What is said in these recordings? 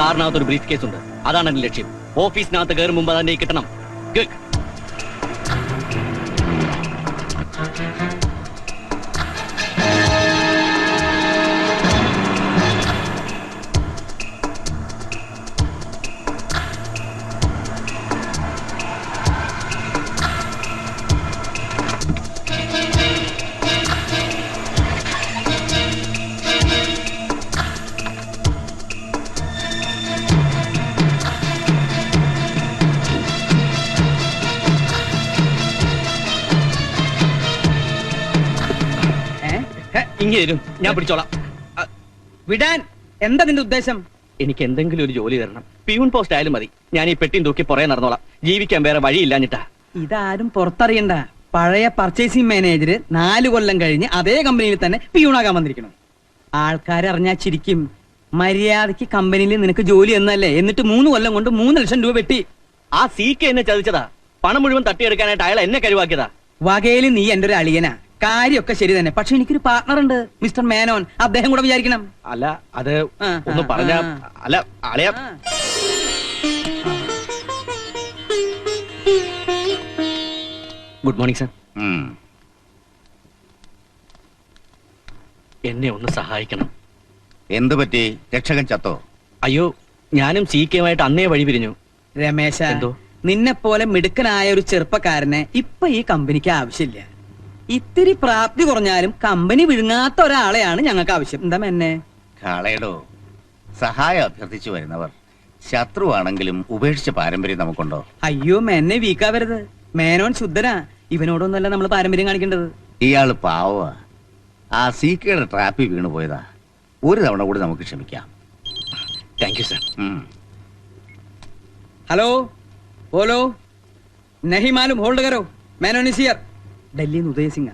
കാറിനകത്ത് ഒരു brief case ഉണ്ട്. അതാണ് എന്റെ ലക്ഷ്യം. ഓഫീസിനകത്ത് കയറും മുമ്പ് അതെന്നെ കിട്ടണം. ഇങ്ങേരും ഞാൻ പിടിച്ചോളാം. വിടാൻ എന്താ നിന്റെ ഉദ്ദേശം? എനിക്ക് എന്തെങ്കിലും ഒരു ജോലി തരണം. പ്യൂൺ പോസ്റ്റ് ആയാലും മതി. ഞാൻ ഈ പെട്ടിയും തൂക്കി പുറകെ നടന്നോളാം. ജീവിക്കാൻ വേറെ വഴിയില്ലാഞ്ഞിട്ടാ. ഇതാരും പുറത്തറിയണ്ട. പഴയ പർച്ചേസിംഗ് മാനേജർ 4 കൊല്ലം കഴിഞ്ഞ് അതേ കമ്പനിയിൽ തന്നെ പിയൂണാകാൻ വന്നിരിക്കണം. ആൾക്കാരറിഞ്ഞാ ചിരിക്കും. മര്യാദക്ക് കമ്പനിയിൽ നിനക്ക് ജോലി എന്നല്ലേ, എന്നിട്ട് 3 കൊല്ലം കൊണ്ട് 3 ലക്ഷം രൂപ വെട്ടി. ആ സീക്ക എന്നെ ചതിച്ചതാ. പണം മുഴുവൻ തട്ടിയെടുക്കാനായിട്ട് അയാൾ എന്നെ കരുവാക്കിയതാ. വകയില് നീ എന്റെ ഒരു അളിയനാ. കാര്യമൊക്കെ ശരി തന്നെ. പക്ഷെ എനിക്കൊരു പാർട്ണർ ഉണ്ട്, മിസ്റ്റർ മേനോൻ. അദ്ദേഹം കൂടെ വിചാരിക്കണം. അല്ല അത് ഒന്ന് പറഞ്ഞ അല്ല അളയാ. Good morning sir. എന്നെ ഒന്ന് സഹായിക്കണം. എന്തു പറ്റി? രക്ഷകൻ ചത്തോ? അയ്യോ, ഞാനും സീക്കയുമായിട്ട് അന്നേ വഴി പിരിഞ്ഞു. രമേശ, എന്തോ? നിന്നെ പോലെ മിടുക്കനായ ഒരു ചെറുപ്പക്കാരനെ ഇപ്പൊ ഈ കമ്പനിക്ക് ആവശ്യമില്ല. ഇത്തിരി പ്രാപ്തി കുറഞ്ഞാലും കമ്പനി വിഴുങ്ങാത്ത ഒരാളെയാണ് ഞങ്ങൾക്ക് ആവശ്യം. എന്താ മെന്നെ? കാളയടോ, സഹായം അഭ്യർത്ഥിച്ചു വരുന്നവർ ശത്രുവാണെങ്കിലും ഉപേക്ഷിച്ച പാരമ്പര്യം നമുക്കുണ്ടോ? അയ്യോ, മെന്നെ വീക്കാവരുത്. മേനോൻ ശുദ്ധനാ. ഇവനോടൊന്നല്ല നമ്മൾ പാരമ്പര്യം കാണിക്കേണ്ടത്. ഇയാള് പാവ. ആ സീക്കയുടെ ട്രാപ്പിൽ വീണു പോയതാ. ഒരു തവണ കൂടി നമുക്ക് ക്ഷമിക്കാം. Thank you sir. ഹലോ, ബോലോ. നഹി മാലൂം, ഹോൾഡ് കരോ. Menon is here. ഡൽഹിയിൽ നിന്ന് Udaya Singh.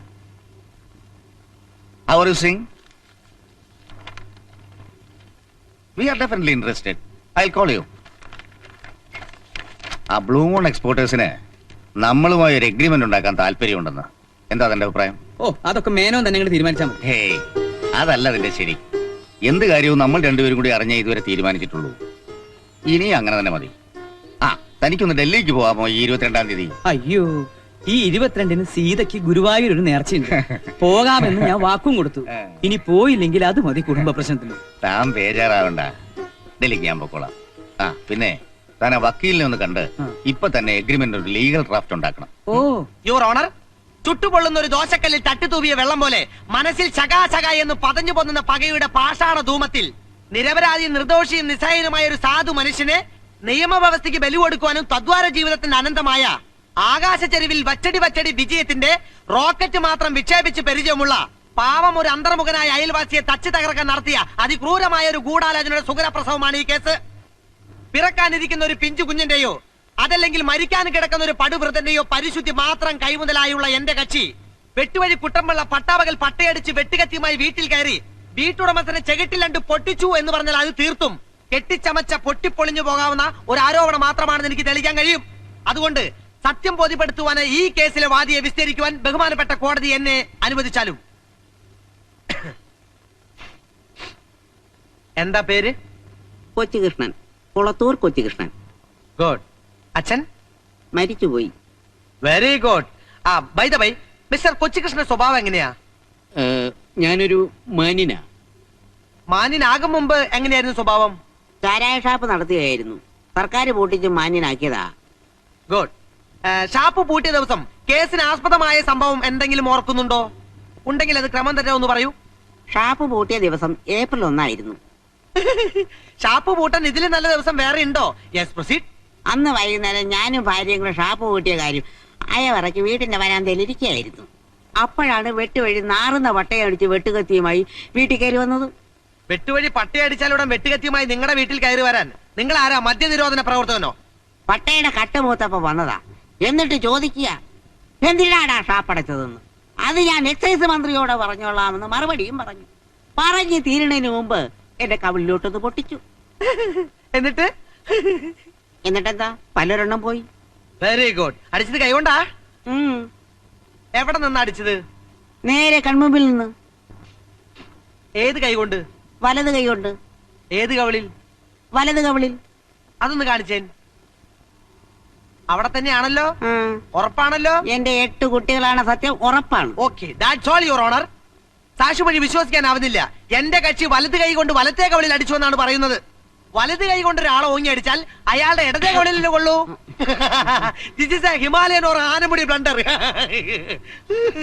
How are you, Singh? We are definitely interested. I'll call you. ആ ബ്ലൂ മൂൺ എക്സ്പോർട്ടേഴ്സിന് നമ്മളുമായി ഒരു എഗ്രിമെന്റ് ഉണ്ടാക്കാൻ താല്പര്യമുണ്ടെന്ന്. എന്താ അതിന്റെ അഭിപ്രായം? ഓ, അതൊക്കെ മേനോൻ തന്നെ തീരുമാനിച്ചാൽ മതി. ഹേയ്, അതല്ല അതിന്റെ ശരി. എന്ത് കാര്യവും നമ്മൾ രണ്ടുപേരും കൂടി അറിഞ്ഞേ ഇതുവരെ തീരുമാനിച്ചിട്ടുള്ളൂ. ഇനി അങ്ങനെ തന്നെ മതി. ആ, തനിക്കൊന്ന് ഡൽഹിക്ക് പോവാമോ ഈ 22-ാം തീയതി? അയ്യോ, ഈ 22-ന് സീതയ്ക്ക് ഗുരുവായൂർ ഒരു നേർച്ചയുണ്ട്. പോകാമെന്ന് ഞാൻ വാക്കും കൊടുത്തു. ഇനി പോയില്ലെങ്കിൽ അത് മതി കുടുംബ പ്രശ്നത്തിന്. താൻ ബേജാറാവണ്ട, ഡൽഹിക്ക് ഞാൻ പൊക്കോളാം. ആ പിന്നെ താൻ ആ വക്കീലിനെ ഒന്ന് കണ്ട് ഇപ്പൊ തന്നെ എഗ്രിമെന്റ് ഒരു ലീഗൽ ഡ്രാഫ്റ്റ് ഉണ്ടാക്കണം. ഓ, യുവർ ഓണർ, ചുട്ടുപൊള്ളുന്ന ഒരു ദോശക്കല്ലിൽ തട്ടിത്തൂവിയ വെള്ളം പോലെ മനസ്സിൽ ചകാചക എന്ന് പതഞ്ഞു പൊന്നുന്ന പകയുടെ പാഷാണ ധൂമത്തിൽ നിരപരാധി നിർദോഷിയും നിസ്സഹായനുമായ ഒരു സാധു മനുഷ്യനെ നിയമവ്യവസ്ഥയ്ക്ക് ബലി കൊടുക്കുവാനും തദ്വാര ജീവിതത്തിന്റെ അനന്തമായ ആകാശച്ചെരുവിൽ വച്ചടി വിജയത്തിന്റെ റോക്കറ്റ് മാത്രം വിക്ഷേപിച്ച് പരിചയമുള്ള പാവം ഒരു അന്തർമുഖനായ അയൽവാസിയെ തച്ചു തകർക്കാൻ നടത്തിയ അതിക്രൂരമായ ഒരു ഗൂഢാലോചനയുടെ സുഖരപ്രസവമാണ് ഈ കേസ്. പിറക്കാനിരിക്കുന്ന ഒരു പിഞ്ചു കുഞ്ഞിന്റെയോ അതല്ലെങ്കിൽ മരിക്കാൻ കിടക്കുന്ന ഒരു പടുവൃതന്റെയോ പരിശുദ്ധി മാത്രം കൈമുതലായുള്ള എന്റെ കക്ഷി വെട്ടുവഴി കുട്ടമ്പള്ള പട്ടാപകൽ പട്ടയടിച്ച് വെട്ടുകത്തിയുമായി വീട്ടിൽ കയറി വീട്ടുടമസ്ഥനെ ചെകിട്ടിലണ്ട് പൊട്ടിച്ചു എന്ന് പറഞ്ഞാൽ അത് തീർത്തും കെട്ടിച്ചമച്ച പൊട്ടിപ്പൊളിഞ്ഞു പോകാവുന്ന ഒരു ആരോപണം മാത്രമാണെന്ന് എനിക്ക് തെളിയിക്കാൻ കഴിയും. അതുകൊണ്ട് സത്യം ബോധ്യപ്പെടുത്തുവാന് ഈ കേസിലെ വാദിയെ വിസ്തരിക്കുവാൻ ബഹുമാനപ്പെട്ട കോടതി എന്നെ അനുവദിച്ചാലും. എന്താ പേര്? കൊച്ചുകൃഷ്ണൻ, കുളത്തൂർ കൊച്ചുകൃഷ്ണൻ. ഗുഡ്. അച്ഛൻ മരിച്ചുപോയി. Very good. ആ ബൈ ദ ബൈ, മിസ്റ്റർ കൊച്ചുകൃഷ്ണന്റെ സ്വഭാവം എങ്ങനെയാ? ഞാനൊരു മാന്യനാ. മാന്യനാകും മുമ്പ് എങ്ങനെയായിരുന്നു സ്വഭാവം? ചാരായ ഷാപ്പ് നടത്തുകയായിരുന്നു. സർക്കാർ പൂട്ടിച്ച് മാന്യനാക്കിയതാ. ഗുഡ്. ഷാപ്പ് പൂട്ടിയ ദിവസം കേസിന് ആസ്പദമായ സംഭവം എന്തെങ്കിലും ഓർക്കുന്നുണ്ടോ? ഉണ്ടെങ്കിൽ അത് ക്രമം തന്നെ ഒന്ന് പറയൂ. ഷാപ്പ് പൂട്ടിയ ദിവസം ഏപ്രിൽ 1 ഷാപ്പ് പൂട്ടാൻ ഇതിലും നല്ല ദിവസം വേറെ ഉണ്ടോ? Yes, proceed. അന്ന് വൈകുന്നേരം ഞാനും ഭാര്യയും കൂടെ ഷാപ്പ് പൂട്ടിയ കാര്യം അയവറയ്ക്ക് വീട്ടിന്റെ വരാന്തയിൽ ഇരിക്കുകയായിരുന്നു. അപ്പോഴാണ് വെട്ടുവഴി നാറുന്ന പട്ടയടിച്ച് വെട്ടുകത്തിയുമായി വീട്ടിൽ കയറി വന്നത്. വെട്ടുവഴി പട്ടയടിച്ചാലുടൻ വെട്ടുകത്തിയുമായി നിങ്ങളുടെ വീട്ടിൽ കയറി വരാൻ നിങ്ങൾ ആരാ? മദ്യനിരോധന പ്രവർത്തകനോ? പട്ടയുടെ കട്ടുമൂത്തപ്പ വന്നതാ. എന്നിട്ട് ചോദിക്കുക, എന്തിനാടാ ഷാപ്പടച്ചതെന്ന്. അത് ഞാൻ എക്സൈസ് മന്ത്രിയോട് പറഞ്ഞോളാമെന്ന് മറുപടിയും പറഞ്ഞു. പറഞ്ഞു തീരണതിന് മുമ്പ് എന്റെ കവിളിലോട്ടൊന്ന് പൊട്ടിച്ചു. എന്നിട്ടെന്താ, പലരെണ്ണം പോയി. Very good. അടിച്ചത് കൈകൊണ്ടാ? എവിടെ നിന്ന് അടിച്ചത്? നേരെ കൺമുമ്പിൽ നിന്ന്. ഏത് കൈ കൊണ്ട്? വലത് കൈ കൊണ്ട്. ഏത് കവിളിൽ? വലത് കവിളിൽ. അതൊന്ന് കാണിച്ചേൻ. അവിടെ തന്നെയാണല്ലോ, ആ. ഉറപ്പാണല്ലോ? എന്റെ 8 കുട്ടികളാണ് സത്യം, ഉറപ്പാണ്. Okay, that's all your owner. സാക്ഷി വഴി വിശ്വസിക്കാനാവുന്നില്ല. എന്റെ കക്ഷി വലത് കൈ കൊണ്ട് വലത്തേ കവളിൽ അടിച്ചു എന്നാണ് പറയുന്നത്. വലത് കൈ കൊണ്ട് ഒരാളെ ഓങ്ങി അടിച്ചാൽ അയാളുടെ ഇടതേ കവളിലല്ലേ കൊള്ളൂ. This is a Himalayan or Anamudi blunder.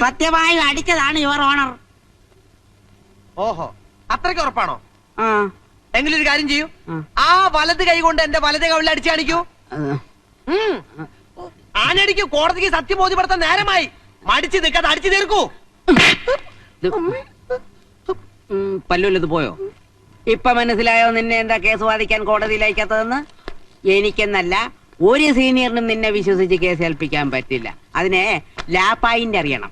സത്യമായും അടിച്ചതാണ് യുവർ ഓണർ. ഓഹോ, അത്രയ്ക്ക് ഉറപ്പാണോ? ആ. എങ്കിലും ഒരു കാര്യം ചെയ്യൂ, ആ. ആ വലത് കൈ കൊണ്ട് എന്റെ വലതേ കവളിൽ അടിച്ചു കാണിക്കൂ. ആനടിക്കൂ. കോടതിക്ക് സത്യം ബോധ്യപ്പെടുത്താൻ നേരമായി. മടിച്ചു നിൽക്കാതെ അടിച്ചു തീർക്കൂ. പല്ലുള്ളത് പോയോ? ഇപ്പൊ മനസ്സിലായോ നിന്നെ എന്താ കേസ് വാദിക്കാൻ കോടതിയിൽ അയക്കാത്തതെന്ന്? എനിക്കെന്നല്ല, ഒരു സീനിയറിനും നിന്നെ വിശ്വസിച്ച് കേസ് ഏൽപ്പിക്കാൻ പറ്റില്ല. അതിനെ ലാപ്പായിന്റ് അറിയണം.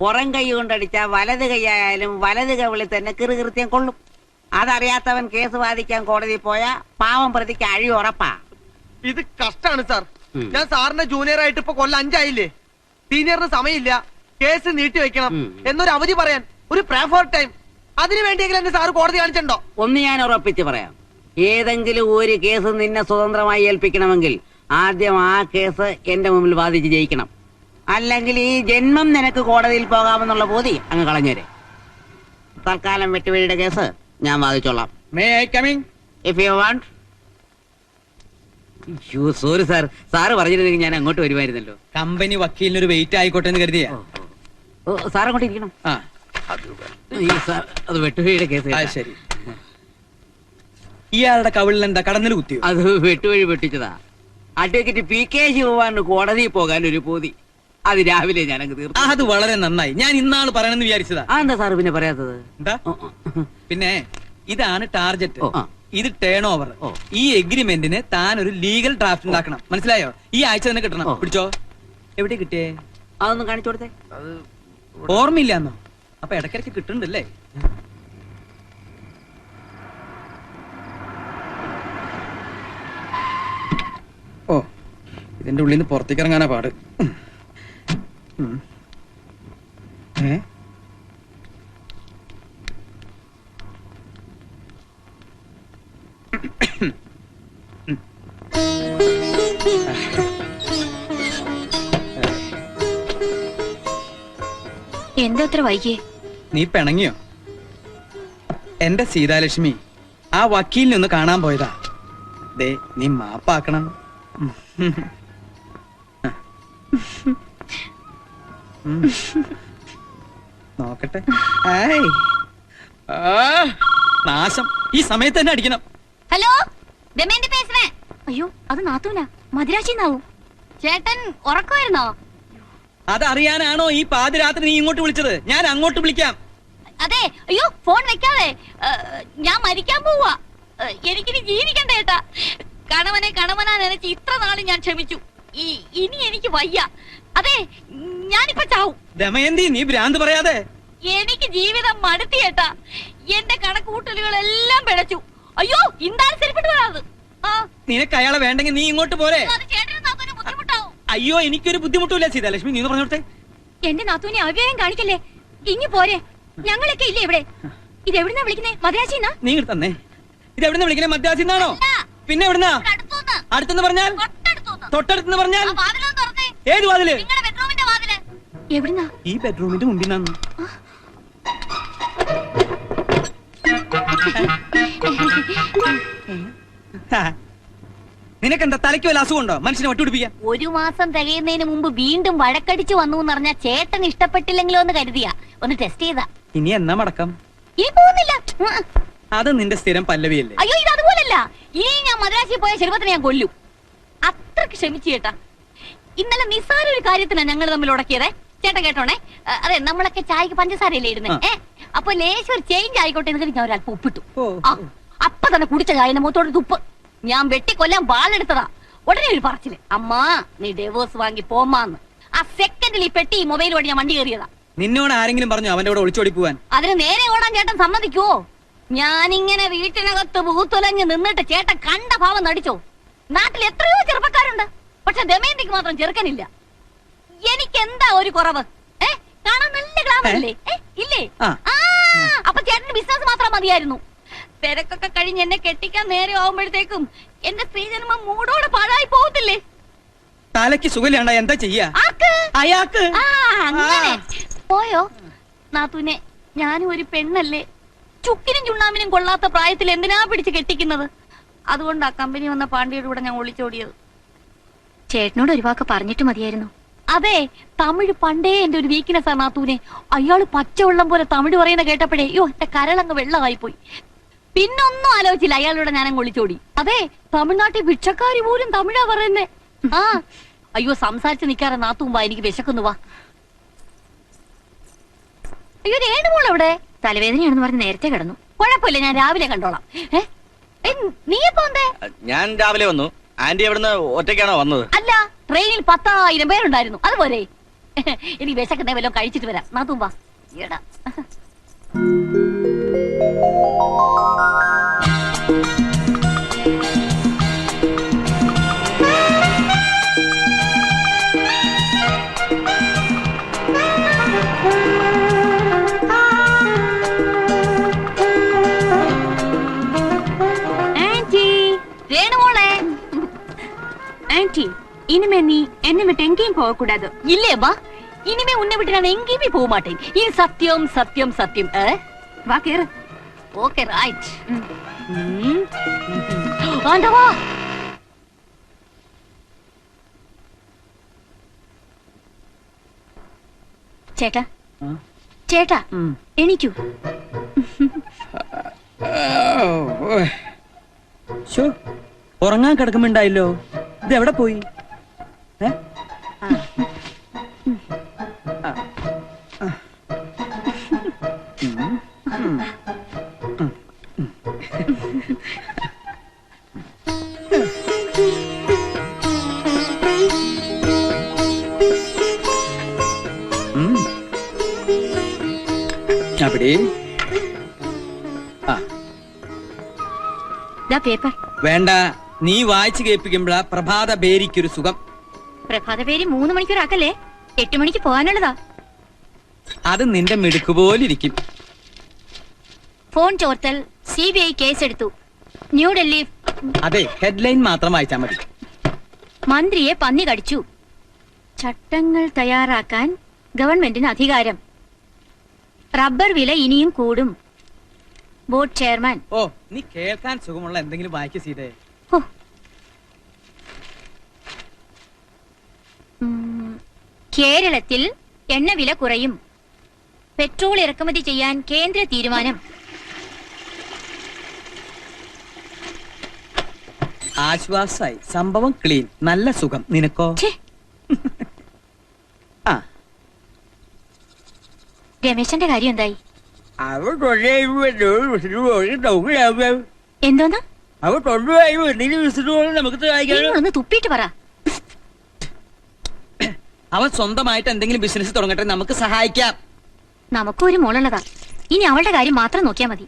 പുറം കൈ കൊണ്ടടിച്ച വലത് കൈയായാലും വലത് കവിളിൽ തന്നെ കൃത്യം കൊള്ളും. അതറിയാത്തവൻ കേസ് വാദിക്കാൻ കോടതിയിൽ പോയാ പാവം പ്രതിക്ക് അഴി ഉറപ്പാ. ഇത് കഷ്ടാണ് സാർ. ഞാൻ സാറിന്റെ ജൂനിയർ ആയിട്ട് ഇപ്പൊ കൊല്ലം 5 ആയില്ലേ. സീനിയറിന് സമയമില്ല, കേസ് നീട്ടി വെക്കണം എന്നൊരു അവധി പറയാൻ, ഒരു പ്രേ ഫോർ ടൈം. അതിനു വേണ്ടിയെങ്കിലും എന്നെ സാറ് കോടതി കാണിച്ചിട്ടുണ്ടോ? ഒന്ന് ഞാൻ ഉറപ്പിച്ച് പറയാം, ഏതെങ്കിലും ഒരു കേസ് നിന്നെ സ്വതന്ത്രമായി ഏൽപ്പിക്കണമെങ്കിൽ ആദ്യം ആ കേസ് എന്റെ മുമ്പിൽ വാദിച്ച് ജയിക്കണം. അല്ലെങ്കിൽ ഈ ജന്മം നിനക്ക് കോടതിയിൽ പോകാമെന്നുള്ള ബോധി അങ്ങ് കളഞ്ഞേരെ. തൽക്കാലം വെട്ടുവഴിയുടെ കേസ് ഞാൻ വാദിച്ചോളാം. May I coming? If you want. Sorry sir, sir പറഞ്ഞിരുന്നെങ്കിൽ ഞാൻ അങ്ങോട്ട് വരുമായിരുന്നല്ലോ. കമ്പനി വക്കീലിനൊരു വെയിറ്റ് ആയിക്കോട്ടെ എന്ന് കരുതിയാ. സാർ അങ്ങോട്ട് ഇരിക്കണം. ആ അത് വെട്ടുവഴിയുടെ കേസ്. ശരി. ഇയാളുടെ കവിളിൽ എന്താ കടന്നൽ കുത്തിയോ? അത് വെട്ടുവഴി വെട്ടിച്ചതാ. അഡ്വക്കേറ്റ് PK ശിവകുമാറിന് കോടതിയിൽ പോകാൻ ഒരു പൂതി. അത് രാവിലെ ഞാൻ അങ്ങ് തീർത്തു. അത് വളരെ നന്നായി. ഞാൻ ഇന്നാള് പറയണമെന്ന് വിചാരിച്ചതാ. എന്താ സാറ് പിന്നെ പറയാത്തത്? എന്താ? പിന്നെ ഇതാണ് ടാർജറ്റ്, ഓ. ഇത് ടേൺ ഓവർ. ഓ. ഈ എഗ്രിമെന്റിന് താൻ ഒരു ലീഗൽ ഡ്രാഫ്റ്റ് ഉണ്ടാക്കണം. മനസ്സിലായോ? ഈ ആഴ്ച തന്നെ കിട്ടണം. ഓ. പിടിച്ചോ. എവിടെ കിട്ടിയേ? അതൊന്ന് കാണിച്ചു കൊടുത്തേ. ഓർമ്മയില്ലാന്നോ? അപ്പൊ ഇടയ്ക്കിടയ്ക്ക് കിട്ടുന്നുണ്ടല്ലേ? ഓ, ഇതിന്റെ ഉള്ളിൽ നിന്ന് പുറത്തേക്ക് ഇറങ്ങാനാ പാട്. ഏ? എന്താ അത്ര വൈകിയേ? നീ പിണങ്ങിയോ? എന്റെ സീതാലക്ഷ്മി, ആ വക്കീലിനെ ഒന്ന് കാണാൻ പോയതാ. ദേ, നീ മാപ്പാക്കണം. നോക്കട്ടെ. ഏയ്. ആ, നാശം. ഈ സമയത്ത് തന്നെ അടിക്കണം. ഹലോ, ദമയന്തി പേசுறேன். അയ്യോ, അത് നാത്തൂനാ, മദിരാശിന്നാവും. ചേട്ടൻ ഉറക്കമായിരുന്നോ? അതറിയാനാണോ ഈ പാതിരാത്രി നീ ഇങ്ങോട്ട് വിളിച്ചത്? ഞാൻ അങ്ങോട്ട് വിളിക്കാം. അതെ. അയ്യോ, ഫോൺ വെക്കാതെ. ഞാൻ മരിക്കാൻ പോവാ. എനിക്കിനി ജീവിക്കണ്ട ചേട്ടാ. കണവനാ നനച്ച് ഇത്ര നാള് ഞാൻ ക്ഷമിച്ചു. ഇനി എനിക്ക് വയ്യ. അതെ, ഞാനിപ്പോ ചാവും. ദമയന്തി, നീ ഭ്രാന്ത് പറയാതെ. എനിക്ക് ജീവിതം മടുത്തി ചേട്ടാ. എന്റെ കണക്കൂട്ടലുകളെല്ലാം പിഴച്ചു. അയ്യോ, ഇന്താണ് ശരിപ്പെട്ടു വരാത്. നിനക്ക് അയാളെ വേണ്ടെങ്കിൽ നീ ഇങ്ങോട്ട് പോരെ. അത് ചേട്ടന് നാത്തൂന് ബുദ്ധിമുട്ടാവും. അയ്യോ, എനിക്കൊരു ബുദ്ധിമുട്ടില്ല സീതാലക്ഷ്മി, നീ പറഞ്ഞോട്ടെ. എന്റെ നാത്തൂനെ അവ്യയം കാണിക്കല്ലേ. ഇനി പോരെ, ഞങ്ങളൊക്കെ ഇല്ലേ ഇവിടെ. ഇത് എവിടുന്നാ വിളിക്കുന്നേ? മദ്രാശിന്നാ? നീ ഇങ്ങോട്ട് തന്നെ. ഇത് എവിടുന്ന വിളിക്കണേ? മദ്രാസിന്നാണോ? പിന്നെ എവിടുന്നാ? അടുത്തെന്ന് പറഞ്ഞാൽ? തൊട്ടടുത്തെന്ന് പറഞ്ഞാൽ? ഏത് വാതില്? എവിടുന്നാ? ഈ ബെഡ്റൂമിന്റെ മുമ്പിൽ നിന്നു. നിനക്കെന്താ തലയ്ക്ക് വല്ല അസുഖമുണ്ടോ? മനുഷ്യനെ ഒട്ടുപിടിപ്പിക്കാൻ. 1 മാസം തികയുന്നതിന് മുമ്പ് വീണ്ടും വഴക്കടിച്ചു വന്നു എന്ന് പറഞ്ഞാൽ ചേട്ടൻ ഇഷ്ടപ്പെട്ടില്ലെങ്കിലോ എന്ന് കരുതിയാ ഒന്ന് ടെസ്റ്റ് ചെയ്താ. ഇനി എന്നാ മടക്കം? ഇനി പോകുന്നില്ല. അത് നിന്റെ സ്ഥിരം പല്ലവിയല്ലേ? അയ്യോ, ഇത് അതുപോലല്ല. ഇനി ഞാൻ മദ്രാശിൽ പോയ ശരിപത്തിനെ ഞാൻ കൊല്ലും. അത്രക്ക് ക്ഷമിച്ചു ചേട്ടാ. ഇന്നലെ നിസ്സാര ഒരു കാര്യത്തിനാ ഞങ്ങൾ തമ്മിൽ ഉടക്കിയതേ. ചേട്ടാ കേട്ടോണേ. അതെ, നമ്മളൊക്കെ ചായക്ക് പഞ്ചസാരയല്ലേ ഇടുന്നേ. അപ്പൊ ലേശം ഒരു ചേഞ്ച് ആയിക്കോട്ടെ എന്ന് ഞാൻ ഒരല്പം ഉപ്പിട്ടു. അപ്പൊ തന്നെ കുടിച്ച ചായന്റെ മുഖത്തോട് തുപ്പ്. ഞാൻ വെട്ടിക്കൊല്ലാൻ വാളെടുത്തതാ. ഉടനെ ഒരു പറച്ചില്, അമ്മാ നീ ഡൈവോഴ്സ് വാങ്ങി പോമാന്ന്. ആ സെക്കൻഡിൽ ഈ പെട്ടി മൊബൈൽ വഴി ഞാൻ വണ്ടി കയറിയതാ. നിന്നോട് ആരെങ്കിലും പറഞ്ഞു അവന്റെ കൂടെ ഒളിച്ചോടി പോവാൻ? അതിന് നേരെ ഓടാൻ ചേട്ടൻ സമ്മതിക്കുവോ? ഞാനിങ്ങനെ വീട്ടിനകത്ത് പൂത്തുലഞ്ഞ് നിന്നിട്ട് ചേട്ടൻ കണ്ട ഭാവം നടിച്ചോ? നാട്ടിൽ എത്രയോ ചെറുപ്പക്കാരുണ്ട്, പക്ഷെ ദമയന്തിക്ക് മാത്രം ചെറുക്കനില്ല. എനിക്ക് എന്താ ഒരു കുറവ്? കാണാൻ നല്ല ഗ്ലാമറല്ലേ? ഇല്ലേ? അപ്പൊ ചേട്ടന് ബിസിനസ് മാത്രം മതിയായിരുന്നു. തിരക്കൊക്കെ കഴിഞ്ഞ് എന്നെ കെട്ടിക്കാൻ നേരെ ആവുമ്പോഴത്തേക്കും എന്റെ സ്ത്രീജന്മം മൂടോടെ പാഴായി പോകത്തില്ലേ? തലയ്ക്ക് സുഖമില്ലാണ്ട എന്താ ചെയ്യാ? ആക്ക്. അയാൾക്ക് ആ, അങ്ങനെ പോയോ നാത്തൂനെ? ഞാനും ഒരു പെണ്ണല്ലേ, ചുക്കിനും ചുണ്ണാമിനും കൊള്ളാത്ത പ്രായത്തിൽ എന്തിനാ പിടിച്ച് കെട്ടിക്കുന്നത്? അതുകൊണ്ട് ആ കമ്പനി വന്ന പാണ്ഡ്യയുടെ കൂടെ ഞാൻ ഒളിച്ചോടിയത്. ചേട്ടനോട് ഒരു വാക്ക് പറഞ്ഞിട്ട് മതിയായിരുന്നു. അതെ, തമിഴ് പണ്ടേ എന്റെ ഒരു വീക്ക്നെസ് ആണ് നാത്തൂനെ. അയാള് പച്ചവെള്ളം പോലെ തമിഴ് പറയുന്ന കേട്ടപ്പോഴേ അയ്യോ എന്റെ കരളങ്ങ് വെള്ളമായി പോയി. പിന്നൊന്നും ആലോചിച്ചില്ല, അയാളുടെ ഞാനങ്ങ് ഒളിച്ചോടി. അതെ, തമിഴ്നാട്ടിൽ ഭിക്ഷക്കാരി പോലും തമിഴാ പറയുന്നേ. ആ അയ്യോ, സംസാരിച്ച് നിൽക്കാറെ നാത്തൂമ്പ, എനിക്ക് വിശക്കുന്നു. വാ. അയ്യോ, രേണുമോൾ എവിടെ? തലവേദനയാണെന്ന് പറഞ്ഞ് നേരത്തെ കിടന്നു. കുഴപ്പമില്ല, ഞാൻ രാവിലെ കണ്ടോളാം. നീ എപ്പോ വന്നേ? ഞാൻ രാവിലെ വന്നു. ആന്റി എവിടുന്ന് ഒറ്റയ്ക്കാണോ വന്നത്? അല്ല, ട്രെയിനിൽ 10,000 പേരുണ്ടായിരുന്നു. അതുപോലെ എനിക്ക് വിശക്കുന്ന വല്ലതും കഴിച്ചിട്ട് വരാം. നാത്തൂമ്പ എടാ. ஆன்ட்டி, இனிமே நீ என்னை விட்டு எங்கேயும் போக கூடாது. இல்லையம்மா, இனிமே உன்னை விட்டு நான் எங்கேயுமே போக மாட்டேன். இது சத்தியம் சத்தியம் சத்தியம். வா கேரு. Okay, right. ஆண்டவா, ചേട്ടാ ചേട്ടാ എണീക്കൂ. ഉറങ്ങാൻ കിടക്കുമ്പോണ്ടായില്ലോ, ഇത് എവിടെ പോയി? അവിടെ പേപ്പർ വേണ്ട, നീ വായിച്ചു കേൾപ്പിക്കുമ്പോഴാ പ്രഭാത ബേരിക്കൊരു സുഖം. പ്രഭാത പേര് 3 മണിക്കൂറാക്കല്ലേ, 8 മണിക്ക് പോകാനുള്ളതാ. അത് നിന്റെ മിടുക്ക് പോലിരിക്കും. ഫോൺ ചോർത്തൽ, CBI കേസെടുത്തു. ന്യൂഡൽഹി. അതെ, ഹെഡ്ലൈൻ മാത്രം വായിച്ചാ മതി. മന്ത്രിയെ പന്നി കടിച്ചു. ചട്ടങ്ങൾ തയ്യാറാക്കാൻ ഗവൺമെന്റിന് അധികാരം. റബ്ബർ വില ഇനിയും കൂടും. Board chairman. ഓ, നീ കേൾക്കാൻ സുഖമുള്ള എന്തെങ്കിലും വായിക്ക് സീതേ. കേരളത്തിൽ എണ്ണവില കുറയും. പെട്രോൾ ഇറക്കുമതി ചെയ്യാൻ കേന്ദ്ര തീരുമാനം. ആശ്വാസായി, സംഭവം ക്ലീൻ, നല്ല സുഖം. നിനക്കോ? ആ, രമേശന്റെ കാര്യം എന്തായി? എന്തോന്ന്? ഒന്ന് തുപ്പിയിട്ട് പറ. അവൻ സ്വന്തമായിട്ട് എന്തെങ്കിലും ബിസിനസ് തുടങ്ങട്ടെ, നമുക്ക് സഹായിക്കാം. നമുക്കും ഒരു മോളുള്ളതാ. ഇനി അവളുടെ കാര്യം മാത്രം നോക്കിയാ മതി.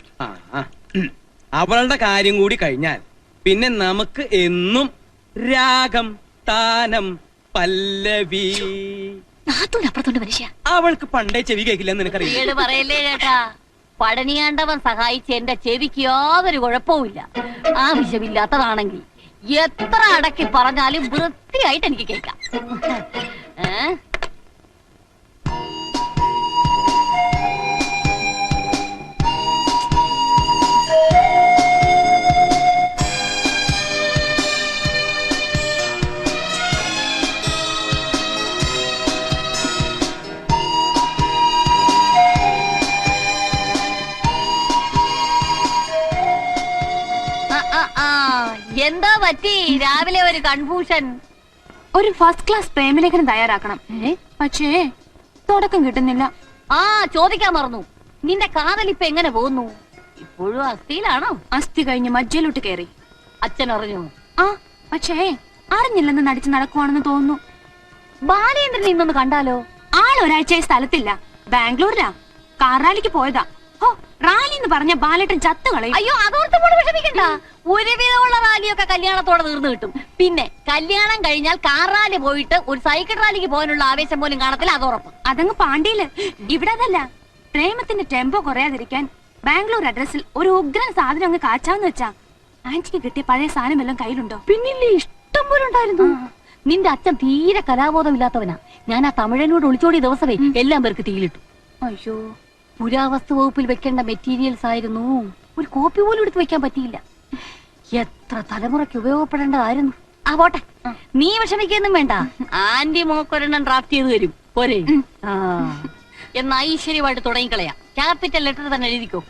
അവളുടെ കാര്യം കൂടി കഴിഞ്ഞാൽ പിന്നെ നമുക്ക് എന്നും രാഗം, താനം, പല്ലവി. നാത്തൂനപ്പുറത്തോണ്ട് മനുഷ്യ. അവൾക്ക് പണ്ടേ ചെവി കേൾക്കില്ലെന്ന് നിനക്കറിയാം. പറയല്ലേ ചേട്ടാ, പടനിയാണ്ടവൻ സഹായിച്ച് എന്റെ ചെവിക്ക് യാതൊരു കുഴപ്പവുമില്ല. ആവശ്യമില്ലാത്തതാണെങ്കിൽ എത്ര അടക്കി പറഞ്ഞാലും വൃത്തിയായിട്ട് എനിക്ക് കേൾക്കാം. എന്താ പറ്റി രാവിലെ ഒരു കൺഫ്യൂഷൻ? ഒരു ഫസ്റ്റ് ക്ലാസ് പ്രേമലേഖനം തയ്യാറാക്കണം, പക്ഷേ തുടക്കം കിട്ടുന്നില്ല. ആ, ചോദിക്കാൻ മറന്നു. നിന്റെ കാതലിപ്പ് എങ്ങനെ പോകുന്നു? ഇപ്പോഴും അസ്ഥിയിലാണോ? അസ്ഥി കഴിഞ്ഞ് മജ്ജയിലോട്ട് കയറി. അച്ഛൻ അറിഞ്ഞു? ആ, പക്ഷേ അറിഞ്ഞില്ലെന്ന് നടിച്ച് നടക്കുവാണെന്ന് തോന്നുന്നു. ബാലേന്ദ്രൻ ഇന്നൊന്ന് കണ്ടാലോ? ആൾ ഒരാഴ്ചയായി സ്ഥലത്തില്ല, ബാംഗ്ലൂരിലാ. കാർ റാലിക്ക് പോയതാ. ഓ, റാലി എന്ന് പറഞ്ഞ ബാലേട്ടൻ ചത്തുകളയും. അയ്യോ, അതോർത്ത് പോലും വിഷമിക്കണ്ട. ഒരുവിധമുള്ള റാലിയൊക്കെ കല്യാണത്തോടെ തീർന്നു കിട്ടും. പിന്നെ കല്യാണം കഴിഞ്ഞാൽ കാർ റാലി പോയിട്ട് ഒരു സൈക്കിൾ റാലിക്ക് പോകാനുള്ള ആവേശം പോലും കാണത്തില്ല, അത് ഉറപ്പ്. അതങ്ങ് പാണ്ടിയില്. ഇവിടെ അതല്ല. പ്രേമത്തിന്റെ ടെമ്പോ കുറയാതിരിക്കാൻ ബാംഗ്ലൂർ അഡ്രസ്സിൽ ഒരു ഉഗ്രൻ സാധനം അങ്ങ് കാച്ചാന്ന് വെച്ചാ ആന്റിക്ക് കിട്ടിയ പഴയ സാധനം എല്ലാം കയ്യിലുണ്ടോ? പിന്നില്ലേ ഇഷ്ടം പോലെ ഉണ്ടായിരുന്നു. നിന്റെ അച്ഛൻ തീരെ കലാബോധമില്ലാത്തവനാ. ഞാൻ ആ തമിഴനോട് ഒളിച്ചോടിയ ദിവസമേ എല്ലാം പേർക്ക് തീയിലിട്ടു. അയ്യോ, പുരാവസ്തു വകുപ്പിൽ വെക്കേണ്ട മെറ്റീരിയൽസ് ആയിരുന്നു. ഒരു കോപ്പി പോലും എടുത്ത് വെക്കാൻ പറ്റിയില്ല. എത്ര തലമുറയ്ക്ക് ഉപയോഗപ്പെടേണ്ടതായിരുന്നു. ആ പോട്ടെ, നീ വിഷമിക്കൊന്നും വേണ്ട. ആന്റി മോക്കൊരെണ്ണം ഡ്രാഫ്റ്റ് ചെയ്ത് തരും പോരെ? എന്നാ ഐശ്വര്യമായിട്ട് തുടങ്ങിക്കളയാം. ക്യാപിറ്റൽ ലെറ്റർ തന്നെ എഴുതിക്കോ.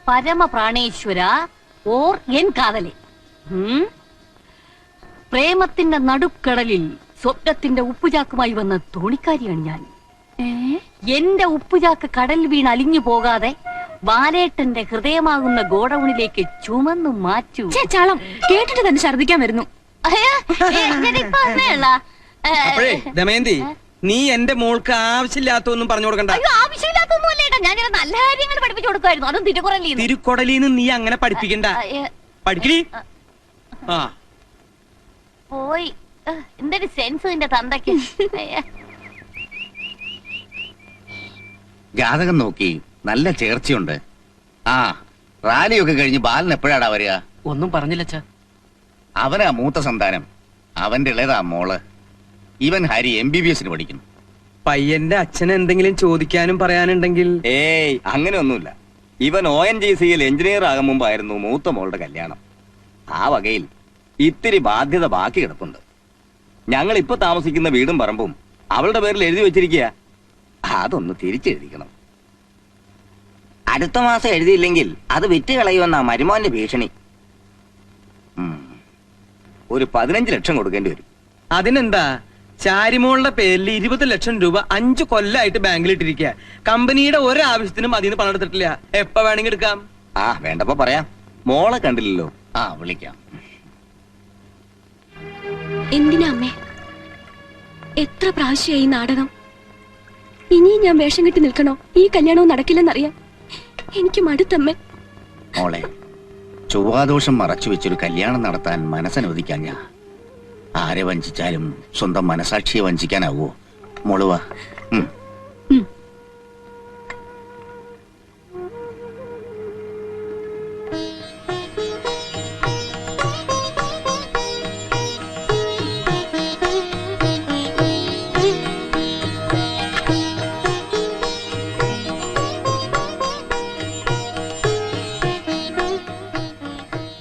പരമപ്രാണേശ്വര ഓർ എൻ കാതലെ. പ്രേമത്തിന്റെ നടുക്കടലിൽ സ്വപ്നത്തിന്റെ ഉപ്പുചാക്കുമായി വന്ന തോണിക്കാരിയാണ് ഞാൻ. എന്റെ ഉപ്പുചാക്ക് കടൽ വീണ് അലിഞ്ഞു പോകാതെ ബാലേട്ടന്റെ ഹൃദയമാകുന്ന ഗോഡൌണിലേക്ക് ചുമന്നു മാറ്റൂ. ചാളം കേട്ടിട്ട് തന്നെ ഛർദിക്കാൻ വരുന്നു. അപ്പോഴേ ദമയന്തി, നീ എന്റെ മോൾക്ക് ആവശ്യമില്ലാത്തൊന്നും പറഞ്ഞു കൊടുക്കണ്ട. ആവശ്യമില്ലാത്തൊന്നും അല്ലേട്ടാ, ഞാൻ നല്ല കാര്യങ്ങൾ പഠിപ്പിച്ചു കൊടുക്കുമായിരുന്നു. അതും തിരുക്കുറലിന്ന്. തിരുക്കൊടലിന്ന് നീ അങ്ങനെ പഠിപ്പിക്കണ്ട. പഠിക്കണി. ആ പോയി. എന്തൊരു സെൻസ് നിന്റെ തന്തയ്ക്ക്. ജാതകം നോക്കി നല്ല ചേർച്ചയുണ്ട്. ആ റാലിയൊക്കെ കഴിഞ്ഞ് ബാലൻ എപ്പോഴാടാ വരിക? ഒന്നും പറഞ്ഞില്ല അച്ഛാ. അവനാ മൂത്ത സന്താനം. അവന്റെ ഇളയതാ മോള്. ഇവൻ ഹരി MBBS പഠിക്കുന്നു. പയ്യന്റെ അച്ഛൻ എന്തെങ്കിലും ചോദിക്കാനും പറയാനുണ്ടെങ്കിൽ? ഏയ് അങ്ങനെയൊന്നുമില്ല. ഇവൻ ONGCയിൽ എഞ്ചിനീയർ ആകും മുമ്പായിരുന്നു മൂത്ത മോളുടെ കല്യാണം. ആ വകയിൽ ഇത്തിരി ബാധ്യത ബാക്കി കിടപ്പുണ്ട്. ഞങ്ങൾ ഇപ്പൊ താമസിക്കുന്ന വീടും പറമ്പും അവളുടെ പേരിൽ എഴുതി വെച്ചിരിക്കുക. അതൊന്ന് തിരിച്ചെഴുതിക്കണം. അടുത്ത മാസം എഴുതിയില്ലെങ്കിൽ അത് വിറ്റ് കളയുമെന്നാ മരുമോന്റെ ഭീഷണി. ഒരു 15 ലക്ഷം കൊടുക്കേണ്ടി വരും. അതിനെന്താ, ചാരിമോളുടെ പേരിൽ 20 ലക്ഷം രൂപ 5 കൊല്ലമായിട്ട് ബാങ്കിൽ ഇട്ടിരിക്കുക. കമ്പനിയുടെ ഒരാവശ്യത്തിനും അതിന് പണം എടുത്തിട്ടില്ല. എപ്പ വേണമെങ്കിൽ എടുക്കാം. ആ വേണ്ടപ്പോ പറയാം. മോളെ കണ്ടില്ലല്ലോ. ആ വിളിക്കാം. എന്തിനാ അമ്മേ എത്ര പ്രാവശ്യമായി നാടകം? ഇനിയും ഞാൻ വേഷം കെട്ടി നിൽക്കണോ? ഈ കല്യാണവും നടക്കില്ലെന്നറിയാം. എനിക്ക് മടുത്തമ്മേ. മോളെ, ചൊവ്വാദോഷം മറച്ചു വെച്ചൊരു കല്യാണം നടത്താൻ മനസ്സനുവദിക്കാൻ ഞാൻ ആരെ വഞ്ചിച്ചാലും സ്വന്തം മനസാക്ഷിയെ വഞ്ചിക്കാനാവോ? മോളുവാ.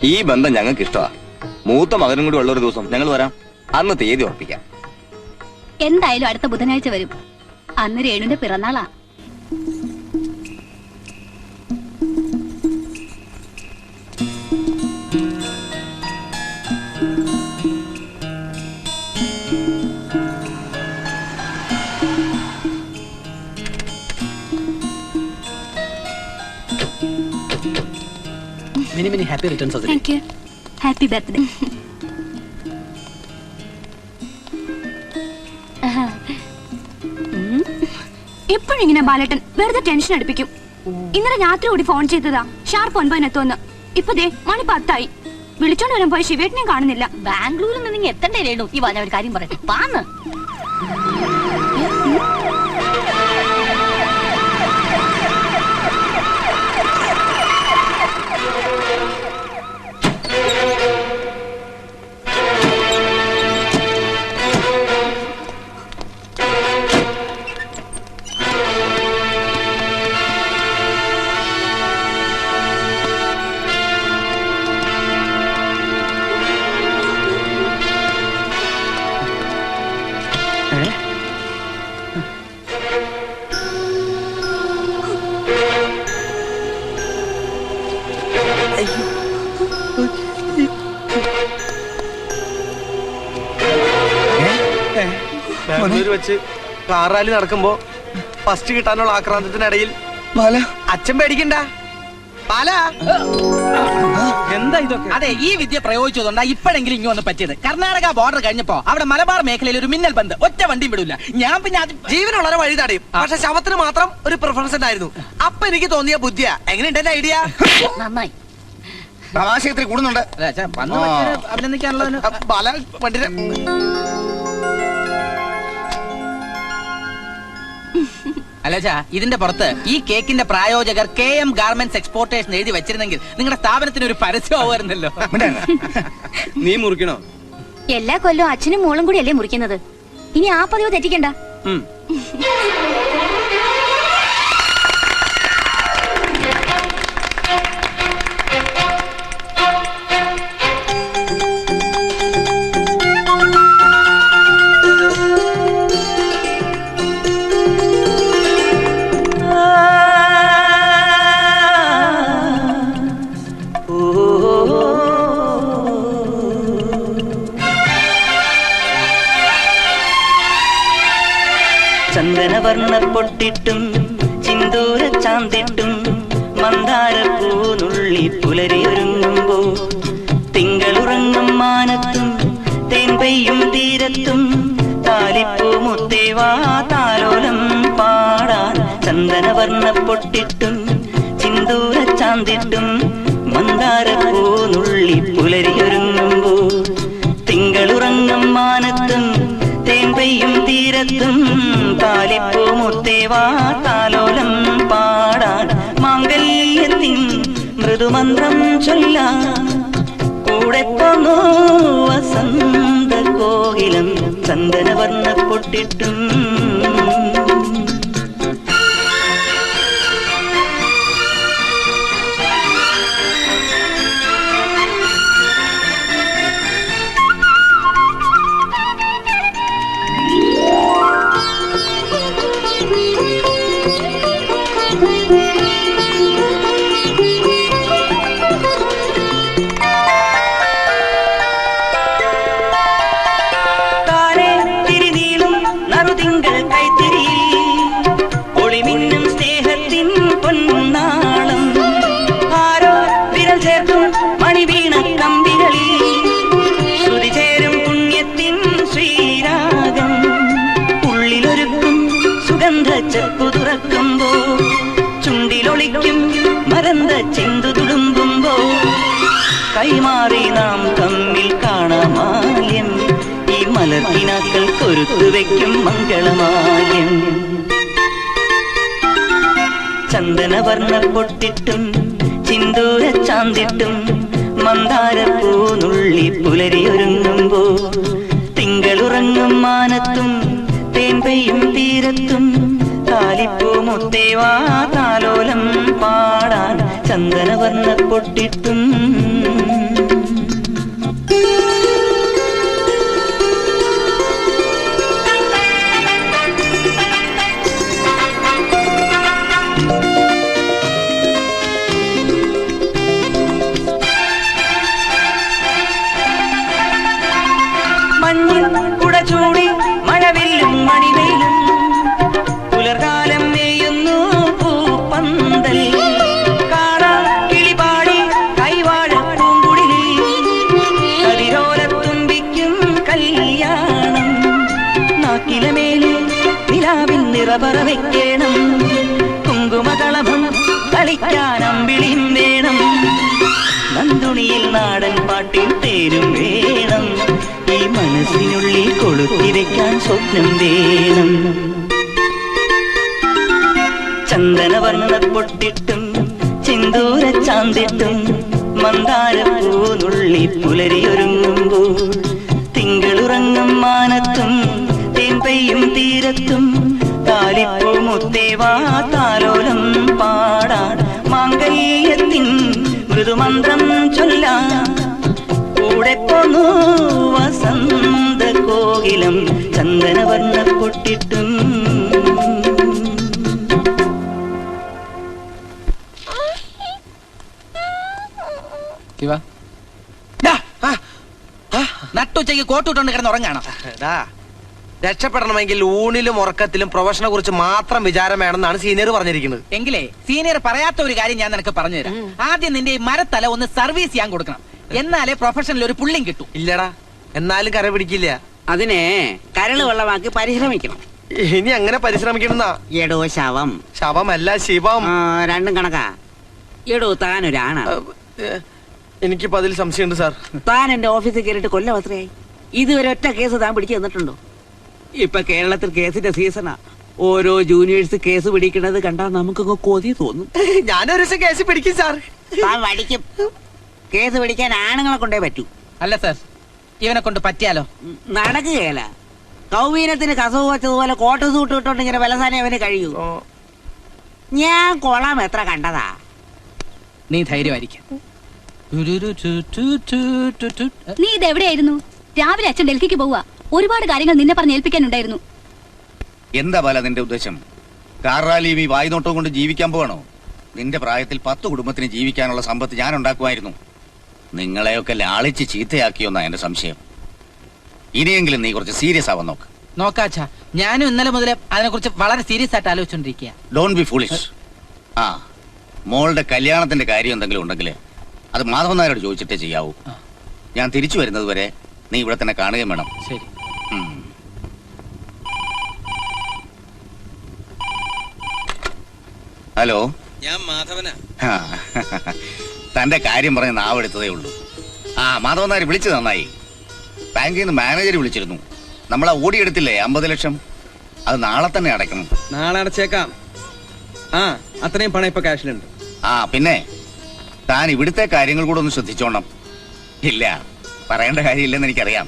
ഈ ബന്ധം ഞങ്ങൾക്ക് ഇഷ്ടമാ. മൂത്ത മകനും കൂടി ഉള്ള ഒരു ദിവസം ഞങ്ങൾ വരാം. അന്ന് തീയതി ഉറപ്പിക്കാം. എന്തായാലും അടുത്ത ബുധനാഴ്ച വരും. അന്ന് രേണുവിന്റെ പിറന്നാളാ. Many happy returns of the day. Thank you. Happy birthday. എപ്പോഴും ഇങ്ങനെ ബാലേട്ടൻ വെറുതെ ടെൻഷൻ അടുപ്പിക്കും. ഇന്നലെ രാത്രി കൂടി ഫോൺ ചെയ്തതാ ഷാർപ്പ് 9 ഇപ്പൊ ദേ മണി 10 വിളിച്ചോണ്ട് വരാൻ പോയ ശിവേട്ടനെയും കാണുന്നില്ല. ബാംഗ്ലൂരിൽ നിന്ന് നിങ്ങൾ എത്തണ്ടേ രേണു? ഈ വാ, ഞാൻ ഒരു കാര്യം പറയട്ടെ. പാന്ന് ബാംഗ്ലൂർ വെച്ച് കാർ റാലി നടക്കുമ്പോ ഫസ്റ്റ് കിട്ടാനുള്ള ആക്രാന്തത്തിനിടയിൽ അച്ഛൻ പേടിക്കണ്ട. എന്താ ഇതൊക്കെ? അതെ, ഈ വിദ്യ പ്രയോഗിച്ചതുകൊണ്ടാ ഇപ്പോഴെങ്കിലും ഇങ്ങ് വന്ന് പറ്റിയത്. കർണാടക ബോർഡർ കഴിഞ്ഞപ്പോ അവിടെ മലബാർ മേഖലയിൽ ഒരു മിന്നൽ ബന്ദ്, ഒറ്റ വണ്ടിയും വിടൂല. ഞാൻ പിന്നെ ജീവനുള്ളവരെ വഴി തടയും. പക്ഷെ ശവത്തിന് മാത്രം ഒരു പ്രിഫറൻസ് ഉണ്ടായിരുന്നു. അപ്പൊ എനിക്ക് തോന്നിയ ബുദ്ധിയാ. എങ്ങനെയുണ്ട് എന്റെ ഐഡിയ? നന്നായി. തമാശയത്തിൽ കൂടുന്നുണ്ട്. അഭിനന്ദിക്കാനുള്ളതിന് ബാല വണ്ടിയുടെ അല്ലച്ചാ ഇതിന്റെ പുറത്ത് ഈ കേക്കിന്റെ പ്രായോജകർ KM ഗാർമെന്റ്സ് എക്സ്പോർട്ടേഷൻ എഴുതി വെച്ചിരുന്നെങ്കിൽ നിങ്ങളുടെ സ്ഥാപനത്തിന് ഒരു പരസ്യമായിരുന്നല്ലോ. നീ മുറിക്കണോ? എല്ലാ കൊല്ലവും അച്ഛനും മോളും കൂടി അല്ലേ മുറിക്കുന്നത്. ഇനി ആ പതിവ് തെറ്റിക്കണ്ട. ചന്ദനവർണ്ണ പൊട്ടിട്ടും ചിന്തൂര ചാന്തിട്ടും മന്ദാരപ്പൂ നുള്ളി പുലരിയൊരുങ്ങുമ്പോ തിങ്കളുറങ്ങും മാനത്തും തേൻ പെയ്യും തീരത്തും താലിപ്പൂ മുത്തേവാ താലോലം പാടാൻ. ചന്ദനവർണ്ണ പൊട്ടിട്ടും ചിന്തൂര ചാന്തിട്ടും മന്ദാരപ്പൂ നുള്ളി പുലരിയൊരുങ്ങുമ്പോ തിങ്കളുറങ്ങും മാനത്തും തേൻ പെയ്യും തീരത്തും താലിപ്പൂ മുത്തേവാ താലോലം പാടാൻ. മാംഗല്യത്തിൻ മൃദുമന്ത്രം ചൊല്ലാൻ കൂടെ പോന്നു വസന്ത കോകിലം ചന്ദനവർണ്ണ പൊട്ടിട്ടും. ചെപ്പു തുറക്കുമ്പോ ചുണ്ടിലൊളിക്കും മരന്ത ചെന്തു തുളുമ്പുമ്പോ കൈമാറി നാം തമ്മിൽ കാണാമാല്യം. ഈ മലർക്കിനാക്കൾ കൊരുത്തു വെക്കും മംഗളമാല്യം. ചന്ദനവർണ്ണ പൊട്ടിട്ടും ചിന്തൂര ചാന്തിട്ടും മന്ദാരപ്പൂ നുള്ളി പുലരിയൊരുങ്ങുമ്പോ തിങ്കളുറങ്ങും മാനത്തും തേൻ പെയ്യും തീരത്തും താലിപ്പൂ മുത്തേവാ താലോലം പാടാൻ. ചന്ദനവർണ്ണ പൊട്ടിട്ടും. മഞ്ഞിൽ കുട ചൂടി മഴവില്ലും മണിവെയിലും പുലർകാലം മേയുന്നു പൂപ്പന്തൽ. കാണാ കിളിപാടി കൈവാഴ പൂങ്കുടിലിൽ കതിരോലത്തുമ്പിക്കും കല്യാണം. നാക്കിലമേലെ നിലാവിൽ നിറപറ വെക്കണം. കുങ്കുമകളഭം കളിക്കാൻ അമ്പിളിയും വേണം. നന്ദുണിയിൽ നാടൻ പാട്ടിൽ തേരും വേണം. ഈ മനസ്സിനുള്ളിൽ കൊളുത്തിവെക്കാൻ സ്വപ്നം വേണം. ചന്ദനവർണ്ണ പൊട്ടിട്ടും ചിന്തൂര ചാന്തിട്ടും മന്ദാരപ്പൂ നുള്ളി പുലരിയൊരുങ്ങുമ്പോ തിങ്കളുറങ്ങും മാനത്തും തേൻ പെയ്യും തീരത്തും താലിപ്പൂ മുത്തേവാ താലോലം പാടാൻ. മാംഗല്യത്തിൻ മൃദുമന്ത്രം ചൊല്ലാൻ കൂടെ പോന്നു വസന്ത കോകിലം ചന്ദനവർണ്ണ പൊട്ടിട്ടും. നട്ടുച്ചയ്ക്ക് കോട്ടുകൊണ്ട് കിടന്ന് ഉറങ്ങാണോ? രക്ഷപ്പെടണമെങ്കിൽ ഊണിലും ഉറക്കത്തിലും പ്രൊഫഷനെ കുറിച്ച് മാത്രം വിചാരം വേണമെന്നാണ് സീനിയർ പറഞ്ഞിരിക്കുന്നത്. എങ്കിലേ സീനിയർ പറയാത്ത ഒരു കാര്യം ഞാൻ നിനക്ക് പറഞ്ഞുതരാം. ആദ്യം നിന്റെ ഈ മരത്തല ഒന്ന് സർവീസ് ചെയ്യാൻ കൊടുക്കണം. എന്നാലേ പ്രൊഫഷനിൽ ഒരു പുള്ളിയും കിട്ടും. ഇല്ലടാ, എന്നാലും കര പിടിക്കില്ല. അതിനെ കരള് വെള്ളമാക്കി പരിശ്രമിക്കണം. ഇനി അങ്ങനെ പരിശ്രമിക്കണമെന്നാ. എടോ ശവം. ശവമല്ല ശിവം. രണ്ടും കണക്കാ. എടോ താനൊരാണാ. എനിക്കിപ്പോ അതിൽ സംശയമുണ്ട് സാർ. താൻ എന്റെ ഓഫീസിൽ കയറിയിട്ട് കൊല്ലം എത്രയായി? ഇതുവരെ ഒറ്റ കേസ് താൻ പിടിച്ചു തന്നിട്ടുണ്ടോ? ഇപ്പൊ കേരളത്തിൽ കേസിന്റെ സീസണാ. ഓരോ ജൂനിയേഴ്സ് കേസ് പിടിക്കണത് കണ്ടാൽ നമുക്കൊക്കെ കൊതി തോന്നും. ഞാനൊരു ദിവസം കേസ് പിടിക്കും സാർ. താൻ വടിക്കും. കേസ് പിടിക്കാൻ ആണുങ്ങളെ കൊണ്ടേ പറ്റൂ. അല്ല സാർ, ഇവനെ കൊണ്ട് പറ്റിയാലോ? നടക്കുകയല്ല. കൗവീനത്തിന് കസവ് വെച്ചതുപോലെ കോട്ട് സൂട്ട് ഇട്ടോണ്ട് ഇങ്ങനെ വിലസാനെ അവന് കഴിയൂ. ഞാൻ കൊള്ളാം എത്ര കണ്ടതാ. നീ ധൈര്യമായിരിക്കും. നീ ഇത് എവിടെയായിരുന്നു? രാവിലെ അച്ഛൻ ഡൽഹിക്ക് പോവാ. ഒരുപാട് കാര്യങ്ങൾ നിന്നെ പറഞ്ഞ് ഏൽപ്പിക്കാനുണ്ടായിരുന്നു. എന്താ ബാല നിന്റെ ഉദ്ദേശം? കാർ റാലിയും ഈ വായുനോട്ടവും കൊണ്ട് ജീവിക്കാൻ പോകണോ? നിന്റെ പ്രായത്തിൽ 10 കുടുംബത്തിന് ജീവിക്കാനുള്ള സമ്പത്ത് ഞാൻ ഉണ്ടാക്കുമായിരുന്നു. നിങ്ങളെയൊക്കെ ലാളിച്ച് ചീത്തയാക്കിയോന്നാ എന്റെ സംശയം. ഇനിയെങ്കിലും നീ കുറച്ച് സീരിയസ് ആവാൻ നോക്ക്. നോക്കാച്ചാ, ഞാനും ഇന്നലെ മുതലേ അതിനെക്കുറിച്ച് വളരെ സീരിയസ് ആയിട്ട് ആലോചിച്ചോണ്ടിരിക്കുക. Don't be foolish. ആ, മോളുടെ കല്യാണത്തിന്റെ കാര്യം എന്തെങ്കിലും ഉണ്ടെങ്കിൽ അത് മാധവൻ നായരോട് ചോദിച്ചിട്ടേ ചെയ്യാവൂ. ഞാൻ തിരിച്ചു വരുന്നത് വരെ നീ ഇവിടെ തന്നെ കാണുകയും വേണം. ശരി. ഹലോ, ഞാൻ മാധവനാ. തന്റെ കാര്യം പറഞ്ഞ് നാവെടുത്തതേ ഉള്ളൂ. ആ, മാധവൻ നായർ വിളിച്ചു നന്നായി. ബാങ്കിൽ നിന്ന് മാനേജർ വിളിച്ചിരുന്നു. നമ്മളാ ഓടിയെടുത്തില്ലേ 50 ലക്ഷം, അത് നാളെ തന്നെ അടയ്ക്കണം. നാളെ അടച്ചേക്കാം. ആ, അത്രയും പണം ഇപ്പൊ ക്യാഷിലുണ്ട്. ആ, പിന്നെ താൻ ഇവിടുത്തെ കാര്യങ്ങൾ കൂടെ ഒന്ന് ശ്രദ്ധിച്ചോണം. ഇല്ല, പറയേണ്ട കാര്യമില്ലെന്ന് എനിക്കറിയാം.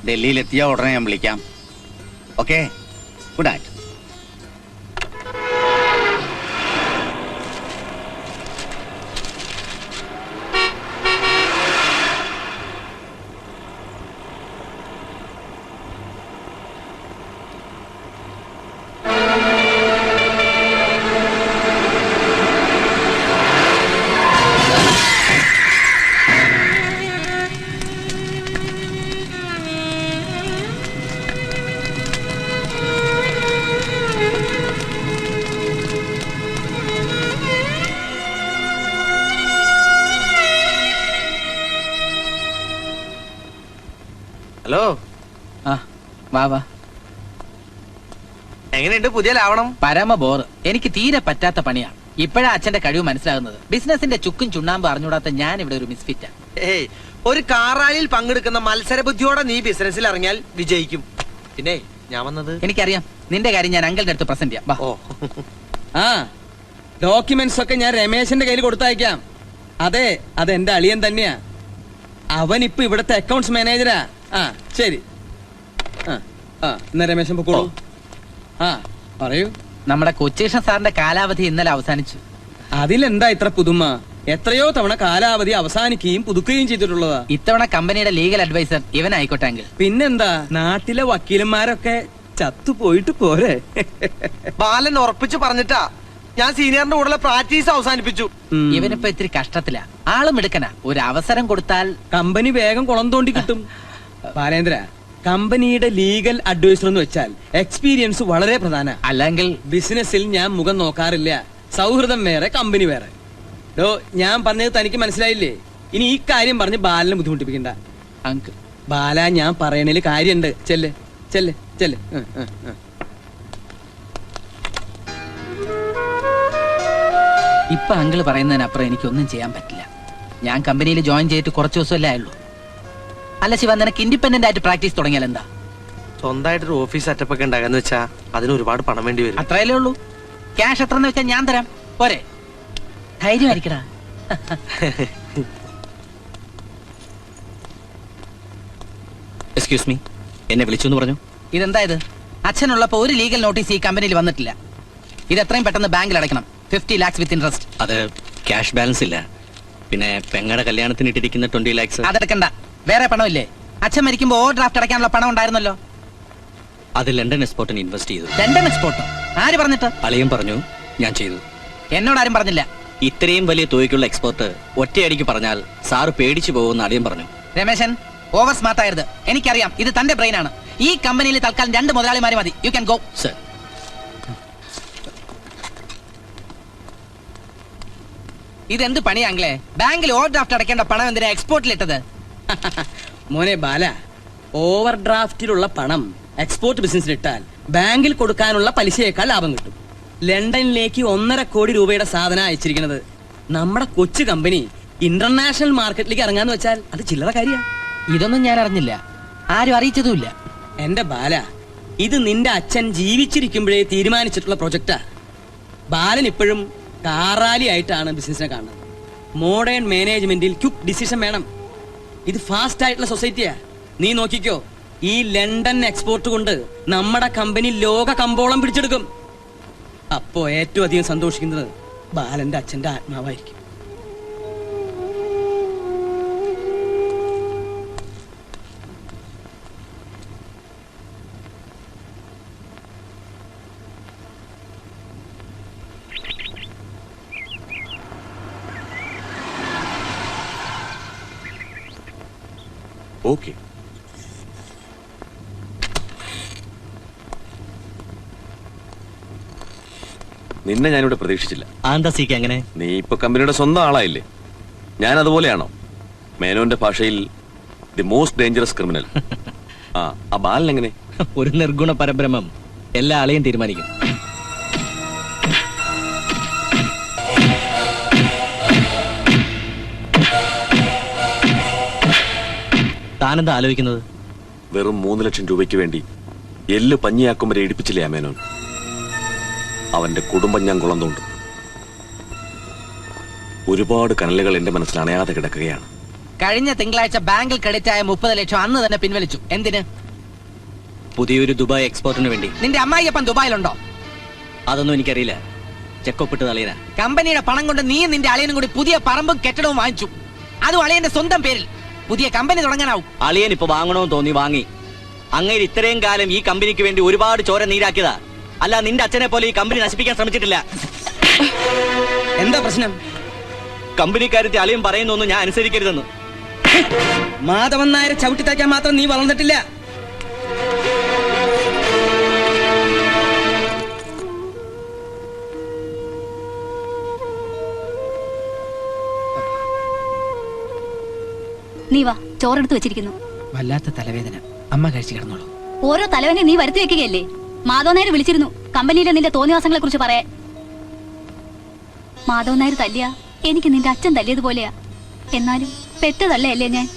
ഡൽഹിയിൽ എത്തിയ ഉടനെ ഞാൻ വിളിക്കാം. Okay, good night. ഹലോ. ആ, വാ വാ. എങ്ങനെയുണ്ട് പുതിയ ലാവണം? പരമ ബോർ. എനിക്ക് തീരെ പറ്റാത്ത പണിയാണ്. ഇപ്പോഴാ അച്ഛന്റെ കഴിവ് മനസ്സിലാകുന്നത്. ബിസിനസിന്റെ ചുക്കും ചുണ്ണാമ്പ് അറിഞ്ഞൂടാത്ത ഞാൻ ഇവിടെ ഒരു മിസ്ഫിറ്റാ. ഏയ്, ഒരു കാർ റാലിയിൽ പങ്കെടുക്കുന്ന മത്സര ബുദ്ധിയോടെ നീ ബിസിനസ്സിൽ ഇറങ്ങിയാൽ വിജയിക്കും. പിന്നെ ഞാൻ വന്നത് എനിക്കറിയാം. നിന്റെ കാര്യം ഞാൻ അങ്കിളിന്റെ അടുത്ത് പ്രസന്റ് ചെയ്യാം. വാ. ഓ, ആ, ഡോക്യുമെന്റ്സ് ഒക്കെ ഞാൻ രമേശന്റെ കയ്യിൽ കൊടുത്തയക്കാം. അതെ, അത് എന്റെ അളിയൻ തന്നെയാ. അവൻ ഇപ്പൊ ഇവിടുത്തെ അക്കൗണ്ട്സ് മാനേജരാ. ആ, ശരി. എന്നാ രമേശൻ പൊക്കോളൂ. ആ, പറയൂ. നമ്മുടെ കൊച്ചേഷൻ സാറിന്റെ കാലാവധി ഇന്നലെ അവസാനിച്ചു. അതിലെന്താ ഇത്ര പുതുമ? എത്രയോ തവണ കാലാവധി അവസാനിക്കുകയും പുതുക്കുകയും ചെയ്തിട്ടുള്ളതാ. ഇത്തവണ കമ്പനിയുടെ ലീഗൽ അഡ്വൈസർ ഇവനായിക്കോട്ടെ അങ്കിൾ. പിന്നെന്താ, നാട്ടിലെ വക്കീലന്മാരൊക്കെ ചത്തുപോയിട്ട് പോരെ. ബാലൻ ഉറപ്പിച്ചു പറഞ്ഞിട്ടാ ഞാൻ സീനിയറിന്റെ കൂടെ പ്രാക്ടീസ് അവസാനിപ്പിച്ചു. ഇവനിപ്പോ ഇത്തിരി കഷ്ടത്തിലാ. ആളും എടുക്കനാ. ഒരു അവസരം കൊടുത്താൽ കമ്പനി വേഗം കുളം തോണ്ടി കിട്ടും. ബാലേന്ദ്ര, കമ്പനിയുടെ ലീഗൽ അഡ്വൈസർ എന്ന് വെച്ചാൽ എക്സ്പീരിയൻസ് വളരെ പ്രധാന. അല്ലെങ്കിൽ ബിസിനസ്സിൽ ഞാൻ മുഖം നോക്കാറില്ല. സൗഹൃദം വേറെ, കമ്പനി വേറെ. ഡോ, ഞാൻ പറഞ്ഞത് തനിക്ക് മനസ്സിലായില്ലേ? ഇനി ഈ കാര്യം പറഞ്ഞ് ബാലനെ ബുദ്ധിമുട്ടിപ്പിക്കണ്ട. അങ്കിൾ, ബാല, ഞാൻ പറയണേല് കാര്യണ്ട്. ചെല്ല് ചെല്ല് ചെല്ല്. ഇപ്പൊ അങ്കിള് പറയുന്നതിനപ്പുറം എനിക്കൊന്നും ചെയ്യാൻ പറ്റില്ല. ഞാൻ കമ്പനിയിൽ ജോയിൻ ചെയ്തിട്ട് കുറച്ച് ദിവസമല്ലേ ആയുള്ളൂ. അല്ല ശിവ, നിനക്ക് ഇൻഡിപെൻഡന്റ് ആയിട്ട് പ്രാക്ടീസ് തുടങ്ങിയാൽ എന്താ? സ്വന്തമായിട്ടൊരു ഓഫീസ് സെറ്റപ്പ് ഒക്കെ ഉണ്ടാകാന്ന് വെച്ചാ അതിന് ഒരുപാട് പണം വേണ്ടി വരും. അത്രയല്ലേ ഉള്ളൂ. ക്യാഷ് എത്രന്ന് വെച്ചാൽ ഞാൻ തരാം. പോരെ? ധൈര്യമായിരിക്കടാ. എക്സ്ക്യൂസ് മീ, എന്നെ വിളിച്ചു എന്ന് പറഞ്ഞു. ഇതെന്താ ഇത്? അച്ഛനുള്ളപ്പോ ഒരു ലീഗൽ നോട്ടീസ് ഈ കമ്പനിയിൽ വന്നിട്ടില്ല. ഇത് എത്രയും പെട്ടെന്ന് ബാങ്കിൽ അടയ്ക്കണം. 50 lakhs വിത്ത് ഇൻട്രസ്റ്റ്. അത് ക്യാഷ് ബാലൻസ് ഇല്ല. പിന്നെ പെങ്ങടെ കല്യാണത്തിന് ഇട്ടിരിക്കുന്ന 20 lakhs. അതെടുക്കണ്ട. വേറെ പണമില്ലേ? അച്ഛൻ മരിക്കുമ്പോ ഓവർ ഡ്രാഫ്റ്റ് അടയ്ക്കാനുള്ള പണം ഉണ്ടായിരുന്നല്ലോ. അത് ലണ്ടൻ എക്സ്പോർട്ടിന് ഇൻവെസ്റ്റ് ചെയ്തു. ലണ്ടൻ എക്സ്പോർട്ടോ? ആര് പറഞ്ഞിട്ട്? അളിയൻ പറഞ്ഞു, ഞാൻ ചെയ്തു. എന്നോടാരും പറഞ്ഞില്ല. ഇത്രയും വലിയ തുകയ്ക്കുള്ള എക്സ്പോർട്ട് ഒറ്റയടിക്ക് പറഞ്ഞാൽ സാറ് പേടിച്ചു പോകുമെന്ന് അളിയൻ പറഞ്ഞു. രമേശൻ, ഓവർ സ്മാർട്ട് ആയത്. എനിക്കറിയാം ഇത് തന്റെ ബ്രെയിൻ ആണ്. ഈ കമ്പനിയിൽ തൽക്കാലം 2 മുതലാളിമാര് മതി. U can go. സർ, ഇതെന്ത് പണിയാങ്ങളെ? ബാങ്കിൽ ഓവർ ഡ്രാഫ്റ്റ് അടയ്ക്കേണ്ട പണം എന്തിനാ എക്സ്പോർട്ടിലിട്ടത്? മോനെ ബാല, ഓവർ ഡ്രാഫ്റ്റിലുള്ള പണം എക്സ്പോർട്ട് ബിസിനസ്സിൽ ഇട്ടാൽ ബാങ്കിൽ കൊടുക്കാനുള്ള പലിശയേക്കാൾ ലാഭം കിട്ടും. ലണ്ടനിലേക്ക് 1.5 കോടി രൂപയുടെ സാധനം അയച്ചിരിക്കുന്നത്. നമ്മുടെ കൊച്ചു കമ്പനി ഇന്റർനാഷണൽ മാർക്കറ്റിലേക്ക് ഇറങ്ങാന്ന് വെച്ചാൽ അത് ചില്ലറ കാര്യ. ഇതൊന്നും ഞാൻ അറിഞ്ഞില്ല. ആരും അറിയിച്ചതുമില്ല. എന്റെ ബാല, ഇത് നിന്റെ അച്ഛൻ ജീവിച്ചിരിക്കുമ്പോഴേ തീരുമാനിച്ചിട്ടുള്ള പ്രൊജക്റ്റാ. ബാലൻ ഇപ്പോഴും കാറാലി ആയിട്ടാണ് ബിസിനസിനെ കാണുന്നത്. മോഡേൺ മാനേജ്മെന്റിൽ ക്വിക്ക് ഡിസിഷൻ വേണം. ഇത് ഫാസ്റ്റ് ആയിട്ടുള്ള സൊസൈറ്റിയാ. നീ നോക്കിക്കോ, ഈ ലണ്ടൻ എക്സ്പോർട്ട് കൊണ്ട് നമ്മുടെ കമ്പനി ലോക കമ്പോളം പിടിച്ചെടുക്കും. അപ്പോ ഏറ്റവും അധികം സന്തോഷിക്കുന്നത് ബാലന്റെ അച്ഛന്റെ ആത്മാവായിരിക്കും. ഓക്കെ, നിന്നെ ഞാനിവിടെ പ്രതീക്ഷിച്ചില്ല. ആന്തസിക്ക് അങ്ങനെ നീ ഇപ്പൊ കമ്പനിയുടെ സ്വന്തം ആളായില്ലേ? ഞാൻ അതുപോലെയാണോ? മേനോന്റെ ഭാഷയിൽ ദി മോസ്റ്റ് ഡേഞ്ചറസ് ക്രിമിനൽ. ആ ബാലൻ എങ്ങനെ? ഒരു നിർഗുണ പരബ്രഹ്മം എല്ലാ ആളെയും തീരുമാനിക്കും. താനെന്താ ആലോചിക്കുന്നത്? വെറും 3 ലക്ഷം രൂപയ്ക്ക് വേണ്ടി എല്ല് പഞ്ഞിയാക്കും വരെ ഇടിപ്പിച്ചില്ലേ ആ മേനോൻ? അവന്റെ കുടുംബം ഞാൻ കുളം തോണ്ടും. ഒരുപാട് കനലുകൾ എന്റെ മനസ്സിൽ അണയാതെ കിടക്കുകയാണ്. കഴിഞ്ഞ തിങ്കളാഴ്ച ബാങ്കിൽ ക്രെഡിറ്റ് ആയ 30 ലക്ഷം അന്ന് തന്നെ പിൻവലിച്ചു. എന്തിന്? പുതിയൊരു ദുബായ് എക്സ്പോർട്ടിന് വേണ്ടി. നിന്റെ അമ്മായിയപ്പൻ ദുബായിലുണ്ടോ? അതൊന്നും എനിക്കറിയില്ല. ചെക്കൊപ്പിട്ട് തലയിന. കമ്പനിയുടെ പണം കൊണ്ട് നീ നിന്റെ അളിയനും കൂടി പുതിയ പറമ്പും കെട്ടിടവും വാങ്ങിച്ചു. അതും അളിയന്റെ സ്വന്തം പേരിൽ. പുതിയ കമ്പനി തുടങ്ങാനാവും. അളിയൻ ഇപ്പൊ വാങ്ങണമെന്ന് തോന്നി വാങ്ങി. അങ്ങേര് ഇത്രയും കാലം ഈ കമ്പനിക്ക് വേണ്ടി ഒരുപാട് ചോര നീരാക്കിയതാ. അല്ല, നിന്റെ അച്ഛനെ പോലെ ഈ കമ്പനി നശിപ്പിക്കാൻ ശ്രമിച്ചിട്ടില്ല. എന്താ പ്രശ്നം? കമ്പനിക്കാരത്തെ അളിയൻ പറയുന്നൊന്നും ഞാൻ അനുസരിക്കരുതെന്ന്. മാധവൻ നായരെ ചവിട്ടിത്താക്കാൻ മാത്രം നീ വളർന്നിട്ടില്ല. നീ വാ, ചോറെടുത്ത് വെച്ചിരിക്കുന്നു. വല്ലാത്ത തലവേദന. അമ്മ കഴിച്ചു കിടന്നോളൂ. ഓരോ തലവനെ നീ വരുത്തി വെക്കുകയല്ലേ? മാധവൻ നായർ വിളിച്ചിരുന്നു കമ്പനിയിലെ നിന്റെ തോന്നിവാസങ്ങളെ കുറിച്ച് പറയാൻ. മാധവൻ നായർ തല്ലിയ എനിക്ക് നിന്റെ അച്ഛൻ തല്ലിയതുപോലെയാ. എന്നാലും പെട്ടതല്ലേ ഞാൻ.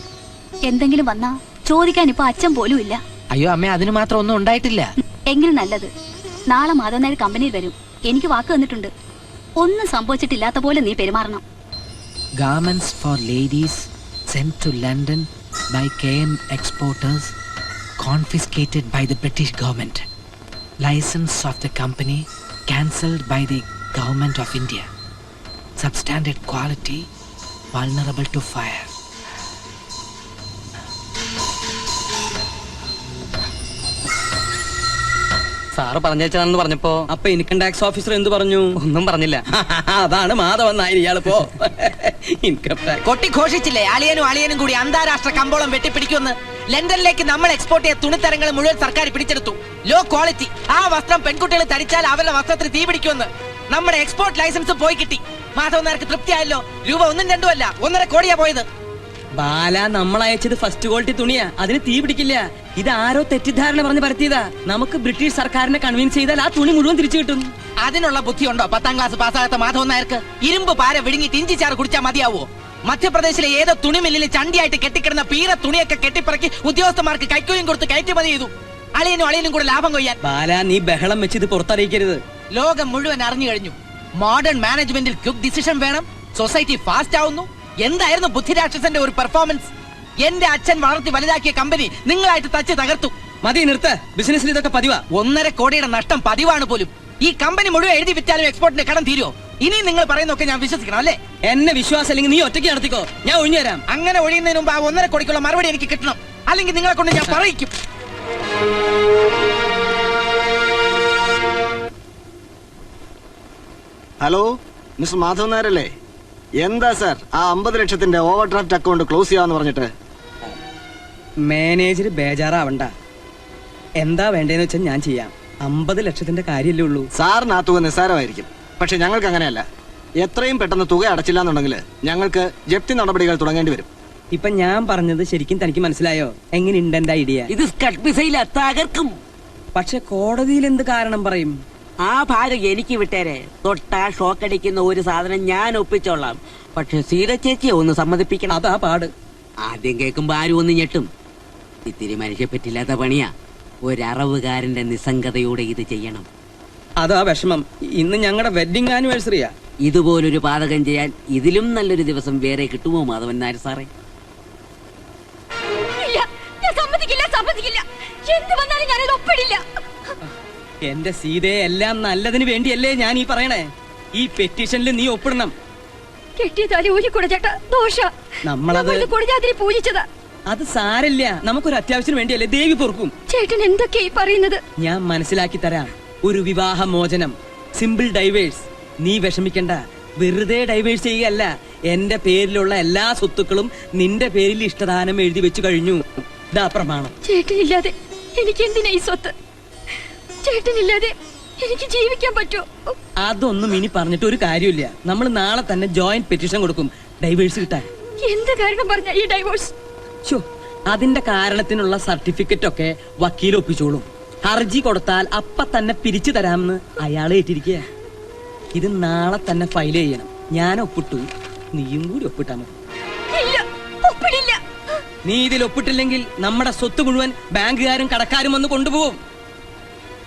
എന്തെങ്കിലും വന്നാ ചോദിക്കാൻ ഇപ്പൊ അച്ഛൻ പോലും ഇല്ല. അയ്യോ അമ്മ, അതിന് മാത്രം ഒന്നും ഉണ്ടായിട്ടില്ല. എങ്കിലും നല്ലത്. നാളെ മാധവൻ നായർ കമ്പനിയിൽ വരും. എനിക്ക് വാക്ക് തന്നിട്ടുണ്ട്. ഒന്നും സംഭവിച്ചിട്ടില്ലാത്ത പോലെ നീ പെരുമാറണം. Garments for ladies sent to London by KM exporters confiscated by the British government. License of the company cancelled by the government of India. Substandard quality vulnerable to fire. Sir പറഞ്ഞേച്ചാണെന്ന് പറഞ്ഞപ്പോ അപ്പൊ ഇൻകം ടാക്സ് ഓഫീസർ എന്ത് പറഞ്ഞു? ഒന്നും പറഞ്ഞില്ല. അതാണ് Madhavan Nair ഇയാളിപ്പോ income tax കൊട്ടിഘോഷിച്ചില്ലേ അളിയനും കൂടി അന്താരാഷ്ട്ര കമ്പോളം വെട്ടിപ്പിടിക്കുമെന്ന്. ലണ്ടനിലേക്ക് നമ്മൾ എക്സ്പോർട്ട് ചെയ്ത തുണിത്തരങ്ങൾ മുഴുവൻ സർക്കാർ പിടിച്ചെടുത്തു. Low quality. ആ വസ്ത്രം പെൺകുട്ടികൾ ധരിച്ചാൽ അവരുടെ വസ്ത്രത്തിന് തീ പിടിക്കുമെന്ന്. നമ്മുടെ എക്സ്പോർട്ട് ലൈസൻസ് പോയി കിട്ടി. മാധവൻ നായർക്ക് തൃപ്തിയായല്ലോ. രൂപ 1 2 അല്ല 1.5 കോടിയാ പോയത്. ബാല, നമ്മൾ അയച്ചത് ഫസ്റ്റ് ക്വാളിറ്റി തുണിയാ. അതിന് തീ പിടിക്കില്ല. ഇത് ആരോ തെറ്റിദ്ധാരണ പറഞ്ഞ് പരത്തിയതാ. നമുക്ക് ബ്രിട്ടീഷ് സർക്കാരിനെ കൺവിൻസ് ചെയ്താൽ ആ തുണി മുഴുവൻ തിരിച്ചു കിട്ടും. അതിനുള്ള ബുദ്ധിയുണ്ടോ 10ാം ക്ലാസ് പാസ്സാകാത്ത മാധവൻ നായർക്ക്? ഇരുമ്പ് പാര വിഴുങ്ങി ഇഞ്ചിച്ചാറ് കുടിച്ചാൽ മതിയാവോ? മധ്യപ്രദേശിലെ ഏതോ തുണി മില്ലിൽ ചണ്ടിയായിട്ട് കെട്ടിക്കിടന്ന പീറ തുണിയൊക്കെ കെട്ടിപ്പിറക്കി ഉദ്യോഗസ്ഥന്മാർക്ക് കൈക്കൂലിയും കൊടുത്ത് കയറ്റുമതി ചെയ്തു. അളിയനും കൂടെ ലാഭം കൊയ്യാൻ. ബാല, നീ ബഹളം വെച്ച് ഇത് പുറത്തറിയിക്കരുത്. ലോകം മുഴുവൻ അറിഞ്ഞു കഴിഞ്ഞു. മോഡേൺ മാനേജ്മെന്റിൽ ക്വിക്ക് ഡിസിഷൻ വേണം. സൊസൈറ്റി ഫാസ്റ്റ് ആവുന്നു. എന്തായിരുന്നു ബുദ്ധിരാക്ഷസന്റെ ഒരു പെർഫോമൻസ്? എന്റെ അച്ഛൻ വളർത്തി വലുതാക്കിയ കമ്പനി നിങ്ങളായിട്ട് തച്ച് തകർത്തു. മതി, നിർത്ത്. ബിസിനസ്സിൽ ഇതൊക്കെ പതിവാ. 1.5 കോടിയുടെ നഷ്ടം പതിവാണ് പോലും. ഈ കമ്പനി മുഴുവൻ എഴുതി വിറ്റാലും എക്സ്പോർട്ടിന്റെ കടം തീരുമോ? ഇനി നിങ്ങൾ പറയുന്നൊക്കെ ഞാൻ വിശ്വസിക്കണം അല്ലേ? എന്നെ വിശ്വാസം അല്ലെങ്കിൽ നീ ഒറ്റയ്ക്ക് നടത്തിക്കോ, ഞാൻ ഒഴിഞ്ഞു തരാം. അങ്ങനെ ഒഴിയുന്നതിന് മുമ്പ് ആ 1.5 കോടിക്കുള്ള മറുപടി എനിക്ക് കിട്ടണം. അല്ലെങ്കിൽ നിങ്ങളെ കൊണ്ട് ഞാൻ പറയിക്കും. ഹലോ, മിസ്റ്റർ മാധവൻ നായരല്ലേ? എന്താ സാർ ആ 50 ലക്ഷത്തിന്റെ ഓവർ ഡ്രാഫ്റ്റ് അക്കൗണ്ട് ക്ലോസ് ചെയ്യാന്ന് പറഞ്ഞിട്ട്? മാനേജർ ബേജാറാവണ്ട. എന്താ വേണ്ടതെന്ന് വെച്ചാൽ ഞാൻ ചെയ്യാം. 50 ലക്ഷത്തിന്റെ കാര്യമല്ലേ ഉള്ളൂ. സാറിന് ആ തുക നിസ്സാരമായിരിക്കും. പക്ഷെ ഞങ്ങൾക്ക് അങ്ങനെയല്ല. എത്രയും പെട്ടെന്ന് തുക അടച്ചില്ല എന്നുണ്ടെങ്കിൽ ഞങ്ങൾക്ക് ജപ്തി നടപടികൾ തുടങ്ങേണ്ടി വരും. ഇപ്പൊ ഞാൻ പറഞ്ഞത് ശരിക്കും തനിക്ക് മനസ്സിലായോ? എങ്ങനെയുണ്ട് എന്റെ ഐഡിയ? ഇത് സ്കട്ട് മിസൈല തകർക്കും. പക്ഷെ കോടതിയിൽ എന്ത് കാരണം പറയും? ആ ഭാരം എനിക്ക് വിട്ടേരെ. തൊട്ടാ ഷോക്കടിക്കുന്ന ഒരു സാധനം ഞാൻ ഒപ്പിച്ചോളാം. പക്ഷെ സീത ചേച്ചിയെ ഒന്ന് സമ്മതിപ്പിക്കണം. അതാ പാട്. ആദ്യം കേൾക്കുമ്പോ ആരും ഒന്ന് ഞെട്ടും. ഇത്തിരി മനുഷ്യ പറ്റില്ലാത്ത പണിയാ. ഒരറവുകാരന്റെ നിസ്സംഗതയോടെ ഇത് ചെയ്യണം. അതാ വിഷമം. ഇന്ന് ഞങ്ങളുടെ വെഡിങ് ആനിവേഴ്സറിയാ. ഇതുപോലൊരു പാതകം ചെയ്യാൻ ഇതിലും നല്ലൊരു ദിവസം വേറെ കിട്ടുമോ മാധവൻ നായർ സാറേ? ഇല്ല, ഞാൻ സമ്മതിക്കില്ല, സമ്മതിക്കില്ല. എന്ത് വന്നാലും ഞാനത് ഒപ്പിടില്ല. എന്റെ സീതയെ എല്ലാം നല്ലതിന് വേണ്ടിയല്ലേ ഞാൻ ഈ പറയണേ. ഈ പെറ്റീഷനിൽ നീ ഒപ്പിടണം. കെട്ടിയ താലി ഊരിക്കൂടെ ചേട്ടാ, ദോഷ. നമ്മളത് കൊടിജാതിരി പൂജിച്ചതാ. അത് സാരല്ല, നമുക്കൊരു അത്യാവശ്യത്തിന് വേണ്ടിയല്ലേ, ദേവി പൊറുക്കും. ചേട്ടൻ എന്തൊക്കെയാ പറയുന്നത്? ഞാൻ മനസ്സിലാക്കി തരാം. ഒരു വിവാഹ മോചനം, സിമ്പിൾ ഡൈവേഴ്സ്. നീ വിഷമിക്കണ്ട. വെറുതെ ഡൈവേഴ്സ് ചെയ്യുകയല്ല, എന്റെ പേരിലുള്ള എല്ലാ സ്വത്തുക്കളും നിന്റെ പേരിൽ ഇഷ്ടദാനം എഴുതി വെച്ചു കഴിഞ്ഞു. ഇതാ പ്രമാണം. ചേട്ടനില്ലാതെ എനിക്ക് എന്തിനാ ഈ സ്വത്ത്? ചേട്ടനില്ലാതെ എനിക്ക് ജീവിക്കാൻ പറ്റുമോ? അതൊന്നും ഇനി പറഞ്ഞിട്ട് ഒരു കാര്യമില്ല. നമ്മൾ നാളെ തന്നെ ജോയിന്റ് പെറ്റീഷൻ കൊടുക്കും ഡൈവേഴ്സ് കിട്ടാൻ. എന്ത് കാരണം പറഞ്ഞ ഈ ഡൈവോഴ്സ്? അതിന്റെ കാരണത്തിനുള്ള സർട്ടിഫിക്കറ്റ് ഒക്കെ വക്കീൽ ഒപ്പിച്ചോളും. ഹർജി കൊടുത്താൽ അപ്പ തന്നെ പിരിച്ചു തരാമെന്ന് അയാൾ ഏറ്റിരിക്കുക. ഇത് നാളെ തന്നെ ഫയൽ ചെയ്യണം. ഞാൻ ഒപ്പിട്ടു, നീയും കൂടി ഒപ്പിട്ടാ മതി. നീ ഇതിൽ ഒപ്പിട്ടില്ലെങ്കിൽ നമ്മുടെ സ്വത്ത് മുഴുവൻ ബാങ്കുകാരും കടക്കാരും വന്ന് കൊണ്ടുപോകും.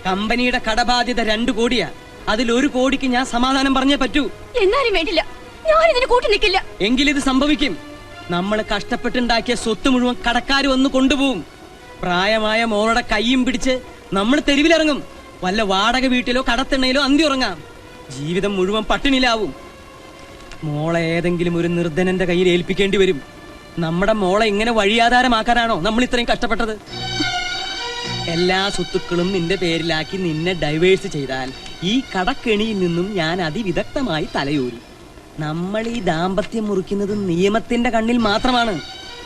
കമ്പനിയുടെ കടബാധ്യത 2 കോടിയാ. അതിൽ 1 കോടിക്ക് ഞാൻ സമാധാനം പറഞ്ഞേ പറ്റൂ. എന്നാലും വേണ്ടില്ല, ഞാൻ ഇതിന് കൂട്ടി നിൽക്കില്ല. എങ്കിലിത് സംഭവിക്കും. നമ്മൾ കഷ്ടപ്പെട്ടുണ്ടാക്കിയ സ്വത്ത് മുഴുവൻ കടക്കാർ വന്ന് കൊണ്ടുപോകും. പ്രായമായ മോളുടെ കൈയും പിടിച്ച് നമ്മൾ തെരുവിലിറങ്ങും. വല്ല വാടക വീട്ടിലോ കടത്തിണ്ണയിലോ അന്തി ഉറങ്ങാം. ജീവിതം മുഴുവൻ പട്ടിണിയിലാവും. മോളെ ഏതെങ്കിലും ഒരു നിർധനന്റെ കയ്യിൽ ഏൽപ്പിക്കേണ്ടി വരും. നമ്മുടെ മോളെ ഇങ്ങനെ വഴിയാധാരമാക്കാനാണോ നമ്മൾ ഇത്രയും കഷ്ടപ്പെട്ടത്? എല്ലാ സ്വത്തുക്കളും നിന്റെ പേരിലാക്കി നിന്നെ ഡൈവേഴ്സ് ചെയ്താൽ ഈ കടക്കെണിയിൽ നിന്നും ഞാൻ അതിവിദഗ്ധമായി തലയൂരും. നമ്മൾ ഈ ദാമ്പത്യം മുറിക്കുന്നത് നിയമത്തിന്റെ കണ്ണിൽ മാത്രമാണ്.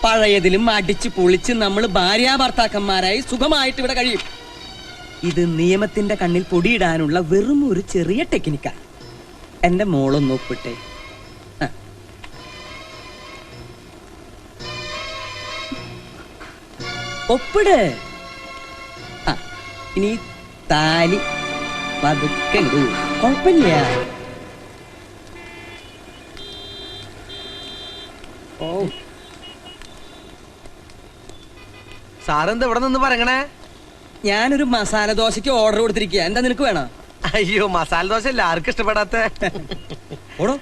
പഴയതിലും അടിച്ചു പൊളിച്ച് നമ്മൾ ഭാര്യാഭർത്താക്കന്മാരായി സുഖമായിട്ട് ഇവിടെ കഴിയും. ഇത് നിയമത്തിന്റെ കണ്ണിൽ പൊടിയിടാനുള്ള വെറും ഒരു ചെറിയ ടെക്നിക്കാ. എന്റെ മോളൊന്ന് ഒപ്പിട്ടെ. ഒപ്പിട്. ഇനി താലി പതുക്കെ ഇടൂ. കുഴപ്പമില്ല. ഓ, സാറെന്താ ഇവിടെ നിന്ന് പറയണേ? ഞാനൊരു മസാല ദോശയ്ക്ക് ഓർഡർ കൊടുത്തിരിക്കുക. എന്താ നിനക്ക് വേണം? അയ്യോ, മസാല ദോശ അല്ല ആർക്കും ഇഷ്ടപ്പെടാത്ത. ഓടോ.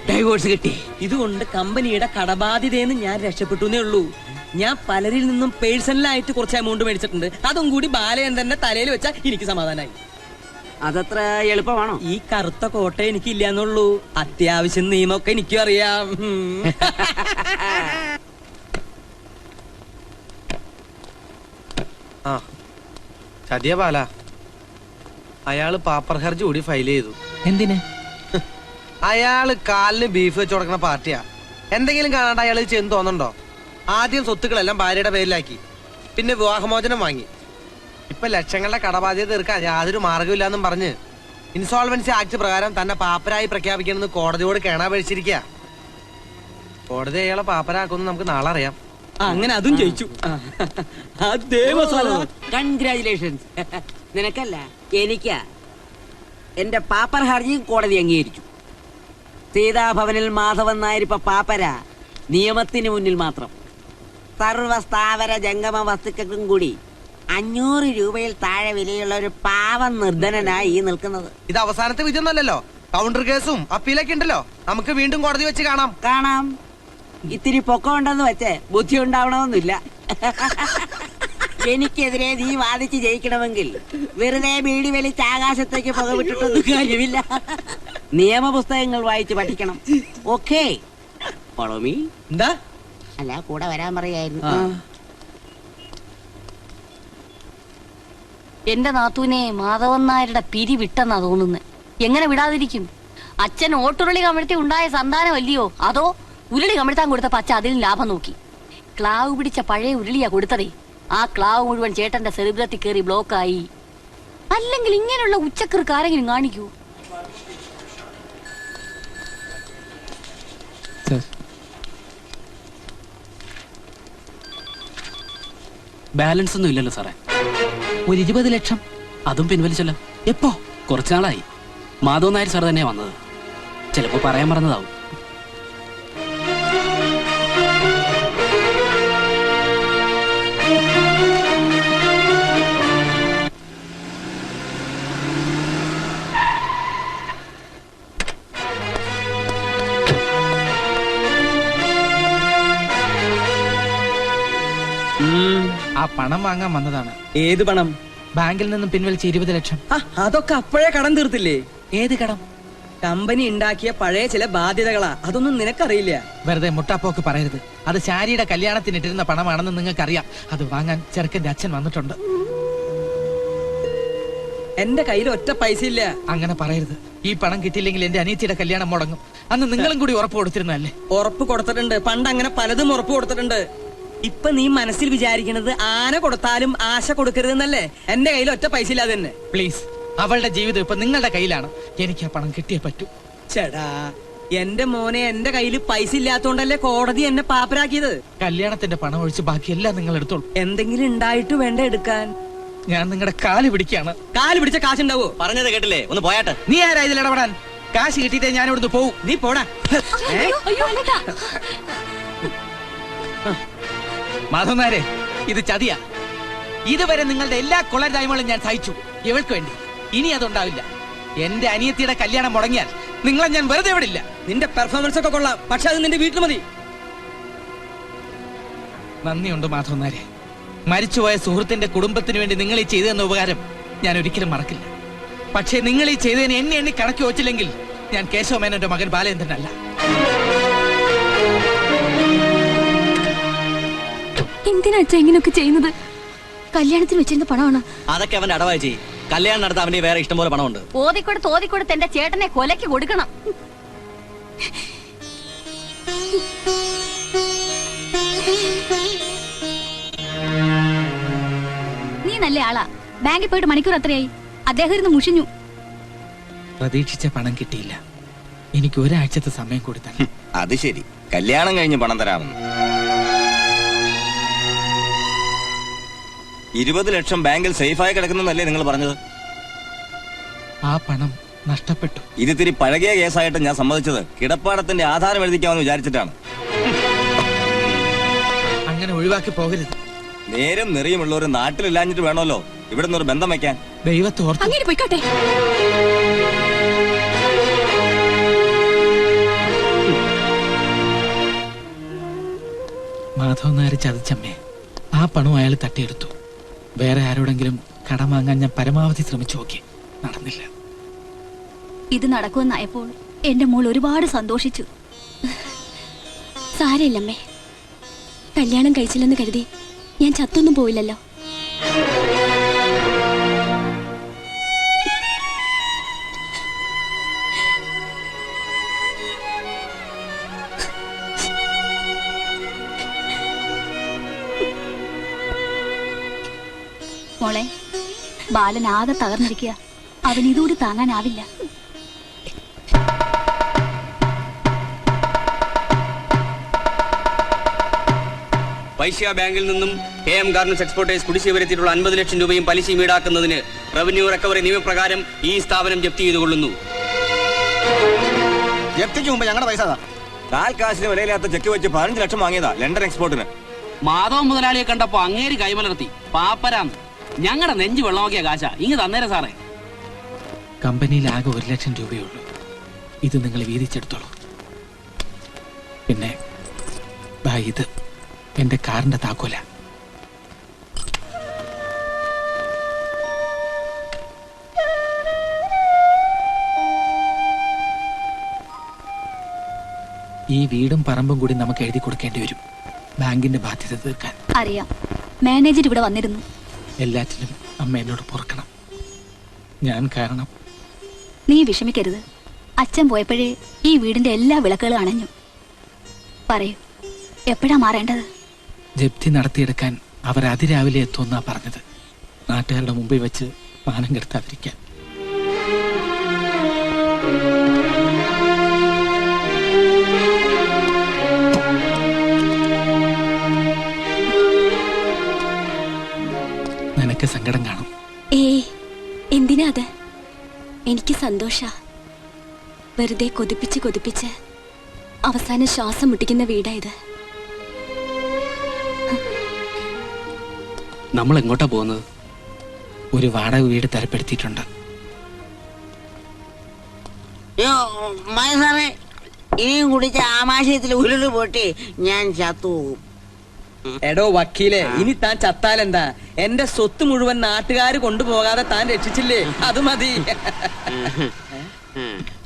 ഡൈവോഴ്സ് കിട്ടി. ഇതുകൊണ്ട് കമ്പനിയുടെ കടബാധ്യതയെന്ന് ഞാൻ രക്ഷപ്പെട്ടു ഉള്ളൂ. ഞാൻ പലരിൽ നിന്നും പേഴ്സണലായിട്ട് കുറച്ച് എമൗണ്ട് മേടിച്ചിട്ടുണ്ട്. അതും കൂടി ബാലചന്ദ്രന്റെ തലയിൽ വെച്ചാൽ എനിക്ക് സമാധാനമായി. അതത്ര എളുപ്പമാണോ? ഈ കറുത്ത കോട്ട എനിക്കില്ല എന്നുള്ളൂ. അത്യാവശ്യം നിയമമൊക്കെ എനിക്കും അറിയാം. ആ ചതിയ ബാല, അയാള് പാപ്പർ ഹർജി കൂടി ഫയൽ ചെയ്തു. എന്തിന്? അയാള് കാലിന് ബീഫ് വെച്ച് കൊടുക്കുന്ന പാർട്ടിയാ. എന്തെങ്കിലും കാണാണ്ട് അയാൾ ചെന്ന് തോന്നുന്നുണ്ടോ? ആദ്യം സ്വത്തുക്കളെല്ലാം ഭാര്യയുടെ പേരിലാക്കി, പിന്നെ വിവാഹമോചനം വാങ്ങി. ഇപ്പൊ ലക്ഷങ്ങളുടെ കടബാധ്യത തീർക്കാൻ യാതൊരു മാർഗമില്ലാന്നും പറഞ്ഞ് ഇൻസോൾവൻസി ആക്ട് പ്രകാരം തന്നെ പാപ്പരായി പ്രഖ്യാപിക്കണമെന്ന് കോടതിയോട് കേണാപേക്ഷിച്ചിരിക്കുക. കോടതി അയാളെ പാപ്പരാക്കുമെന്ന് നമുക്ക് നാളെ അറിയാം. അങ്ങനെ അതും ജയിച്ചു. കൺഗ്രാചുലേഷൻസ്. നിനക്കല്ല, എനിക്കാ. എന്റെ പാപ്പർ ഹർജിയും കോടതി അംഗീകരിച്ചു. സീതാഭവനിൽ മാധവൻ നായർ ഇപ്പൊ പാപ്പര, നിയമത്തിന് മുന്നിൽ മാത്രം. സർവസ്ഥാവര ജംഗമ വസ്തുക്കൾക്കും കൂടി 500 രൂപയിൽ താഴെ വിലയുള്ള ഒരു പാവം നിർധനനായി ഈ നിൽക്കുന്നത്. ഇത് അവസാനത്തെ വിധിയൊന്നല്ലോ. കൗണ്ടർ കേസും അപ്പീലൊക്കെ ഉണ്ടല്ലോ. നമുക്ക് വീണ്ടും കോടതി വെച്ച് കാണാം. ഇത്തിരി പൊക്കം ഉണ്ടെന്ന് വെച്ച് ബുദ്ധി ഉണ്ടാവണമെന്നില്ല. എനിക്കെതിരെ നീ വാദിച്ച് ജയിക്കണമെങ്കിൽ വെറുതെ ബീഡി വലിച്ച് ആകാശത്തേക്ക് പുകവിട്ടിട്ടൊന്നും കാര്യമില്ല. നിയമപുസ്തകങ്ങൾ വായിച്ച് പഠിക്കണം. ഓക്കേ, എന്താ? അല്ല, കൂടെ വരാൻ പറയായിരുന്നു. എന്റെ നാത്തൂനെ മാധവൻ നായരുടെ പിരി വിട്ടെന്നാ തോന്നുന്നത്. എങ്ങനെ വിടാതിരിക്കും? അച്ഛൻ ഓട്ടുരുളി കമിഴ്ത്തി ഉണ്ടായ സന്താനമല്ലയോ? അതോ ഉരുളി കമിഴ്ത്താൻ കൊടുത്തപ്പോ അച്ഛൻ അതിൽ ലാഭം നോക്കി. ക്ലാവ് പിടിച്ച പഴയ ഉരുളിയാ കൊടുത്തതേ. ആ ക്ലാവ് മുഴുവൻ ചേട്ടന്റെ സെറിബ്രത്തിൽ കയറി ബ്ലോക്കായി. അല്ലെങ്കിൽ ഇങ്ങനെയുള്ള ഉച്ചക്കർക്ക് ആരെങ്കിലും കാണിക്കൂ? ബാലൻസ് ഒന്നും ഇല്ലല്ലോ സാറേ. ഒരു 20 ലക്ഷം അതും പിൻവലിച്ചല്ലോ. എപ്പോ? കുറച്ചു നാളായി. മാധവൻ നായർ സാർ തന്നെയാ വന്നത്. ചിലപ്പോ പറയാൻ മറന്നതാവും. ആ പണം വാങ്ങാൻ വന്നതാണ്. ഏത് പണം? ബാങ്കിൽ നിന്നും പിൻവലിച്ച 20 ലക്ഷം. അതൊക്കെ അപ്പോഴേ കടം തീർത്തില്ലേ? ഏത് കടം? കമ്പനി ഉണ്ടാക്കിയ പഴയ ചില ബാധ്യതകളാ. അതൊന്നും നിനക്കറിയില്ല. വെറുതെ മുട്ടാപ്പോക്ക് പറയരുത്. അത് ശാരിയുടെ കല്യാണത്തിന് ഇട്ടിരുന്ന പണമാണെന്ന് നിങ്ങൾക്കറിയാം. അത് വാങ്ങാൻ ചെറുക്കന്റെ അച്ഛൻ വന്നിട്ടുണ്ട്. എന്റെ കയ്യിൽ ഒറ്റ പൈസ ഇല്ല. അങ്ങനെ പറയരുത്. ഈ പണം കിട്ടിയില്ലെങ്കിൽ എന്റെ അനിയത്തിയുടെ കല്യാണം മുടങ്ങും. അന്ന് നിങ്ങളും കൂടി ഉറപ്പ് കൊടുത്തിരുന്നല്ലേ? ഉറപ്പ് കൊടുത്തിട്ടുണ്ട്. പണ്ട് അങ്ങനെ പലതും ഉറപ്പ് കൊടുത്തിട്ടുണ്ട്. ഇപ്പൊ നീ മനസ്സിൽ വിചാരിക്കുന്നത് ആന കൊടുത്താലും ആശ കൊടുക്കരുതെന്നല്ലേ? എന്റെ കയ്യിൽ ഒറ്റ പൈസ ഇല്ലാതെ തന്നെ. പ്ലീസ്, അവളുടെ ജീവിതം ഇപ്പൊ നിങ്ങളുടെ കയ്യിലാണ്. എനിക്ക് ആ പണം കിട്ടിയേ പറ്റൂ. ചേടാ, എന്റെ മോനെ, എന്റെ കയ്യിൽ പൈസ ഇല്ലാത്തോണ്ടല്ലേ കോടതി എന്നെ പാപ്പരാക്കിയത്. കല്യാണത്തിന്റെ പണം ഒഴിച്ച് ബാക്കിയെല്ലാം നിങ്ങൾ എടുത്തോളൂ. എന്തെങ്കിലും ഉണ്ടായിട്ട് വേണ്ട എടുക്കാൻ. ഞാൻ നിങ്ങളുടെ കാല് പിടിക്കാണ്. കാല് പിടിച്ച കാശുണ്ടാവോ? പറഞ്ഞത് കേട്ടില്ലേ? ഒന്ന് പോയാട്ടെ. നീ ആരാ ഇതിൽ ഇടപെടാൻ? കാശ് കിട്ടിയിട്ടേ ഞാൻ ഇവിടുന്ന് പോവും. നീ പോടാ. മാധവനാരെ, ഇത് ചതിയാ. ഇതുവരെ നിങ്ങളുടെ എല്ലാ കൊള്ളരുതായ്മകളും ഞാൻ സഹിച്ചു ഇവൾക്ക് വേണ്ടി. ഇനി അതുണ്ടാവില്ല. എന്റെ അനിയത്തിയുടെ കല്യാണം മുടങ്ങിയാൽ നിങ്ങളെ ഞാൻ വെറുതെ വിടില്ല. നിന്റെ പെർഫോമൻസ് ഒക്കെ കൊള്ളാം, പക്ഷെ അത് നിന്റെ വീട്ടിൽ മതി. നന്ദിയുണ്ട് മാധവനാരെ. മരിച്ചുപോയ സുഹൃത്തിന്റെ കുടുംബത്തിന് വേണ്ടി നിങ്ങൾ ഈ ചെയ്തെന്ന ഉപകാരം ഞാൻ ഒരിക്കലും മറക്കില്ല. പക്ഷേ നിങ്ങൾ ഈ ചെയ്തതിന് എന്നെ എണ്ണി കണക്കി വെച്ചില്ലെങ്കിൽ ഞാൻ കേശവമേനോന്റെ മകൻ ബാലേന്ദ്രനല്ല. എന്തിനാ അച്ഛാ ഇങ്ങനെയൊക്കെ ചെയ്യുന്നത്? കല്യാണത്തിന് വെച്ചിരുന്ന പണമാണ്. അതൊക്കെ അവന്റെ അടവായി ചെയ്യും. കല്യാണം നടത്താൻ അവന്റെ വേറെ ഇഷ്ടംപോലെ പണമുണ്ട്. ഓതിക്കൊടുത്ത് എന്റെ ചേട്ടനെ കൊലയ്ക്ക് കൊടുക്കണം. നീ നല്ല ആളാ. ബാങ്കിൽ പോയിട്ട് മണിക്കൂർ എത്രയായി? അദ്ദേഹം ഇരുന്ന് മുഷിഞ്ഞു. പ്രതീക്ഷിച്ച പണം കിട്ടിയില്ല. എനിക്ക് ഒരാഴ്ചത്തെ സമയം കൊടുത്താൽ. അത് ശരി, കല്യാണം കഴിഞ്ഞ് പണം തരാമെന്ന്. 20 ലക്ഷം ബാങ്കിൽ സേഫായി കിടക്കുന്നല്ലേ നിങ്ങൾ പറഞ്ഞത്? ആ പണം നഷ്ടപ്പെട്ടു. ഇതിത്തിരി പഴകിയ കേസായിട്ട് ഞാൻ സമ്മതിച്ചത് കിടപ്പാടത്തിന്റെ ആധാരം എഴുതിക്കാമെന്ന് വിചാരിച്ചിട്ടാണ്. അങ്ങനെ ഒഴിവാക്കി പോകരുത്. നേരും നെറിയുമുള്ളവർ നാട്ടിലില്ലാഞ്ഞിട്ട് വേണമല്ലോ ഇവിടെ നിന്നൊരു ബന്ധം വെക്കാൻ. ദൈവത്തെ ഓർത്ത് അങ്ങനെ പോയിക്കോട്ടെ. മാധവൻ നായർ ചതിച്ചമ്മേ. ആ പണം അയാൾ തട്ടിയെടുത്തു. വേറെ ആരോടെങ്കിലും കടം വാങ്ങാൻ ഞാൻ പരമാവധി ശ്രമിച്ചു നോക്കി, നടന്നില്ല. ഇത് നടക്കുമെന്നായപ്പോൾ എന്റെ മോൾ ഒരുപാട് സന്തോഷിച്ചു. സാരമില്ലമ്മേ, കല്യാണം കഴിച്ചില്ലെന്ന് കരുതി ഞാൻ ചത്തൊന്നും പോയില്ലല്ലോ. മോളെ, ബാലൻ ആകെ തകർന്നിരിക്കുക. അവൻ ഇതുകൂടി താങ്ങാനാവില്ല. വൈശ്യ ബാങ്കിൽ നിന്നും KM ഗാർമെന്റ്സ് എക്സ്പോർട്ടേഴ്സ് കുടിശ്ശിക വരുത്തിയിട്ടുള്ള 50 ലക്ഷം രൂപയും പലിശയും ഈടാക്കുന്നതിന് റവന്യൂ റിക്കവറി നിയമപ്രകാരം ഈ സ്ഥാപനം ജപ്തി ചെയ്തുകൊള്ളുന്നു. ജപ്തിക്ക് മുമ്പ് ഞങ്ങളുടെ പൈസ കാൽ കാശിന് വിലയില്ലാത്ത ചെക്ക് വെച്ച് 15 ലക്ഷം വാങ്ങിയതാ ലണ്ടൻ എക്സ്പോർട്ടിന്. മാധവൻ മുതലാളിയെ കണ്ടപ്പോ അങ്ങേര് കൈമലർത്തി പാപ്പരാം. ഞങ്ങളുടെ നെഞ്ചു വെള്ളമാക്കിയ കാശ ഇങ്ങ് തന്നേരെ സാറേ. കമ്പനിയിൽ ആകെ 1 ലക്ഷം രൂപയേ ഉള്ളൂ. ഇത് നിങ്ങൾ വീതിച്ചെടുത്തോളൂ. പിന്നെ ഇത് എന്റെ കാറിന്റെ താക്കോല. ഈ വീടും പറമ്പും കൂടി നമുക്ക് എഴുതി കൊടുക്കേണ്ടി വരും, ബാങ്കിന്റെ ബാധ്യത തീർക്കാൻ. അറിയാം, മാനേജർ ഇവിടെ വന്നിരുന്നു. എല്ലാറ്റിനും അമ്മ എന്നോട് പൊറുക്കണം. ഞാൻ കാരണം. നീ വിഷമിക്കരുത്. അച്ഛൻ പോയപ്പോഴേ ഈ വീടിന്റെ എല്ലാ വിളക്കുകളും അണഞ്ഞു. പറയൂ, എപ്പോഴാ മാറേണ്ടത്? ജപ്തി നടത്തിയെടുക്കാൻ അവർ അതിരാവിലെ എത്തുമെന്നാ പറഞ്ഞത്. നാട്ടുകാരുടെ മുമ്പിൽ വെച്ച് മാനം കെടുത്താതിരിക്കാൻ. സന്തോഷ. വെറുതെ കൊതിപ്പിച്ച് അവസാനം ശ്വാസം മുട്ടിക്കുന്ന വീടായത്. നമ്മൾ എങ്ങോട്ടാ പോകുന്നത്? ഒരു വാടക വീട് തരപ്പെടുത്തിയിട്ടുണ്ട്. സാറേ, ഇനിയും കുടിച്ച ആമാശയത്തിൽ ഉരുള് പൊട്ടി ഞാൻ ചത്തു. എടോ വക്കീലെ, ഇനി താൻ ചത്താലെന്താ? എന്റെ സ്വത്ത് മുഴുവൻ നാട്ടുകാര് കൊണ്ടുപോകാതെ താൻ രക്ഷിച്ചില്ലേ, അത് മതി.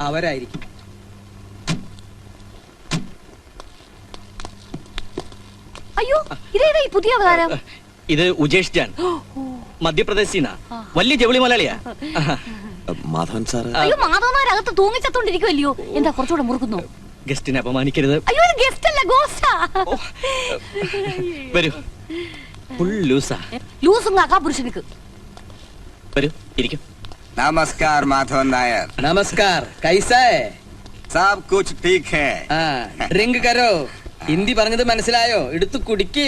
അവരായിരിക്കും. അയ്യോ, ഇതേതാ ഈ പുതിയ അവതാരം? ഇത് ഉജേഷ് ജാൻ, മധ്യപ്രദേശിനാ. വലിയ ജവിളി മലയാളിയാ. മാധവൻ സാറ് അയ്യോ, മാധവന്മാരകത്ത് തൂങ്ങിച്ചത്തോണ്ടിരിക്കുവല്ലയോ. എന്താ കുറച്ചുകൂടെ മുറുക്കുന്നു? ഗസ്റ്റിനെ അപമാനിക്കരുത്. അയ്യോ, ഇത് ഗസ്റ്റ് അല്ല, ഗോസ്റ്റാ. വരൂ, ഫുൾ ലൂസാ. ലൂസും കാക്കാ പുരുഷനിക്ക്. വരൂ, ഇരിക്കും. നമസ്കാർ മാധവൻ നായർ. നമസ്കാർ. കൈസാ ഹൈ? സാബ് കുച്ച് ടീക്ക് ഹൈ. ഡ്രിങ്ക് കരോ. ഹിന്ദി പറഞ്ഞത് മനസ്സിലായോ? എടുത്തു കുടിക്ക്.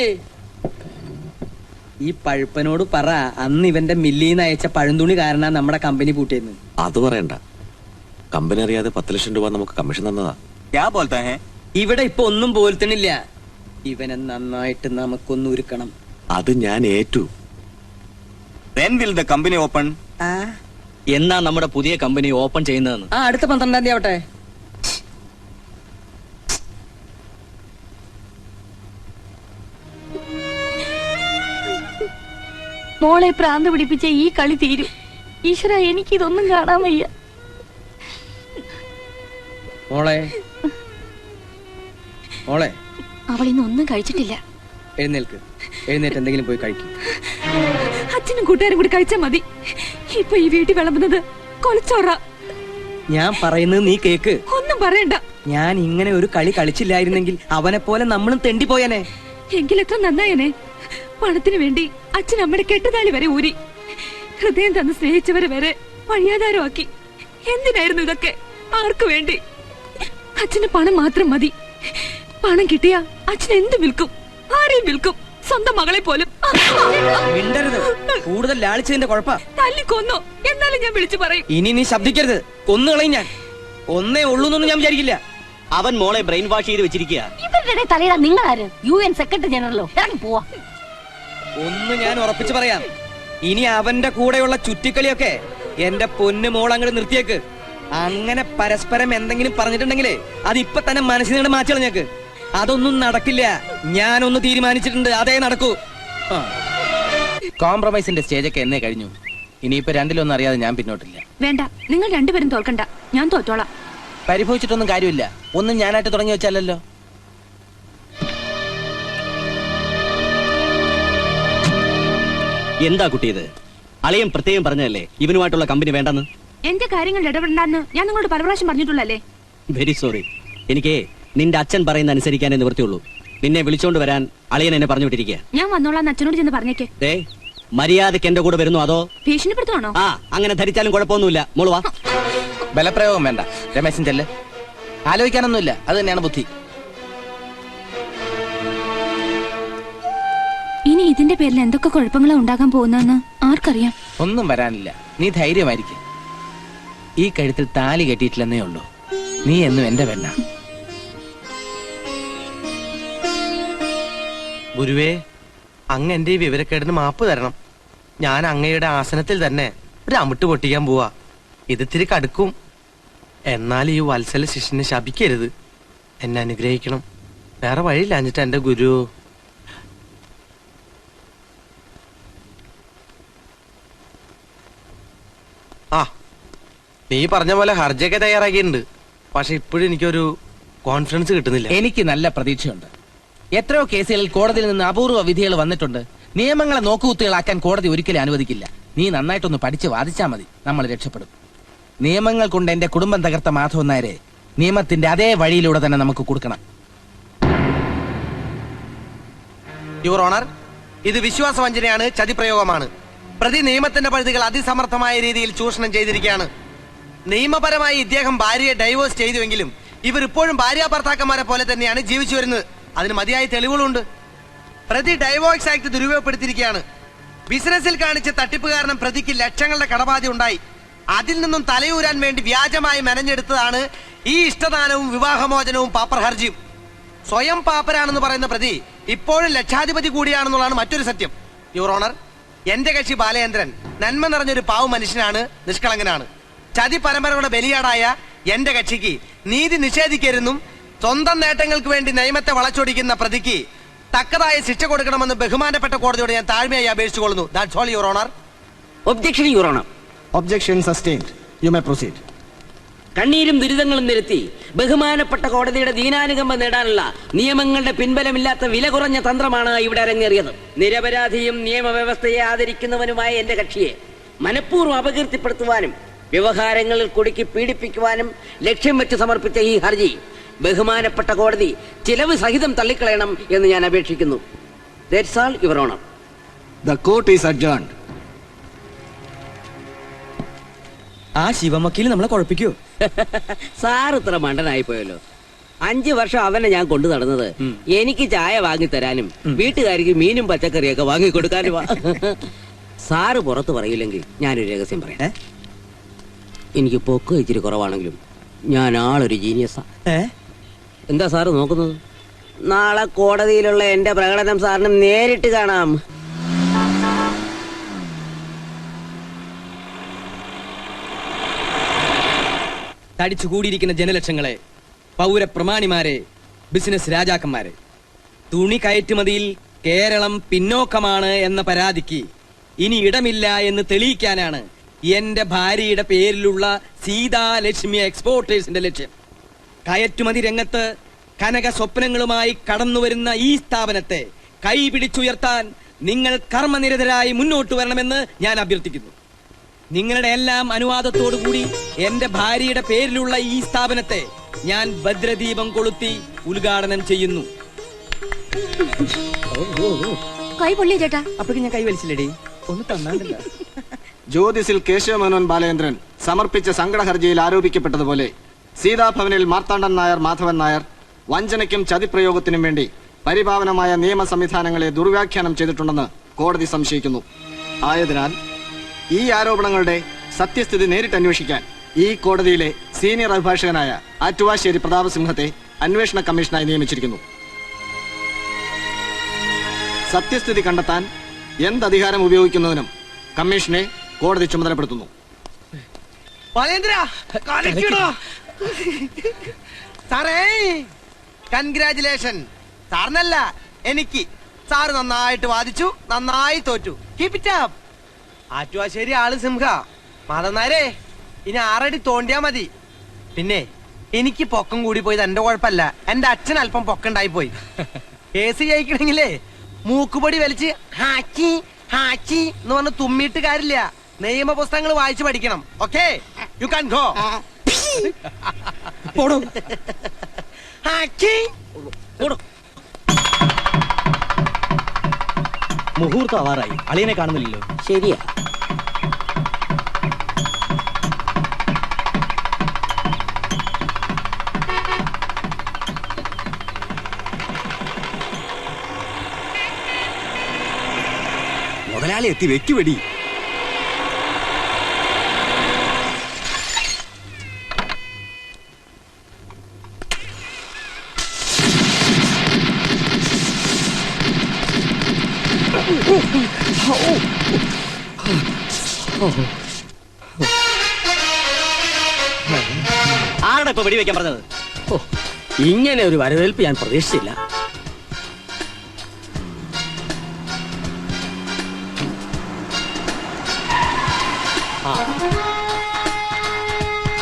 ഈ പഴുപ്പനോട് പറ, അന്ന് ഇവന്റെ മില്ലിന്ന് അയച്ച പഴന്തുണി കാരണം നമ്മുടെ കമ്പനി പൂട്ടിയെന്ന്. അത് പറയണ്ട. കമ്പനി അറിയാതെ 10 ലക്ഷം രൂപ നമുക്ക് കമ്മീഷൻ തന്നതാ. ക്യാ ബോൾതാ ഹൈ? ഇവിടെ ഇപ്പൊ ഒന്നും പോലത്തണില്ല. ഇവനെ നന്നായിട്ട് നമുക്കൊന്ന് ഒരുക്കണം. അത് ഞാൻ ഏറ്റു. When will the company open? എന്നാ നമ്മുടെ പുതിയ കമ്പനി ഓപ്പൺ ചെയ്യുന്നതെന്ന്? അടുത്ത 12-ാം തീയതി ആവട്ടെ. മോളെ പ്രാന്ത് പിടിപ്പിച്ച ഈ കളി തീരും. ഈശ്വര, എനിക്കിതൊന്നും കാണാൻ വയ്യ. മോളെ, മോളെ, അവളിന്നൊന്നും കഴിച്ചിട്ടില്ല. എഴുന്നേൽക്ക്. എഴുന്നേറ്റ് എന്തെങ്കിലും പോയി കഴിക്കും. അച്ഛനും കൂട്ടുകാരും കൂടി കഴിച്ചാ മതി. ഇപ്പൊ ഈ വീട്ടിൽ വിളമ്പുന്നത് കൊലച്ചോറ. ഞാൻ പറയുന്നത് നീ കേക്ക്. ഒന്നും പറയണ്ട. ഞാൻ ഇങ്ങനെ ഒരു കളി കളിച്ചില്ലായിരുന്നെങ്കിൽ അവനെ പോലെ നമ്മളും തെണ്ടിപ്പോയനെ. എങ്കിലെത്ര നന്നായനെ. പണത്തിന് വേണ്ടി അച്ഛൻ അമ്മയുടെ കെട്ടുതാലി വരെ ഊരി, ഹൃദയം തന്ന് സ്നേഹിച്ചവരെ വരെ വഴിയാധാരമാക്കി. എന്തിനായിരുന്നു ഇതൊക്കെ? ആർക്കു വേണ്ടി? അച്ഛന് പണം മാത്രം മതി. പണം കിട്ടിയാ അച്ഛൻ എന്ത് വിൽക്കും, ആരെയും വിൽക്കും, സ്വന്തം മകളെ പോലും. മിണ്ടരുത്. കൂടുതൽ ലാളിച്ചതിന്റെ കുഴപ്പ. തല്ലിക്കൊന്നോ എന്നാലും ഞാൻ വിളിച്ചു പറയും. ഇനി നീ ശബ്ദിക്കരുത്. കൊന്നുകളയും ഞാൻ. ഒന്നേ ഉള്ളൂന്നൊന്നും ഞാൻ വിചാരിക്കില്ല. അവൻ മോളെ ബ്രെയിൻ വാഷ് ചെയ്ത് വെച്ചിരിക്കുക. ഇവരുടെ തലയിടാൻ നിങ്ങളാര്? UN secretary ജനറലോ? ഇറങ്ങി പോവാ. ഒന്ന് ഞാൻ ഉറപ്പിച്ചു പറയാം, ഇനി അവന്റെ കൂടെയുള്ള ചുറ്റിക്കളിയൊക്കെ എന്റെ പൊന്നു മോൾ അങ്ങോട്ട് നിർത്തിയേക്ക്. അങ്ങനെ പരസ്പരം എന്തെങ്കിലും പറഞ്ഞിട്ടുണ്ടെങ്കിലേ അത് ഇപ്പൊ തന്നെ മനസ്സിൽ നിന്ന് മാറ്റി കളഞ്ഞേക്ക്. അതൊന്നും നടക്കില്ല. ഞാനൊന്ന് തീരുമാനിച്ചിട്ടുണ്ട്, അതേ നടക്കൂ. കോംപ്രമൈസിന്റെ സ്റ്റേജൊക്കെ എന്നേ കഴിഞ്ഞു. ഇനിയിപ്പോ രണ്ടിലൊന്നും അറിയാതെ ഞാൻ പിന്നോട്ടില്ല. വേണ്ട, നിങ്ങൾ രണ്ടുപേരും തോൽക്കണ്ട. ഞാൻ തോറ്റോളാം. പരിഭവിച്ചിട്ടൊന്നും കാര്യമില്ല. ഒന്നും ഞാനായിട്ട് തുടങ്ങി വെച്ചല്ലോ. എന്താ കുട്ടി ഇത്? അളിയൻ പ്രത്യേകം പറഞ്ഞതല്ലേ ഇവനുമായിട്ടുള്ള കമ്പനി വേണ്ടെന്ന്? എന്റെ കാര്യങ്ങളിൽ ഇടപെടണ്ടെന്ന് ഞാൻ നിങ്ങളോട് പല പ്രാവശ്യം പറഞ്ഞിട്ടുള്ളല്ലേ. Very sorry. എനിക്ക് നിന്റെ അച്ഛൻ പറയുന്ന അനുസരിക്കാനേ നിവൃത്തിയുള്ളൂ. നിന്നെ വിളിച്ചോണ്ട് വരാൻ അളിയൻ എന്നെ പറഞ്ഞു വിട്ടിരിക്കുക. ഞാൻ വന്നോളാം. അച്ഛനോട് ചെന്ന് പറഞ്ഞേക്ക്. മര്യാദക്ക് എന്റെ കൂടെ വരുന്നു അതോ ഭീഷണിപ്പെടുത്തുവാണോ? ആ, അങ്ങനെ ധരിച്ചാലും കുഴപ്പമൊന്നുമില്ല. മോള് വാ. ബലപ്രയോഗം വേണ്ട. രമേശൻ ചെല്ല്. ആലോചിക്കാനൊന്നുമില്ല. അത് തന്നെയാണ് ബുദ്ധി. ഇനി ഇതിന്റെ പേരിൽ എന്തൊക്കെ കുഴപ്പങ്ങളാ ഉണ്ടാകാൻ പോകുന്നതെന്ന് ആർക്കറിയാം. ഒന്നും വരാനില്ല. നീ ധൈര്യമായിരിക്കും. ഈ കഴുത്തിൽ താലി കെട്ടിയിട്ടില്ലെന്നേ ഉള്ളൂ. നീ എന്നും എന്റെ പെണ്ണ. ഗുരുവേ, അങ്ങ് എന്റെ ഈ വിവരക്കേടിന് മാപ്പ് തരണം. ഞാൻ അങ്ങയുടെ ആസനത്തിൽ തന്നെ ഒരു അമിട്ട് പൊട്ടിക്കാൻ പോവാ. ഇത് ഇത്തിരി കടുക്കും. എന്നാൽ ഈ വത്സല ശിഷ്യനെ ശപിക്കരുത്. എന്നെ അനുഗ്രഹിക്കണം. വേറെ വഴിയില്ലാഞ്ഞിട്ട് എന്റെ ഗുരു. ആ, നീ പറഞ്ഞ പോലെ ഹർജയൊക്കെ തയ്യാറാക്കിയിട്ടുണ്ട്. പക്ഷെ ഇപ്പോഴും എനിക്കൊരു കോൺഫിഡൻസ് കിട്ടുന്നില്ല. എനിക്ക് നല്ല പ്രതീക്ഷയുണ്ട്. എത്രയോ കേസുകളിൽ കോടതിയിൽ നിന്ന് അപൂർവ വിധികൾ വന്നിട്ടുണ്ട്. നിയമങ്ങളെ നോക്കുകുത്തികളാക്കാൻ കോടതി ഒരിക്കലും അനുവദിക്കില്ല. നീ നന്നായിട്ടൊന്ന് പഠിച്ച് വാദിച്ചാ മതി, നമ്മൾ രക്ഷപ്പെടും. നിയമങ്ങൾ കൊണ്ട് എന്റെ കുടുംബം തകർത്ത മാധവൻ നായരെ നിയമത്തിന്റെ അതേ വഴിയിലൂടെ തന്നെ നമുക്ക് കൊടുക്കണം. യുവർ ഓണർ, ഇത് വിശ്വാസവഞ്ചനയാണ്, ചതിപ്രയോഗമാണ്. പ്രതി നിയമത്തിന്റെ പരിധികൾ അതിസമർത്ഥമായ രീതിയിൽ ചൂഷണം ചെയ്തിരിക്കുകയാണ്. നിയമപരമായി ഇദ്ദേഹം ഭാര്യയെ ഡൈവോഴ്സ് ചെയ്തുവെങ്കിലും ഇവർ ഇപ്പോഴും ഭാര്യ ഭർത്താക്കന്മാരെ പോലെ തന്നെയാണ് ജീവിച്ചു വരുന്നത്. അതിന് മതിയായ തെളിവുകളുണ്ട്. പ്രതി ഡൈവോഴ്സ് ആക്ട് ദുരുപയോഗപ്പെടുത്തിയിരിക്കുകയാണ്. ബിസിനസ്സിൽ കാണിച്ച തട്ടിപ്പ് കാരണം പ്രതിക്ക് ലക്ഷങ്ങളുടെ കടബാധ്യത ഉണ്ടായി. അതിൽ നിന്നും തലയൂരാൻ വേണ്ടി വ്യാജമായി മെനഞ്ഞെടുത്തതാണ് ഈ ഇഷ്ടദാനവും വിവാഹമോചനവും പാപ്പർ ഹർജിയും. സ്വയം പാപ്പരാണെന്ന് പറയുന്ന പ്രതി ഇപ്പോഴും ലക്ഷാധിപതി കൂടിയാണെന്നുള്ളതാണ് മറ്റൊരു സത്യം. യുവർ ഓണർ, എന്റെ കക്ഷി ബാലചന്ദ്രൻ നന്മ നിറഞ്ഞൊരു പാവ മനുഷ്യനാണ്, നിഷ്കളങ്കനാണ്. ചതി പരമ്പരയുടെ ബലിയാടായ എന്റെ കക്ഷിക്ക് നീതി നിഷേധിക്കരുതെന്നും സ്വന്തം നേട്ടങ്ങൾക്ക് വേണ്ടി നിയമത്തെ വളച്ചൊടിക്കുന്ന പ്രതിക്ക് തക്കതായ ശിക്ഷ കൊടുക്കണമെന്ന് ബഹുമാനപ്പെട്ട കോടതിയോട് ഞാൻ താഴ്മയായി അപേക്ഷിച്ചുകൊള്ളുന്നു. That's all your honour. Objection your honour. Objection sustained. You may proceed. കണ്ണീരും ദുരിതങ്ങളും നിരത്തി ബഹുമാനപ്പെട്ട കോടതിയുടെ ദീനാനുകമ്പം നേടാനുള്ള നിയമങ്ങളുടെ പിൻബലമില്ലാത്ത വില കുറഞ്ഞ തന്ത്രമാണ് ഇവിടെ അരങ്ങേറിയത്. നിരപരാധിയും നിയമവ്യവസ്ഥയെ ആദരിക്കുന്നവനുമായ എന്റെ കക്ഷിയെ മനഃപൂർവ്വം അപകീർത്തിപ്പെടുത്തുവാനും വ്യവഹാരങ്ങളിൽ കുടുക്കി പീഡിപ്പിക്കുവാനും ലക്ഷ്യം വെച്ച് സമർപ്പിച്ച ഈ ഹർജി ബഹുമാനപ്പെട്ട കോടതി ചിലവ് സഹിതം തള്ളിക്കളയണം എന്ന് ഞാൻ അപേക്ഷിക്കുന്നു. That's all your honour. The court is adjourned. ആ ശിവമക്കീൽ നമ്മളെ കുഴപ്പിക്കൂ. സാർ ഇത്ര മണ്ടനായി പോയല്ലോ. 5 വർഷം അവനെ ഞാൻ കൊണ്ടു നടന്നത് എനിക്ക് ചായ വാങ്ങിത്തരാനും വീട്ടുകാർക്ക് മീനും പച്ചക്കറിയൊക്കെ വാങ്ങിക്കൊടുക്കാനുമാ. സാറ് പുറത്ത് പറയില്ലെങ്കിൽ ഞാനൊരു രഹസ്യം പറയാം. എനിക്ക് പൊക്ക് ഇച്ചിരി കുറവാണെങ്കിലും ഞാൻ ആളൊരു ജീനിയസാ. എന്താ സാറ് നോക്കുന്നത്? നാളെ കോടതിയിലുള്ള എന്റെ പ്രകടനം സാറിന് നേരിട്ട് കാണാം. തടിച്ചുകൂടിയിരിക്കുന്ന ജനലക്ഷങ്ങളെ, പൗരപ്രമാണിമാരെ, ബിസിനസ് രാജാക്കന്മാരെ, തുണി കയറ്റുമതിയിൽ കേരളം പിന്നോക്കമാണ് എന്ന പരാതിക്ക് ഇനി ഇടമില്ല എന്ന് തെളിയിക്കാനാണ് എന്റെ ഭാര്യയുടെ പേരിലുള്ള സീതാലക്ഷ്മി എക്സ്പോർട്ടേഴ്സിന്റെ ലക്ഷ്യം. കയറ്റുമതി രംഗത്ത് കനക സ്വപ്നങ്ങളുമായി കടന്നുവരുന്ന ഈ സ്ഥാപനത്തെ കൈപിടിച്ചുയർത്താൻ നിങ്ങൾ കർമ്മനിരതരായി മുന്നോട്ട് വരണമെന്ന് ഞാൻ അഭ്യർത്ഥിക്കുന്നു. നിങ്ങളുടെ എല്ലാം അനുവാദത്തോടുകൂടി എന്റെ ഭാര്യയുടെ പേരിലുള്ള ഈ സ്ഥാപനത്തെ ഞാൻ ഭദ്രദീപം കൊളുത്തി ഉദ്ഘാടനം ചെയ്യുന്നു. കൈ പൊള്ളിയ ചേട്ടാ. അപ്പോഴേക്കും ഞാൻ കൈ വലിച്ചില്ലടി, ഒന്ന് തന്നാണ്ടല്ല. ജ്യോതിസിൽ കേശവമേനോൻ ബാലചന്ദ്രൻ സമർപ്പിച്ച സങ്കട ഹർജിയിൽ ആരോപിക്കപ്പെട്ടതുപോലെ സീതാഭവനിൽ മാർത്താണ്ഡൻ നായർ, മാധവൻ നായർ വഞ്ചനയ്ക്കും ചതിപ്രയോഗത്തിനും വേണ്ടി പരിപാവനമായ നിയമ സംവിധാനങ്ങളെ ദുർവ്യാഖ്യാനം ചെയ്തിട്ടുണ്ടെന്ന് കോടതി സംശയിക്കുന്നു. ആയതിനാൽ ഈ ആരോപണങ്ങളുടെ സത്യസ്ഥിതി നേരിട്ട് അന്വേഷിക്കാൻ ഈ കോടതിയിലെ സീനിയർ അഭിഭാഷകനായ ആറ്റുവാശ്ശേരി പ്രതാപസിംഹത്തെ അന്വേഷണ കമ്മീഷനായി നിയമിച്ചിരിക്കുന്നു. സത്യസ്ഥിതി കണ്ടെത്താൻ എന്തധികാരം ഉപയോഗിക്കുന്നതിനും കമ്മീഷനെ കോടതി ചുമതലപ്പെടുത്തുന്നു. സാറേ, കൺഗ്രാചുലേഷൻ. സാറിനല്ല, എനിക്ക്. സാറ് നന്നായിട്ട് വാദിച്ചു, നന്നായി തോറ്റു. Keep it up. ആറ്റുവാശ്ശേരി ആള് സിംഹ. മാധവനായരെ, ഇനി 6 അടി തോണ്ടിയാ മതി. പിന്നെ എനിക്ക് പൊക്കം കൂടി പോയത് എന്റെ കുഴപ്പമല്ല, എന്റെ അച്ഛൻ അല്പം പൊക്കണ്ടായി പോയി. കേസ് ജയിക്കണെങ്കിലേ മൂക്കുപൊടി വലിച്ച് ഹാച്ചി ഹാച്ചി എന്ന് പറഞ്ഞ് തുമ്മിയിട്ട് കാര്യമില്ല. നിയമ പുസ്തകങ്ങൾ വായിച്ചു പഠിക്കണം. Okay, you can go. മുഹൂർത്തം ആവാറായി, അളിയനെ കാണുന്നില്ലല്ലോ. ശരിയാ. മുതലാളി എത്തി, വെക്കുവെടി. ആരുടെ ഇപ്പൊ വെടിവെക്കാൻ പറഞ്ഞത്? ഇങ്ങനെ ഒരു വരവേൽപ്പ് ഞാൻ പ്രതീക്ഷിച്ചില്ല.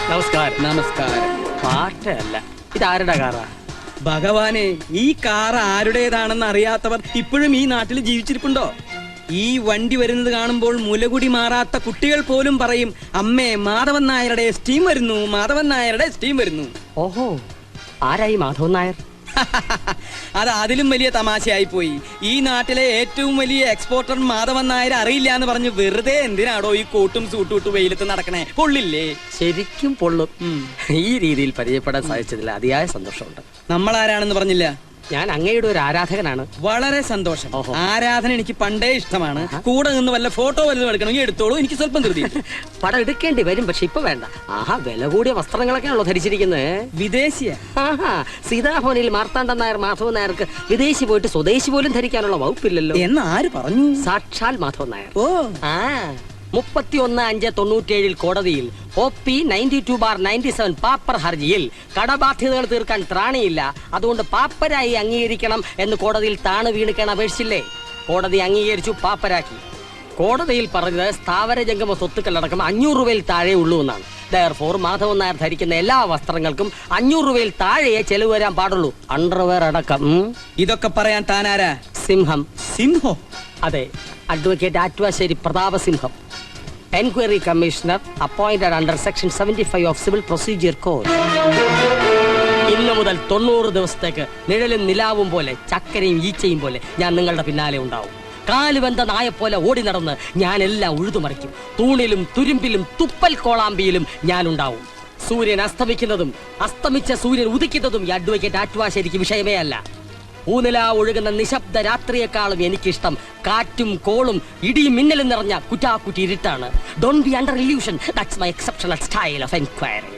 നമസ്കാരം. നമസ്കാരം. പാട്ടല്ല, ഇതാരുടെ കാറാ? ഭഗവാനെ, ഈ കാർ ആരുടേതാണെന്ന് അറിയാത്തവർ ഇപ്പോഴും ഈ നാട്ടിൽ ജീവിച്ചിരിപ്പുണ്ടോ? ഈ വണ്ടി വരുന്നത് കാണുമ്പോൾ മുലകുടി മാറാത്ത കുട്ടികൾ പോലും പറയും, അമ്മേ മാധവൻ നായരുടെ സ്റ്റീം വരുന്നു, മാധവൻ നായരുടെ സ്റ്റീം വരുന്നു. ഓഹോ, ആരായി മാധവൻ നായർ? അത് അതിലും വലിയ തമാശയായി പോയി. ഈ നാട്ടിലെ ഏറ്റവും വലിയ എക്സ്പോർട്ടർ മാധവൻ നായർ അറിയില്ല എന്ന് പറഞ്ഞ് വെറുതെ എന്തിനാടോ ഈ കോട്ടും സൂട്ടും ഇട്ട് വെയിലത്ത് നടക്കണേ? കൊള്ളില്ലേ? ശരിക്കും പൊള്ളും. ഈ രീതിയിൽ പരിചയപ്പെടാൻ സാധിച്ചതിൽ അതിയായ സന്തോഷമുണ്ട്. നമ്മൾ ആരാണെന്ന് പറഞ്ഞില്ല. ഞാൻ അങ്ങയുടെ ഒരു ആരാധകനാണ്. വളരെ സന്തോഷം. ആരാധന എനിക്ക് പണ്ടേ ഇഷ്ടമാണ്. കൂടെ നിന്ന് വല്ല ഫോട്ടോ വല്ലതും എടുക്കണമെങ്കിൽ എടുത്തോളൂ, എനിക്ക് സ്വല്പം ധൃതി. പടം എടുക്കേണ്ടി വരും, പക്ഷെ ഇപ്പൊ വേണ്ട. ആഹാ, വില കൂടിയ വസ്ത്രങ്ങളൊക്കെയാണല്ലോ ധരിച്ചിരിക്കുന്നത്. വിദേശിയ സീതാഭവനിൽ മാർത്താണ്ഡൻ നായർ മാധവൻ നായർക്ക് വിദേശി പോയിട്ട് സ്വദേശി പോലും ധരിക്കാനുള്ള വകുപ്പില്ലല്ലോ എന്ന് ആര് പറഞ്ഞു? സാക്ഷാൽ മാധവൻ നായർ. ഓ 31/5/97 കോടതിയിൽ OP 92/97 പാപ്പർ ഹർജിയിൽ കടബാധ്യതകൾ തീർക്കാൻ ത്രാണിയില്ല, അതുകൊണ്ട് പാപ്പരായി അംഗീകരിക്കണം എന്ന് കോടതിയിൽ താണു വീണിക്കാൻ അപേക്ഷിച്ചില്ലേ? കോടതി അംഗീകരിച്ചു, പാപ്പരാക്കി. കോടതിയിൽ പറഞ്ഞത് സ്ഥാവര ജംഗമ സ്വത്തുക്കളടക്കം 500 രൂപയിൽ താഴെ ഉള്ളൂ എന്നാണ്. ദയർഫോർ മാധവൻ നായർ ധരിക്കുന്ന എല്ലാ വസ്ത്രങ്ങൾക്കും 500 രൂപയിൽ താഴെയേ ചെലവ് വരാൻ പാടുള്ളൂ, അണ്ടർവെയർ അടക്കം. ഇതൊക്കെ പറയാൻ താനാരാ? സിംഹം. സിംഹോ? അതെ, advocate Attuvassery Prathapasimham, enquiry commissioner, appointed under section 75 of civil procedure code. ഇന്നു മുതൽ 90 ദിവസത്തേക്ക് നിഴലും നിലാവും പോലെ, ചക്കരയും ഈച്ചയും പോലെ ഞാൻ നിങ്ങളുടെ പിന്നാലെ ഉണ്ടാവും. കാലുവെന്ത നായെപ്പോലെ ഓടി നടന്ന് ഞാൻ എല്ലാം ഉഴുതുമറിക്കും. തൂണിലും തുരുമ്പിലും തുപ്പൽ കോളാമ്പിയിലും ഞാനുണ്ടാവും. സൂര്യൻ അസ്തമിക്കുന്നതും അസ്തമിച്ച സൂര്യൻ ഉദിക്കുന്നതും ഈ അഡ്വക്കേറ്റ് ആറ്റുവാശ്ശേരിക്ക് വിഷയമേ അല്ല. ഊനില ഒഴുകുന്ന നിശബ്ദ രാത്രിയെക്കാളും എനിക്കിഷ്ടം കാറ്റും കോളും ഇടിയും മിന്നലും നിറഞ്ഞ കുറ്റാക്കുറ്റി ഇരുട്ടാണ്. Don't be under illusion, that's my exceptional style of enquiry.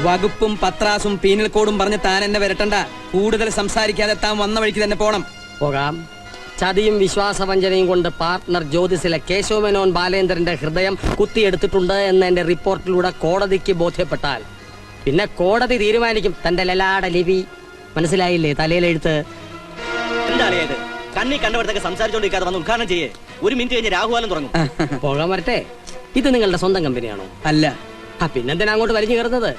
വകുപ്പും പത്രാസും പീനൽ കോഡും പറഞ്ഞ് താൻ എന്നെ വരട്ടണ്ട. കൂടുതൽ സംസാരിക്കാതെ താൻ വന്ന വഴിക്ക് തന്നെ പോണം. പോകാം. ചതിയും വിശ്വാസവഞ്ചനയും കൊണ്ട് പാർട്ട്ണർ ജ്യോതിസിലെ കേശവമേനോൻ ബാലേന്ദ്രന്റെ ഹൃദയം കുത്തിയെടുത്തിട്ടുണ്ട് എന്ന് എന്റെ റിപ്പോർട്ടിലൂടെ കോടതിക്ക് ബോധ്യപ്പെട്ടാൽ പിന്നെ കോടതി തീരുമാനിക്കും തന്റെ ലലാട ലിപി. മനസ്സിലായില്ലേ? തലയിലെഴുത്ത്. എന്താണ് ഇത്? കണ്ണി കണ്ടവിടത്തൊക്കെ സംസാരിച്ചോണ്ടിരിക്കാതെ വന്ന് ഉദ്ഘാടനം ചെയ്യേ. 1 മിനിറ്റ് കഴിഞ്ഞ് രാഹുകാലം തുടങ്ങും. പോകാൻ വരട്ടെ. ഇത് നിങ്ങളുടെ സ്വന്തം കമ്പനിയാണോ? അല്ല. പിന്നെന്തിനാ അങ്ങോട്ട് വലിഞ്ഞു കയറുന്നത്?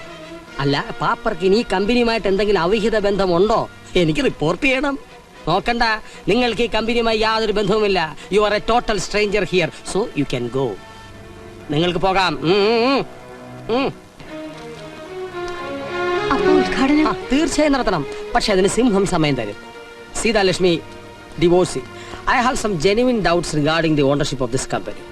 അല്ല, പാപ്പർക്ക് ഇനി കമ്പനിയുമായിട്ട് എന്തെങ്കിലും അവിഹിത ബന്ധമുണ്ടോ? എനിക്ക് റിപ്പോർട്ട് ചെയ്യണം. നോക്കണ്ട, നിങ്ങൾക്ക് ഈ കമ്പനിയുമായി യാതൊരു ബന്ധവുമില്ല. You are a total stranger here, so you can go. നിങ്ങൾക്ക് പോകാം. തീർച്ചയായും നടത്തണം, പക്ഷെ അതിന് സിംഹം സമയം തരും. Seethalakshmi divorcee. I have some genuine doubts regarding the ownership of this company.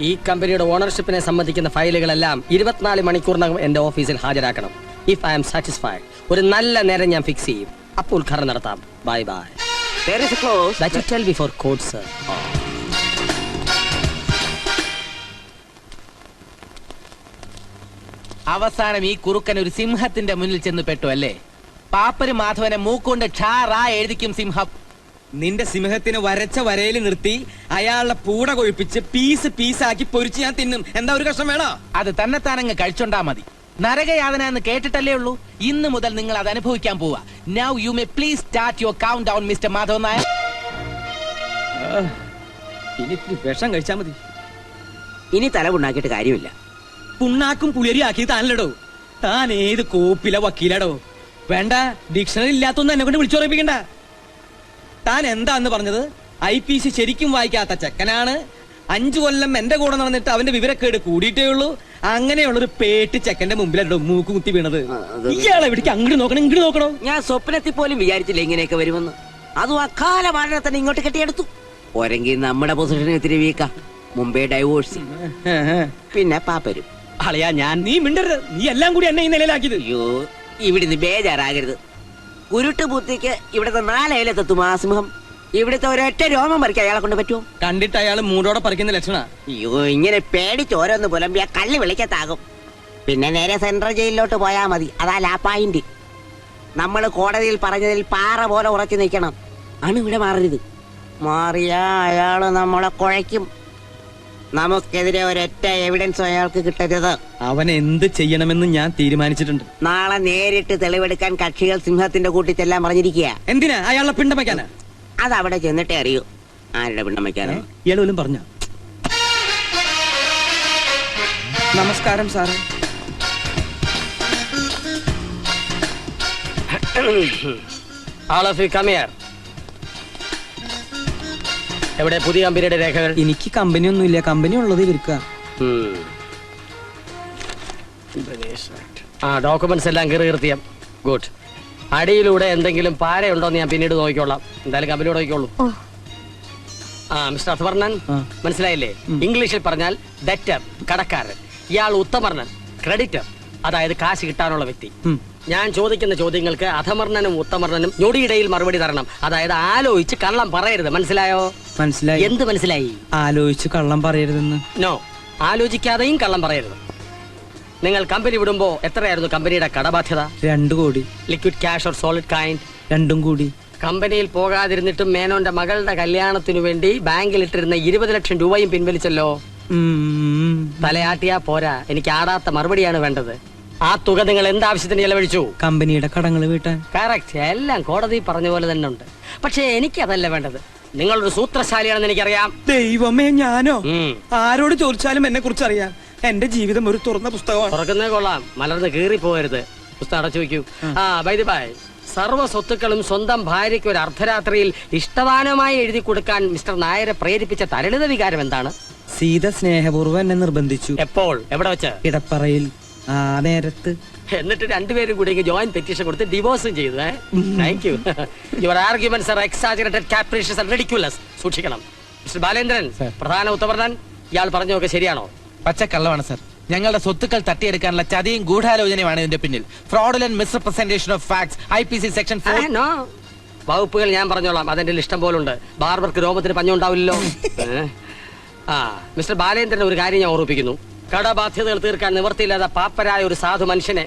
ഈ കമ്പനിയുടെ ഓണർഷിപ്പിനെ സംബന്ധിക്കുന്ന ഫയലുകളെല്ലാം 24 മണിക്കൂറിനകം എന്റെ ഓഫീസിൽ ഹാജരാക്കണം. ഇഫ് ഐ ആം സാറ്റിസ്ഫൈഡ്, ഒരു നല്ല നേരം ഞാൻ ഫിക്സ് ചെയ്യും. അപ്പോൾ ഉദ്ഘാടനം നടത്താം. Bye bye. There is a clause that you tell before court, sir. അവസാനം ഈ കുറുക്കൻ ഒരു സിംഹത്തിന്റെ മുന്നിൽ ചെന്ന് പെട്ടു അല്ലേ? പാപ്പര് മാധവനെ മൂക്കൊണ്ട് ക്ഷാറാ എഴുതിക്കും സിംഹം. നിന്റെ സിംഹത്തിന് വരച്ച വരയിൽ നിർത്തി അയാളുടെ പൂട കൊഴിപ്പിച്ച് പീസ് പീസാക്കി പൊരിച്ച് ഞാൻ തിന്നും. എന്താ ഒരു കഷ്ണം വേണോ? അത് തന്നെത്താനങ്ങ് കഴിച്ചോണ്ടാ മതി. നരകയാതന എന്ന് കേട്ടിട്ടല്ലേ ഉള്ളൂ. ഇന്ന് മുതൽ നിങ്ങൾ അത് അനുഭവിക്കാൻ പോവാ. Now you may please start your count down mister Madhavan Nair. ഇനി വിഷം കഴിച്ചാ മതി. ഇനി തല ഉണ്ടാക്കിയിട്ട് കാര്യമില്ല. പുണ്ണാക്കും പുളിയരി ആക്കി താനല്ലടോ. താൻ ഏത് കോപ്പില വക്കീലടോ? വേണ്ട, ഡിക്ഷണറി ഇല്ലാത്തൊന്നും എന്നെ കൊണ്ട് വിളിച്ചുറപ്പിക്കണ്ട. താൻ എന്താന്ന് പറഞ്ഞത്? IPC ശരിക്കും വായിക്കാത്ത ചെക്കനാണ്. 5 കൊല്ലം എന്റെ കൂടെ നടന്നിട്ട് അവന്റെ വിവരക്കേട് കൂടിയിട്ടേ ഉള്ളൂ. അങ്ങനെയുള്ളൊരു പേട്ട് ചെക്കന്റെ മുമ്പിലോ മൂക്ക് കുത്തി വീണത്. ഇയാളെ ഇവിടേക്ക് അങ്ങോട്ട് നോക്കണം, ഇങ്ങോട്ട് നോക്കണോ? ഞാൻ സ്വപ്നത്തിൽ പോലും വിചാരിച്ചില്ല ഇങ്ങനെയൊക്കെ വരുമെന്ന്. അതും അക്കാല വാഴ തന്നെ ഇങ്ങോട്ട് കെട്ടിയെടുത്തു. പോരെങ്കിൽ നമ്മുടെ പൊസിഷനെ ഇത്തിരി വീക്കാം. മുമ്പേ ഡൈവോഴ്സ്, പിന്നെ പാപ്പരും. അളയാ, ഞാൻ നീ മിണ്ടരുത്. നീ എല്ലാം കൂടി എന്നെ ഈ നിലയിലാക്കിയത്. അയ്യോ, ഇവിടുന്ന് ബേജാറാകരുത്. കുരുട്ട് ബുദ്ധിക്ക് ഇവിടുത്തെ 4 ഇലത്തെത്തും ആ സിംഹം. ഇവിടുത്തെ ഒരൊറ്റ രോമം പറിക്കാൻ അയാളെ കൊണ്ട് പറ്റുമോ? കണ്ടിട്ട് അയാൾ മൂടോടെ പറിക്കുന്ന ലക്ഷണ. അയ്യോ, ഇങ്ങനെ പേടിച്ച് ഓരോന്ന് പുലമ്പിയാ കള്ളി വിളിക്കത്താകും. പിന്നെ നേരെ സെൻട്രൽ ജയിലിലോട്ട് പോയാ മതി. അതാ ലാ പോയിന്റ്. നമ്മൾ കോടതിയിൽ പറഞ്ഞതിൽ പാറ പോലെ ഉറച്ചു നിൽക്കണം. ആണ് ഇവിടെ മാറരുത്. മാറിയാ അയാള് നമ്മളെ കുഴയ്ക്കും. നമുക്കെതിരെ ഒരൊറ്റ എവിഡൻസും അയാൾക്ക് കിട്ടരുത്. അവൻ എന്ത് ചെയ്യണമെന്ന് ഞാൻ തീരുമാനിച്ചിട്ടുണ്ട്. നാളെ നേരിട്ട് തെളിവെടുക്കാൻ കക്ഷികൾ സിംഹത്തിന്റെ കൂട്ടിച്ചെല്ലാം പറഞ്ഞിരിക്കുക. എന്തിനാ? അയാളുടെ പിണ്ടം വയ്ക്കാനാ? അതവിടെ ചെന്നിട്ടേ അറിയൂ ആരുടെ പിണ്ടം വയ്ക്കാനോ. ഇയാളും പറഞ്ഞ. നമസ്കാരം സാറേ. All of you come here. എവിടെ പുതിയ കമ്പനിയുടെ രേഖകൾ? എനിക്ക് കമ്പനി ഒന്നുമില്ല. കമ്പനി ഉള്ളത് ഇവർക്ക. ഡോക്യുമെന്റ്സ് എല്ലാം കീർത്തിയം. ഗുഡ്. അടിയിലൂടെ എന്തെങ്കിലും പാരയുണ്ടോന്ന് ഞാൻ പിന്നീട് നോക്കിക്കോളാം. എന്തായാലും കമ്പനിയോട് നോക്കിക്കോളൂ. മിസ്റ്റർ അത്വർണൻ, മനസ്സിലായില്ലേ? ഇംഗ്ലീഷിൽ പറഞ്ഞാൽ ഡെറ്റർ, കടക്കാരൻ. ഇയാൾ ഉത്തമർണൻ, ക്രെഡിറ്റർ, അതായത് കാശ് കിട്ടാനുള്ള വ്യക്തി. ഞാൻ ചോദിക്കുന്ന ചോദ്യങ്ങൾക്ക് അധമർണനും ഉത്തമർണനും ഞൊടിയിടയിൽ മറുപടി തരണം. അതായത് ആലോചിച്ച് കള്ളം പറയരുത്. മനസ്സിലായോ? മനസ്സിലായി. എന്ത് മനസ്സിലായി? ആലോചിച്ച് കള്ളം പറയരുതെന്ന്. നോ, ആലോചിക്കാതെയും കള്ളം പറയരുത്. നിങ്ങൾ കമ്പനി വിടുമ്പോ എത്രയായിരുന്നു കമ്പനിയുടെ കടബാധ്യത? 2 കോടി. Liquid cash or solid kind? 2 കോടി. കമ്പനിയിൽ പോകാതിരുന്നിട്ടും മേനോന്റെ മകളുടെ കല്യാണത്തിനു വേണ്ടി ബാങ്കിൽ ഇട്ടിരുന്ന 20 ലക്ഷം രൂപയും പിൻവലിച്ചല്ലോ. തലയാട്ടിയാ പോരാ, എനിക്ക് ആടാത്ത മറുപടിയാണ് വേണ്ടത്. ആ തുക നിങ്ങൾ എന്താവശ്യത്തിന് ചെലവഴിച്ചു? കമ്പനിയുടെ കടങ്ങൾ വീട്ടാൻ. കറക്റ്റ്, എല്ലാം കോടതി പറഞ്ഞ പോലെ തന്നെ ഉണ്ട്. പക്ഷേ എനിക്കതല്ല വേണ്ടത്. നിങ്ങളൊരു സൂത്രശാലിയാണെന്ന് എനിക്കറിയാം. ദൈവമേ, ഞാനോ? ആരോട് ചോദിച്ചാലും എന്നെ കുറിച്ച് അറിയാം. എന്റെ ജീവിതം ഒരു തുറന്ന പുസ്തകമാണ്. തുറക്കുന്നേ കൊള്ളാം, മലർന്ന് കീറി പോകരുത്. പുസ്തകം അടച്ചു വയ്ക്കൂ. ബൈ സർവ്വ സ്വത്തുക്കളും സ്വന്തം ഭാര്യയ്ക്ക് ഒരു അർദ്ധരാത്രിയിൽ ഇഷ്ടദാനമായി എഴുതി കൊടുക്കാൻ മിസ്റ്റർ നായരെ പ്രേരിപ്പിച്ച തരളിത വികാരം എന്താണ്? സീത സ്നേഹപൂർവ്വം എന്നെ നിർബന്ധിച്ചു. എപ്പോൾ? എവിടെ വെച്ച്? ഇടപ്പറയിൽ. ആ നേരത്ത്. എന്നിട്ട് രണ്ടുപേരും കൂടി ജോയിന്റ് പെറ്റീഷൻ കൊടുത്ത് ഡിവോഴ്സും ചെയ്തു. Thank you. Your arguments are exaggerated, capricious and ridiculous. സൂക്ഷിക്കണം. മിസ്റ്റർ ബാലേന്ദ്രൻ, പ്രധാന ഉത്തമർണൻ, ഇയാൾ പറഞ്ഞൊക്കെ ശരിയാണോ? പച്ചക്കള്ളമാണ് സർ. ഞങ്ങളുടെ സ്വത്തുക്കൾ തട്ടിയെടുക്കാനുള്ള ചതിയും ഗൂഢാലോചനയുമാണ് ഇതിന്റെ പിന്നിൽ. Fraudulent misrepresentation of facts, IPC section 4. വകുപ്പുകൾ ഞാൻ പറഞ്ഞോളാം, അതെന്റെ ഇഷ്ടം പോലുണ്ട്. ബാർബർക്ക് രോമത്തിന് പഞ്ഞുണ്ടാവില്ലല്ലോ. മിസ്റ്റർ ബാലേന്ദ്രൻ, ഒരു കാര്യം ഞാൻ ഓർമ്മിപ്പിക്കുന്നു. കടബാധ്യതകൾ തീർക്കാൻ നിവർത്തിയില്ലാത്ത പാപ്പരായ ഒരു സാധു മനുഷ്യനെ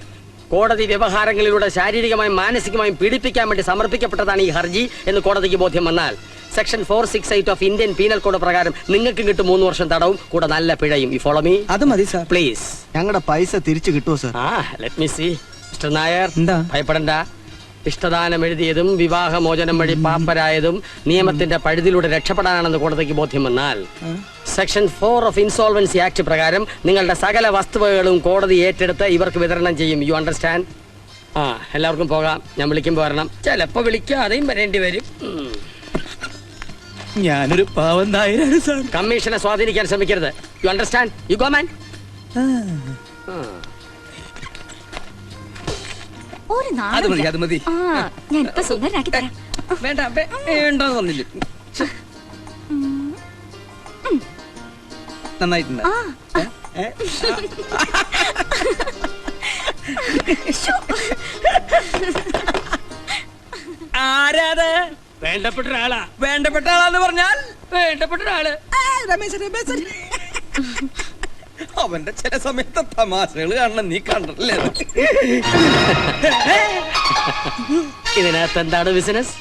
കോടതി വ്യവഹാരങ്ങളിലൂടെ ശാരീരികമായും മാനസികമായും പീഡിപ്പിക്കാൻ വേണ്ടി സമർപ്പിക്കപ്പെട്ടതാണ് ഈ ഹർജി എന്ന് കോടതിക്ക് ബോധ്യം വന്നാൽ section 468 of Indian penal code പ്രകാരം നിങ്ങൾക്ക് കിട്ടും 3 വർഷം തടവും കൂടെ നല്ല പിഴയും. You follow me? അത് മതി സാർ. പ്ലീസ്. ഞങ്ങളുടെ പൈസ തിരിച്ചു കിട്ടുമോ sir? Let me see. Mister Nair, എന്താ? ഭയപ്പെടണ്ട. ഇഷ്ടദാനം എഴുതിയതും വിവാഹമോചനം വഴി പാപ്പരായതും നിയമത്തിന്റെ പഴുതിലൂടെ രക്ഷപ്പെടാനാണെന്ന് കോടതിക്ക് ബോധ്യം വന്നാൽ സെക്ഷൻ 4 ഓഫ് ഇൻസോൾവൻസി ആക്ട് പ്രകാരം നിങ്ങളുടെ സകല വസ്തുവകകളും കോടതി ഏറ്റെടുത്ത് ഇവർക്ക് വിതരണം ചെയ്യും. You understand? എല്ലാവർക്കും പോകാം. ഞാൻ വിളിക്കുമ്പോൾ വരണം. ചിലപ്പോ വിളിക്കാതെയും വരേണ്ടി വരും. ഞാനൊരു പാവം നായരാണ് സാർ. കമ്മീഷനെ സ്വാധീനിക്കാൻ ശ്രമിക്കരുത്. You understand? You go man. ഒരു അത് മതി, അത് മതി. ഞാൻ ഇപ്പൊ സുന്ദരനാക്കി തരാം. വേണ്ട, വേണ്ടെന്ന് പറഞ്ഞില്ല. നന്നായിട്ടുണ്ട്. ആരാത്? വേണ്ടപ്പെട്ട ഒരാളാ. വേണ്ടപ്പെട്ട ആളാന്ന് പറഞ്ഞാൽ വേണ്ടപ്പെട്ട ഒരാള് രമേശൻ. അവന്റെ ചില സമയത്ത് തമാശകൾ കാണണം, നീ കണ്ടല്ലേ? ഇതിനകത്ത് എന്താണ് ബിസിനസ്?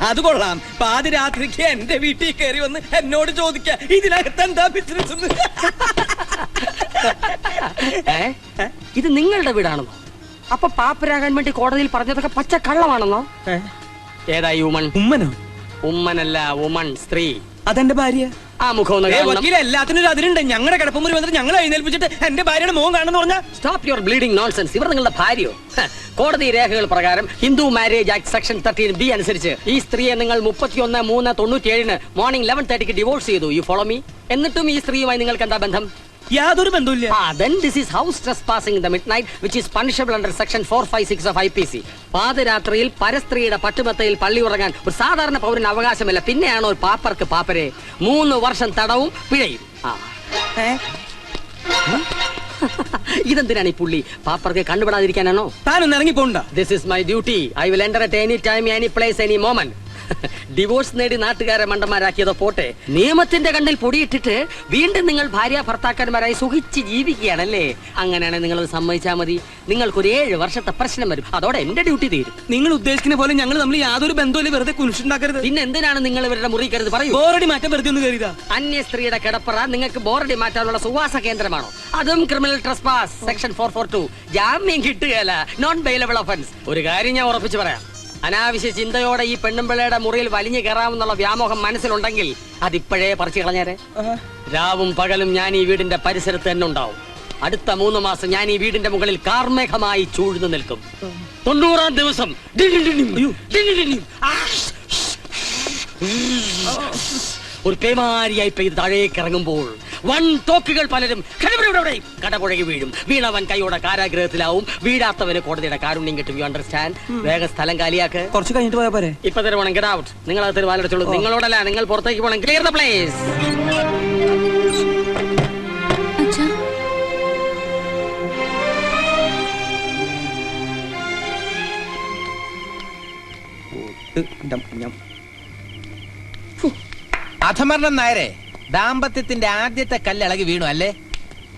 അത് കൊള്ളാം. പാതിരാത്രിക്ക് എന്റെ വീട്ടിൽ കയറി വന്ന് എന്നോട് ചോദിക്ക ഇതിനകത്ത് എന്താ ബിസിനസ്? ഇത് നിങ്ങളുടെ വീടാണെന്നോ? അപ്പൊ പാപ്പരാകാൻ വേണ്ടി കോടതിയിൽ പറഞ്ഞതൊക്കെ പച്ച കള്ളമാണെന്നോ? ഏതാ ഉമ്മൻ? ഉമ്മനോ? ഉമ്മനല്ല, ഉമ്മൻ, സ്ത്രീ. അതെന്റെ ഭാര്യ. ആ മുഖം എല്ലാത്തിനും അതിലുണ്ട്. ഞങ്ങളുടെ കിടപ്പുമുറി വന്നിട്ട് ഞങ്ങളെ എഴുന്നേൽപ്പിച്ചിട്ട് എന്റെ ഭാര്യയുടെ മുഖം കാണുന്നു പറഞ്ഞാൽ സ്റ്റോപ്പ് യുവർ ബ്ലീഡിംഗ് നോൺസെൻസ്. ഇവർ നിങ്ങളുടെ ഭാര്യയോ? കോടതി രേഖകൾ പ്രകാരം Hindu marriage act section 13B അനുസരിച്ച് ഈ സ്ത്രീയെ നിങ്ങൾ 31/3/97 മോർണിംഗ് 11:30 ഡിവോഴ്സ് ചെയ്തു. U follow me? എന്നിട്ടും ഈ സ്ത്രീയുമായി നിങ്ങൾക്ക് എന്താ ബന്ധം? യാതൊരു ബന്ധമില്ല. Then this is house trespassing in the midnight, which is punishable under section 456 of IPC. പാതിരാത്രിയിൽ പരസ്ത്രീയുടെ പട്ടുമെത്തയിൽ പള്ളി ഉറങ്ങാൻ ഒരു സാധാരണ പൗരന് അവകാശമില്ല. പിന്നെയാണോ ഒരു പാപ്പർക്ക് പാപ്പരെ 3 വർഷം തടവും പിഴയും. ഇതെന്തിനാണ് ഈ പുള്ളി? പാപ്പർക്ക് കണ്ടുപിടാതിരിക്കാനാണോ? താനൊന്ന് ഇറങ്ങി പോണ്ട. This is my duty. I will enter at any time, any place, any moment. Divorce നേടി നാട്ടുകാരെ മണ്ടന്മാരാക്കിയതോ പോട്ടെ, നിയമത്തിന്റെ കണ്ണിൽ പൊടിയിട്ടിട്ട് വീണ്ടും നിങ്ങൾ ഭാര്യ ഭർത്താക്കന്മാരായി സുഖിച്ച് ജീവിക്കുകയാണല്ലേ? അങ്ങനെയാണെങ്കിൽ നിങ്ങൾ സമ്മതിച്ചാൽ മതി. നിങ്ങൾക്കൊരു 7 വർഷത്തെ പ്രശ്നം വരും. അതോടെ എന്റെ ഡ്യൂട്ടി തീരും. നിങ്ങൾ ഉദ്ദേശിക്കുന്ന പോലെ ഞങ്ങൾ തമ്മിൽ യാതൊരു ബന്ധമില്ല. വെറുതെ കുരിശുണ്ടാക്കരുത്. പിന്നെ എന്തിനാണ് നിങ്ങൾ ഇവരുടെ മുറി കരുത്? പറയൂ. ബോറടി മാറ്റം വെറുതെ ഒന്ന് കരുതാ. അന്യ സ്ത്രീയുടെ കിടപ്പറ നിങ്ങൾക്ക് ബോറടി മാറ്റാനുള്ള സുവാസ കേന്ദ്രമാണോ? അതും ക്രിമിനൽ ട്രസ്പാസ് സെക്ഷൻ 442. ജാമ്യം കിട്ടുകയല്ല, നോൺ ബെയിലബിൾ ഒഫൻസ്. ഒരു കാര്യം ഞാൻ ഉറപ്പിച്ചു പറയാം. അനാവശ്യ ചിന്തയോടെ ഈ പെണ്ണുമ്പിള്ളയുടെ മുറിയിൽ വലിഞ്ഞു കയറാമെന്നുള്ള വ്യാമോഹം മനസ്സിലുണ്ടെങ്കിൽ അതിപ്പോഴേ പറിച്ചു കളഞ്ഞേരെ. രാവും പകലും ഞാൻ ഈ വീടിന്റെ പരിസരത്ത് തന്നെ ഉണ്ടാവും. അടുത്ത 3 മാസം ഞാൻ ഈ വീടിന്റെ മുകളിൽ കാർമേഘമായി ചൂഴ്ന്നു നിൽക്കും. 90-ാം ദിവസം ഒരു പേമാരിയായി പെയ്ത് താഴേക്ക് ഇറങ്ങുമ്പോൾ തോക്കുകൾ പലരും കടപുഴകി വീഴും. വീണവൻ കൈയോടെ കാരാഗ്രഹത്തിലാവും. വീഴാത്തവന് കോടതിയുടെ കാരുണ്യം കിട്ടും. You understand? വേഗം സ്ഥലം കാലിയാക്ക്. കുറച്ച് കഴിഞ്ഞിട്ട് പോയാ പോരെ? ഇപ്പൊ തരുവാണെങ്കിൽ ഗെറ്റ് ഔട്ട്. നിങ്ങൾ അത് തീരുമാനിച്ചോളൂ. നിങ്ങളോടല്ല, നിങ്ങൾ പുറത്തേക്ക് പോകണം. Clear the place. ചവിട്ട് അധമർണം നായരെ, ദാമ്പത്യത്തിന്റെ ആദ്യത്തെ കല്ലിളകി വീണു അല്ലേ?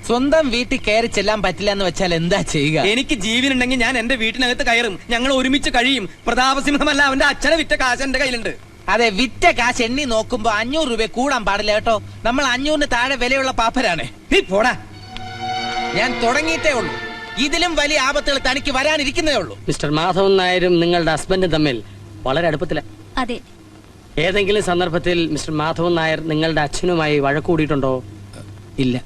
സ്വന്തം വീട്ടിൽ കയറി ചെല്ലാൻ പറ്റില്ല എന്ന് വെച്ചാൽ എന്താ ചെയ്യുക? എനിക്ക് ജീവനുണ്ടെങ്കിൽ ഞാൻ എന്റെ വീട്ടിനകത്ത് കയറും. ഞങ്ങൾ ഒരുമിച്ച് കഴിയും. പ്രതാപസിംഹമല്ല, അവന്റെ അച്ഛനെ വിറ്റ കാശ് എന്റെ കയ്യിലുണ്ട്. അതെ, വിറ്റ കാശ് എണ്ണി നോക്കുമ്പോ 500 രൂപ കൂടാൻ പാടില്ല കേട്ടോ. നമ്മൾ 500-ന് താഴെ വിലയുള്ള പാപ്പരാണ്. പോടാ, ഞാൻ തുടങ്ങിയിട്ടേ ഉള്ളൂ. ഇതിലും വലിയ ആപത്തുകൾ തനിക്ക് വരാനിരിക്കുന്നേ ഉള്ളൂ. മിസ്റ്റർ മാധവൻ നായരും നിങ്ങളുടെ ഹസ്ബൻഡും തമ്മിൽ വളരെ അടുപ്പത്തിലാണ്. അതെ. ഏതെങ്കിലും സന്ദർഭത്തിൽ മിസ്റ്റർ മാധവൻ നായർ നിങ്ങളുടെ അച്ഛനുമായി വഴക്കൂടിയിട്ടുണ്ടോ? ഇല്ല.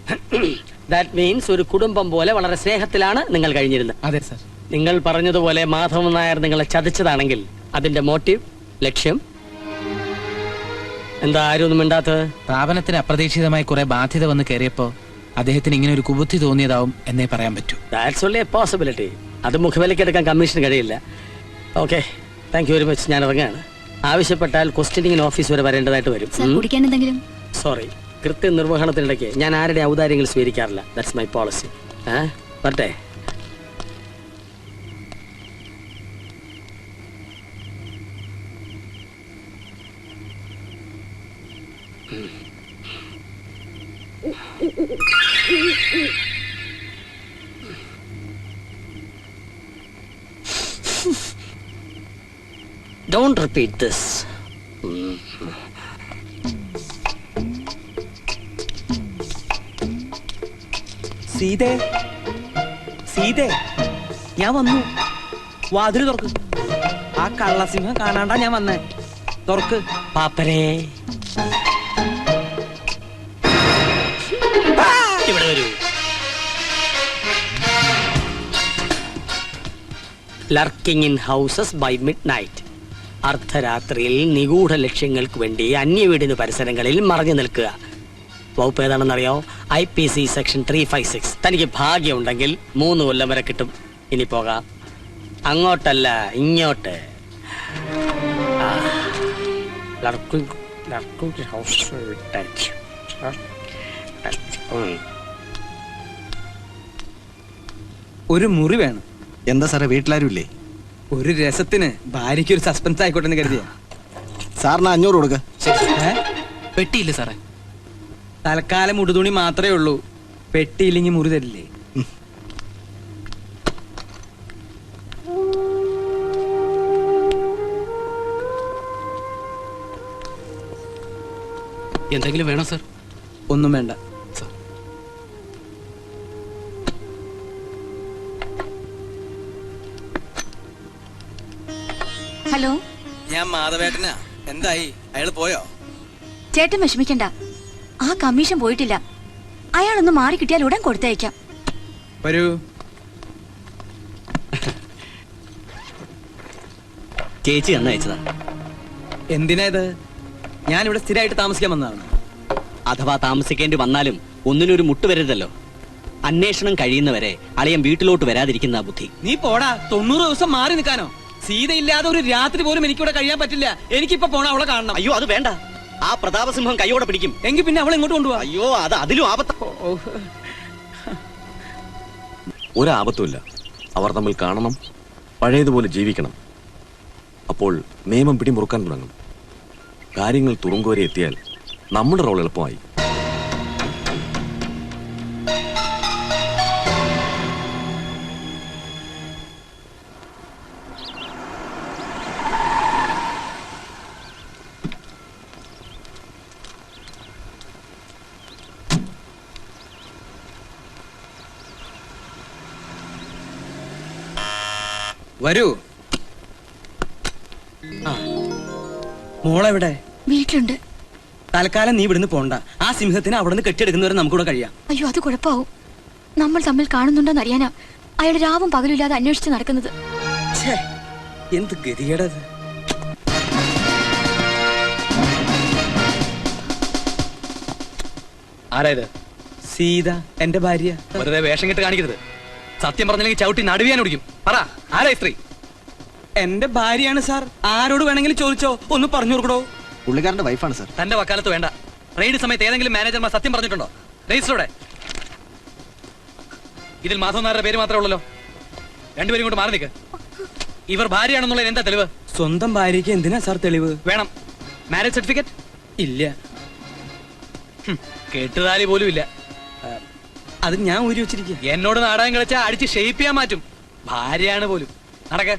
ദാറ്റ് മീൻസ് ഒരു കുടുംബം പോലെ വളരെ സ്നേഹത്തിലാണ് നിങ്ങൾ കഴിഞ്ഞിരുന്നത്. അതെ സർ. നിങ്ങൾ പറഞ്ഞതുപോലെ മാധവൻ നായർ നിങ്ങളെ ചതിച്ചതാണെങ്കിൽ അതിന്റെ മോട്ടീവ്, ലക്ഷ്യം എന്താ? ആരും ഒന്നും മിണ്ടാത്തത്? സ്ഥാപനത്തിന് അപ്രതീക്ഷിതമായി കുറെ ബാധ്യത വന്ന് കയറിയപ്പോ അദ്ദേഹത്തിന് ഇങ്ങനെ ഒരു കുബുദ്ധി തോന്നിയതാവും എന്നേ പറയാൻ പറ്റൂ. That's only A possibility. അത് മുഖവിലയ്ക്ക് എടുക്കാൻ കമ്മീഷന് കഴിയില്ല. Okay, thank you very much. ഞാൻ ഇറങ്ങുകയാണ്. ആവശ്യപ്പെട്ടാൽ ക്വസ്റ്റ്യനിങ് ഓഫീസ് വരെ വരേണ്ടതായിട്ട് വരും. കുടിക്കാൻ എന്തെങ്കിലും? സോറി, കൃത്യനിർവഹണത്തിനിടയ്ക്ക് ഞാൻ ആരുടെ ഔദാര്യങ്ങൾ സ്വീകരിക്കാറില്ല. That's my policy. വരട്ടെ. Don't repeat this. സീതേ, സീതേ, ഞാൻ വന്നു. വാതില് തുറക്ക്. ആ കള്ളസിംഹം കാണാണ്ടാ ഞാൻ വന്നേ. തുറക്ക്. പാപ്പരേ, ഇവിടെ വരൂ. Lurking in houses by midnight. അർദ്ധരാത്രിയിൽ നിഗൂഢ ലക്ഷ്യങ്ങൾക്ക് വേണ്ടി അന്യവീടിന് പരിസരങ്ങളിൽ മറഞ്ഞു നിൽക്കുക. വകുപ്പ് ഏതാണെന്നറിയോ? IPC section 356. തനിക്ക് ഭാഗ്യമുണ്ടെങ്കിൽ 3 കൊല്ലം വരെ കിട്ടും. ഇനി പോകാം. അങ്ങോട്ടല്ല, ഇങ്ങോട്ട്. ഒരു മുറി വേണം. എന്താ സാറേ, വീട്ടിലാരും ഇല്ലേ? ഒരു രസത്തിന് ഭാര്യയ്ക്ക് ഒരു സസ്പെൻസ് ആയിക്കോട്ടെ എന്ന് കരുതിയ. സാറിന് 500 കൊടുക്ക. പെട്ടിയില്ല സാറേ. തൽക്കാലം ഉടുതുണി മാത്രമേ ഉള്ളൂ. പെട്ടിയില്ലെങ്കിൽ മുറി തരില്ലേ? എന്തെങ്കിലും വേണോ സർ? ഒന്നും വേണ്ട. ഹലോ, ഞാൻ മാധവേട്ടനാ. എന്തായി? അയാൾ പോയോ? ചേട്ടൻ വിഷമിക്കണ്ട. ആ കമ്മീഷൻ പോയിട്ടില്ല. അയാളൊന്ന് മാറി കിട്ടിയാൽ ഉടൻ കൊടുത്തയക്കാം. വരൂ. ചേച്ചി അയച്ചതാ. എന്തിനാ ഇത്? ഞാനിവിടെ സ്ഥിരമായിട്ട് താമസിക്കാൻ വന്നതാണ്. അഥവാ താമസിക്കേണ്ടി വന്നാലും ഒന്നിനൊരു മുട്ട് വരരുതല്ലോ. അന്വേഷണം കഴിയുന്നവരെ അളിയൻ വീട്ടിലോട്ട് വരാതിരിക്കുന്ന ബുദ്ധി. നീ പോടാ. 90 ദിവസം മാറി നിൽക്കാനോ? സീത ഇല്ലാതെ ഒരു രാത്രി പോലും എനിക്കിവിടെ കഴിയാൻ പറ്റില്ല. എനിക്കിപ്പോ പോണ അവളെ കാണണം. അയ്യോ, അത് വേണ്ട. ആ പ്രതാപസിംഹം കൈയോടെ പിടിക്കും. എങ്കിൽ പിന്നെ അവളെ ഇങ്ങോട്ട് കൊണ്ടുപോവാ. അയ്യോ, അത് അതിലും ആപത്ത. ഒരാപത്തുമില്ല. അവർ തമ്മിൽ കാണണം, പഴയതുപോലെ ജീവിക്കണം. അപ്പോൾ നിയമം പിടിമുറുക്കാൻ തുടങ്ങും. കാര്യങ്ങൾ തുറുങ്കുവരെ എത്തിയാൽ നമ്മുടെ റോൾ എളുപ്പമായി. വരൂ. മോളെവിടെ? വീട്ടിലുണ്ട്. തൽക്കാലം നീ ഇവിടുന്ന് പോണ്ട. ആ സിംഹത്തിന് അവിടെ നിന്ന് കെട്ടിയെടുക്കുന്നവരെ നമുക്കിവിടെ കഴിയാം. അയ്യോ, അത് കുഴപ്പമാവും. നമ്മൾ തമ്മിൽ കാണുന്നുണ്ടോന്ന് അറിയാനാ അയാൾ രാവും പകലില്ലാതെ അന്വേഷിച്ച് നടക്കുന്നത്. എന്ത് ഗതികേടത്. ആരായത്? സീത, എന്റെ ഭാര്യ. വെറുതെ വേഷം കെട്ട് കാണിക്കരുത്. സത്യം പറഞ്ഞില്ലെങ്കിൽ ചവിട്ടി നടുവിയാൻ ഓടിക്കും. പറ, ആരാ സ്ത്രീ? എന്റെ ഭാര്യയാണ് സാർ. ആരോട് വേണമെങ്കിലും ചോദിച്ചോ. ഒന്ന് പറഞ്ഞു കൊടുക്കടോ. പുള്ളിക്കാരന്റെ വൈഫാണ് സാർ. തന്റെ വക്കാലത്ത് വേണ്ട. റെയ്ഡ് സമയത്ത് ഏതെങ്കിലും മാനേജർമാർ സത്യം പറഞ്ഞിട്ടുണ്ടോ? രജിസ്റ്ററോടെ ഇതിൽ മാധവൻ നായരുടെ പേര് മാത്രമേ ഉള്ളല്ലോ. രണ്ടുപേരും കൊണ്ട് മാറി നിൽക്ക്. ഇവർ ഭാര്യയാണെന്നുള്ളതിന് എന്താ തെളിവ്? സ്വന്തം ഭാര്യയ്ക്ക് എന്തിനാ സാർ തെളിവ്? വേണം. മാരേജ് സർട്ടിഫിക്കറ്റ് ഇല്ല. കെട്ടുതാലി പോലും ഇല്ല. അത് ഞാൻ ഊരി വെച്ചിരിക്കുക. എന്നോട് നാടകം കളിച്ചാൽ അടിച്ച് ഷേപ്പ് ചെയ്യാൻ മാറ്റും. ഭാര്യയാണ് പോലും. നടക്കാൻ.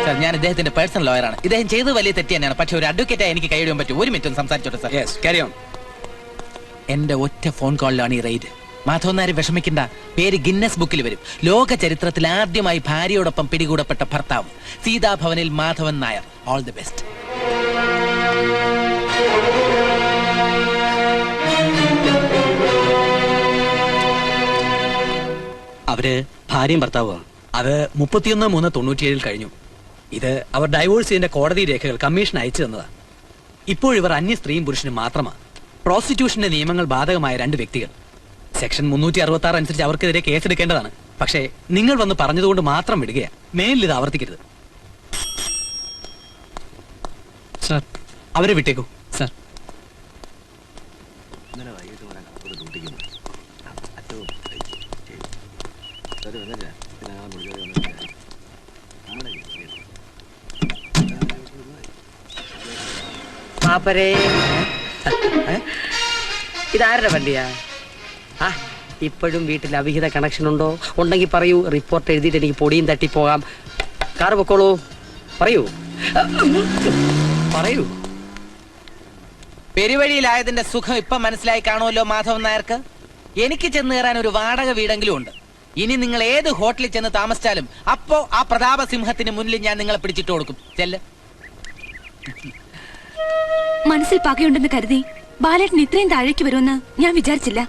സാർ, ഞാൻ ഇദ്ദേഹത്തിന്റെ പേഴ്സണൽ ലോയറാണ്. ഇദ്ദേഹം ചെയ്തത് വലിയ തെറ്റ് തന്നെയാണ്. പക്ഷെ ഒരു അഡ്വക്കേറ്റായി എനിക്ക് കൈയിടാൻ പറ്റും. ഒരു മിനിറ്റ് ഒന്ന് സംസാരിച്ചോട്ടെ സാർ. Yes, carry on. എന്റെ ഒറ്റ ഫോൺ കോളിലാണ് ഈ റെയ്ഡ്. മാധവൻ നായർ വിഷമിക്കണ്ട, പേര് ഗിന്നസ് ബുക്കിൽ വരും. ലോക ചരിത്രത്തിൽ ആദ്യമായി ഭാര്യയോടൊപ്പം പിടികൂടപ്പെട്ട ഭർത്താവ്. സീതാഭവനിൽ Madhavan Nair. All the best. അവര് ഭാര്യയും ഭർത്താവുമാണ്. അത് 31/3/97 കഴിഞ്ഞു. ഇത് അവർ ഡൈവോഴ്സ് ചെയ്തതിന്റെ കോടതി രേഖകൾ കമ്മീഷൻ അയച്ചു തന്നതാ. ഇപ്പോൾ ഇവർ അന്യ സ്ത്രീയും പുരുഷനും മാത്രമാണ്. പ്രോസ്റ്റിറ്റ്യൂഷന്റെ നിയമങ്ങൾ ബാധകമായ 2 വ്യക്തികൾ. സെക്ഷൻ 366 അനുസരിച്ച് അവർക്കെതിരെ കേസെടുക്കേണ്ടതാണ്. പക്ഷേ നിങ്ങൾ വന്ന് പറഞ്ഞതുകൊണ്ട് മാത്രം വിടുകയാണ്. മേലിൽ ഇത് ആവർത്തിക്കരുത്. സർ, അവരെ വിട്ടേക്കൂ. സർ. പാപ്പരേ, ഇതാരുടെ വണ്ടിയാ? ആ, ഇപ്പോഴും വീട്ടിൽ അവിഹിത കണക്ഷൻ ഉണ്ടോ? ഉണ്ടെങ്കിൽ പറയൂ. റിപ്പോർട്ട് എഴുതിയിട്ട് എനിക്ക് പൊടിയും തട്ടിപ്പോകാം. കാറ് പൊക്കോളൂ. പറയൂ. പെരുവഴിയിലായതിന്റെ സുഖം ഇപ്പൊ മനസ്സിലായി കാണുമല്ലോ മാധവൻ നായർക്ക്. എനിക്ക് ചെന്ന് കയറാൻ ഒരു വാടക വീടെങ്കിലും ഉണ്ട്. ഇനി നിങ്ങൾ ഏത് ഹോട്ടലിൽ ചെന്ന് താമസിച്ചാലും അപ്പോ ആ പ്രതാപസിംഹത്തിന് മുന്നിൽ ഞാൻ നിങ്ങളെ പിടിച്ചിട്ട് കൊടുക്കും. ചെല്ല്. മനസ്സിൽ പകയുണ്ടെന്ന് കരുതി ബാലേട്ടൻ ഇത്രയും താഴേക്ക് വരുമെന്ന് ഞാൻ വിചാരിച്ചില്ല.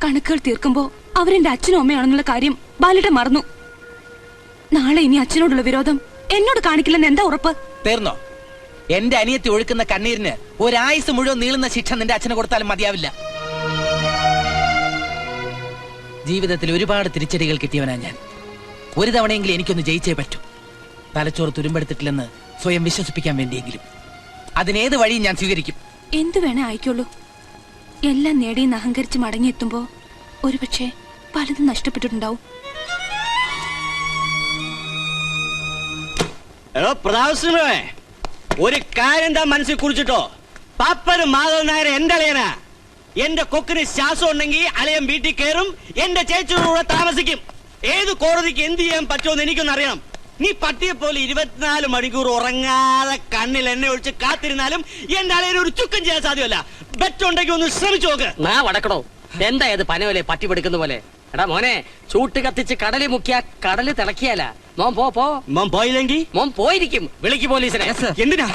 കണക്കുകൾ തീർക്കുമ്പോ അവരെന്റെ അച്ഛനും അമ്മയാണെന്നുള്ള കാര്യം ബാലേട്ടൻ മറന്നു. നാളെ ഇനി അച്ഛനോടുള്ള വിരോധം എന്നോട് കാണിക്കില്ലെന്ന് എന്താ ഉറപ്പ്? തീർന്നോ? എന്റെ അനിയത്തി ഒഴുക്കുന്ന കണ്ണീരിന് ഒരായുസ് മുഴുവൻ നീളുന്ന ശിക്ഷ നിന്റെ അച്ഛന് കൊടുത്താലും മതിയാവില്ല. ജീവിതത്തിൽ ഒരുപാട് തിരിച്ചടികൾ കിട്ടിയവനാ ഞാൻ. ഒരു തവണയെങ്കിലും എനിക്കൊന്ന് ജയിച്ചേ പറ്റൂ. തലച്ചോറ് തുരുമ്പെടുത്തിട്ടില്ലെന്ന് സ്വയം വിശ്വസിപ്പിക്കാൻ വേണ്ടിയെങ്കിലും. അതിനേത് വഴിയും ഞാൻ സ്വീകരിക്കും. എന്തു വേണേ ആയിക്കോളൂ. എല്ലാം നേടിയെന്ന് അഹങ്കരിച്ച് മടങ്ങിയെത്തുമ്പോ ഒരുപക്ഷെ പലതും നഷ്ടപ്പെട്ടിട്ടുണ്ടാവും. പ്രതാപസിംഹേ, ഒരു കാര്യം താൻ മനസ്സിൽ കുറിച്ചിട്ടോ. പാപ്പന് മാധവൻ നായർ എന്റെ അളിയനാ. എന്റെ കൊക്കിന് ശ്വാസം ഉണ്ടെങ്കിൽ അളിയൻ വീട്ടിൽ കയറും, എന്റെ ചേച്ചിയുടെ കൂടെ താമസിക്കും. ഏത് കോടതിക്ക് എന്ത് ചെയ്യാൻ പറ്റുമെന്ന് എനിക്കൊന്ന് അറിയണം. നീ പട്ടിയെ പോലെ 24 മണിക്കൂർ ഉറങ്ങാതെ കണ്ണിൽ എണ്ണ ഒഴിച്ച് കാത്തിരുന്നാലും എന്റെ അളിയന് ഒരു ചുക്കം ചെയ്യാൻ സാധ്യമല്ല. ബെറ്റുണ്ടെങ്കിൽ ഒന്ന് ശ്രമിച്ചു നോക്ക്. നാ വടക്കണോ? എന്താ ഇത് പനവലെ പട്ടി പിടിക്കുന്ന പോലെ? എടാ മോനെ, ചൂട്ട് കത്തിച്ച് കടലിൽ മുക്കിയ കടല് തിളക്കിയാല. മോൻ പോ. മോൻ പോയില്ലെങ്കിൽ മോൻ പോയിരിക്കും. വിളിക്ക് പോലീസിനെ. എന്തിനാ?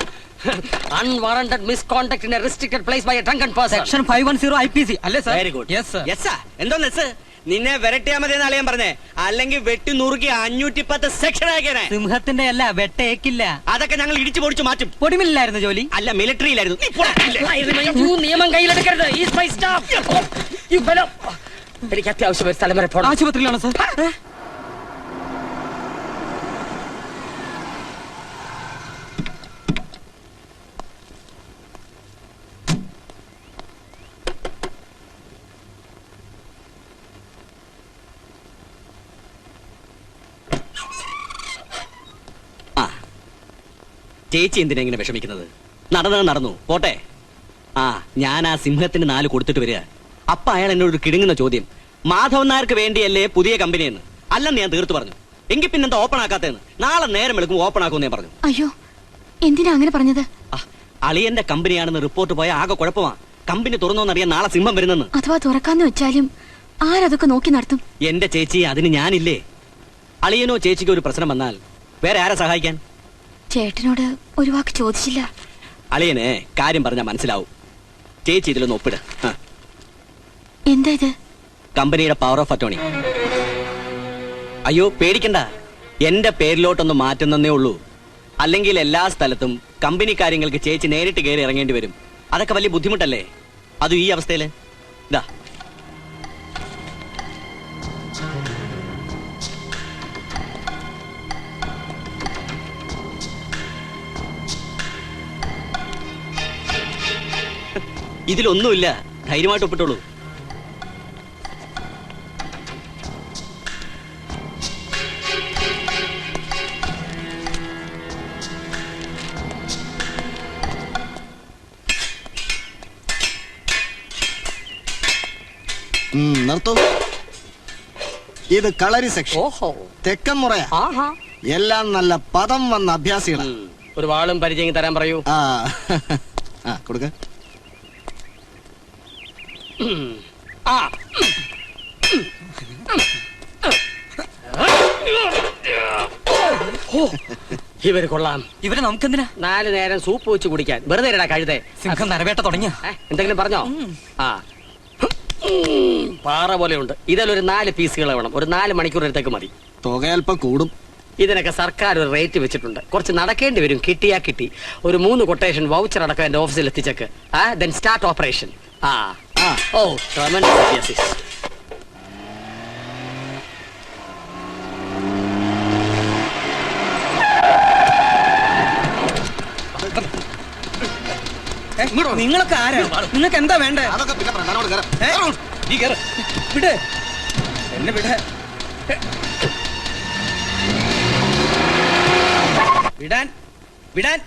Unwarranted misconduct in a restricted place by a drunken person. Section 510 IPC അല്ലേ sir? Very good. Yes sir. Yes sir. എന്തോന്ന് യെസ്? നിന്നെ വരട്ടിയാ മതി എന്ന് അളിയൻ പറഞ്ഞേ. അല്ലെങ്കിൽ വെട്ടി നുറുക്കി 510 സെക്ഷൻ ആക്കിയേ. സിംഹത്തിന്റെ അല്ല, വെട്ടേക്കില്ല. അതൊക്കെ ഞങ്ങൾ ഇടിച്ചു പൊടിച്ചു മാറ്റും. പൊടിമില്ലായിരുന്നു ജോലി? അല്ല, മിലിറ്ററിയിലായിരുന്നു. നിയമം കയ്യിലെടുക്കരുത്. എനിക്ക് അത്യാവശ്യം ഒരു സ്ഥലം വരെ പോകണം. ആശുപത്രിയിലാണ് സർ. ചേച്ചി എന്തിനാ ഇങ്ങനെ വിഷമിക്കുന്നത്? നടന്നു പോട്ടെ. ഞാൻ ആ സിംഹത്തിന് 4 കൊടുത്തിട്ട് വരിക. അപ്പൊ അയാൾ എന്നോട് കിടുങ്ങുന്ന ചോദ്യം, മാധവൻ നായർക്ക് വേണ്ടിയല്ലേ പുതിയ കമ്പനിയെന്ന്. അല്ലെന്ന് ഞാൻ തീർത്തു പറഞ്ഞു. എങ്കിൽ പിന്നെന്താ ഓപ്പൺ ആക്കാത്തതെന്ന്. നാളെ നേരം എടുക്കും ഓപ്പൺ ആക്കുമെന്ന് ഞാൻ പറഞ്ഞു. അയ്യോ, എന്തിനാ അങ്ങനെ പറഞ്ഞത്? അളിയന്റെ കമ്പനിയാണെന്ന് റിപ്പോർട്ട് പോയ ആകെ കുഴപ്പമാ. കമ്പനി തുറന്നോന്നറിയാൻ നാളെ സിംഹം വരുന്നെന്ന്. അഥവാ തുറക്കാന്ന് വെച്ചാലും ആരതൊക്കെ നോക്കി നടത്തും? എന്റെ ചേച്ചി, അതിന് ഞാനില്ലേ. അളിയനോ ചേച്ചിക്കോ ഒരു പ്രശ്നം വന്നാൽ വേറെ ആരെ സഹായിക്കാൻ? ചേട്ടനോട് ഒരു വാക്ക് ചോദിച്ചില്ല. അളിയനെ കാര്യം പറഞ്ഞാൽ മനസ്സിലാവും. ചേച്ചി ഇതിലൊന്ന് ഒപ്പിട്. എന്താ ഇത്? കമ്പനിയുടെ പവർ ഓഫ് അറ്റോർണി. അയ്യോ പേടിക്കണ്ട, എന്റെ പേരിലോട്ടൊന്ന് മാറ്റുന്നേ ഉള്ളൂ. അല്ലെങ്കിൽ എല്ലാ സ്ഥലത്തും കമ്പനി കാര്യങ്ങൾക്ക് ചേച്ചി നേരിട്ട് കയറി ഇറങ്ങേണ്ടി വരും. അതൊക്കെ വലിയ ബുദ്ധിമുട്ടല്ലേ? അതും ഈ അവസ്ഥയില്. ഇതാ, ഇതിലൊന്നുമില്ല. ധൈര്യമായിട്ട് ഒപ്പിട്ടോളൂ. നിർത്തൂ. ഇത് കളരി സെക്ഷൻ. ഓഹോ, തെക്കൻ മുറയാ. ആഹാ. എല്ലാം നല്ല പദം വന്ന അഭ്യാസികളാ. ഒരു വാളും പരിചയം തരാൻ പറയൂ. ആ ആ കൊടുക്ക. ആ ഇവര് കൊള്ളാം. ഇവരെ നമുക്കെന്തിനാ? 4 നേരം സൂപ്പ് വെച്ച് കുടിക്കാൻ. വെറുതെ ഇരടാ കഴുതേ. സിംഹം നരവേട്ട തുടങ്ങിയ എന്തെങ്കിലും പറഞ്ഞോ? ആ പാറ പോലെയുണ്ട്. ഇതിലൊരു 4 പീസുകൾ വേണം. ഒരു 4 മണിക്കൂർ എടുത്തേക്ക് മതി. തുക അല്പം കൂടും. ഇതിനൊക്കെ സർക്കാർ ഒരു റേറ്റ് വെച്ചിട്ടുണ്ട്. കുറച്ച് നടക്കേണ്ടി വരും. കിട്ടിയാ കിട്ടി. ഒരു 3 കൊട്ടേഷൻ വൗച്ചർ അടക്കം എന്റെ ഓഫീസിൽ എത്തിച്ചേക്ക്. Then start operation. Oh tremendous. നിങ്ങളൊക്കെ ആരാ? നിങ്ങൾക്ക് എന്താ വേണ്ടേ? അതൊക്കെ പിന്നെ പ്രധാനോട് കയറാം. വിട് എന്നെ വിട. വിടാൻ വിടാൻ.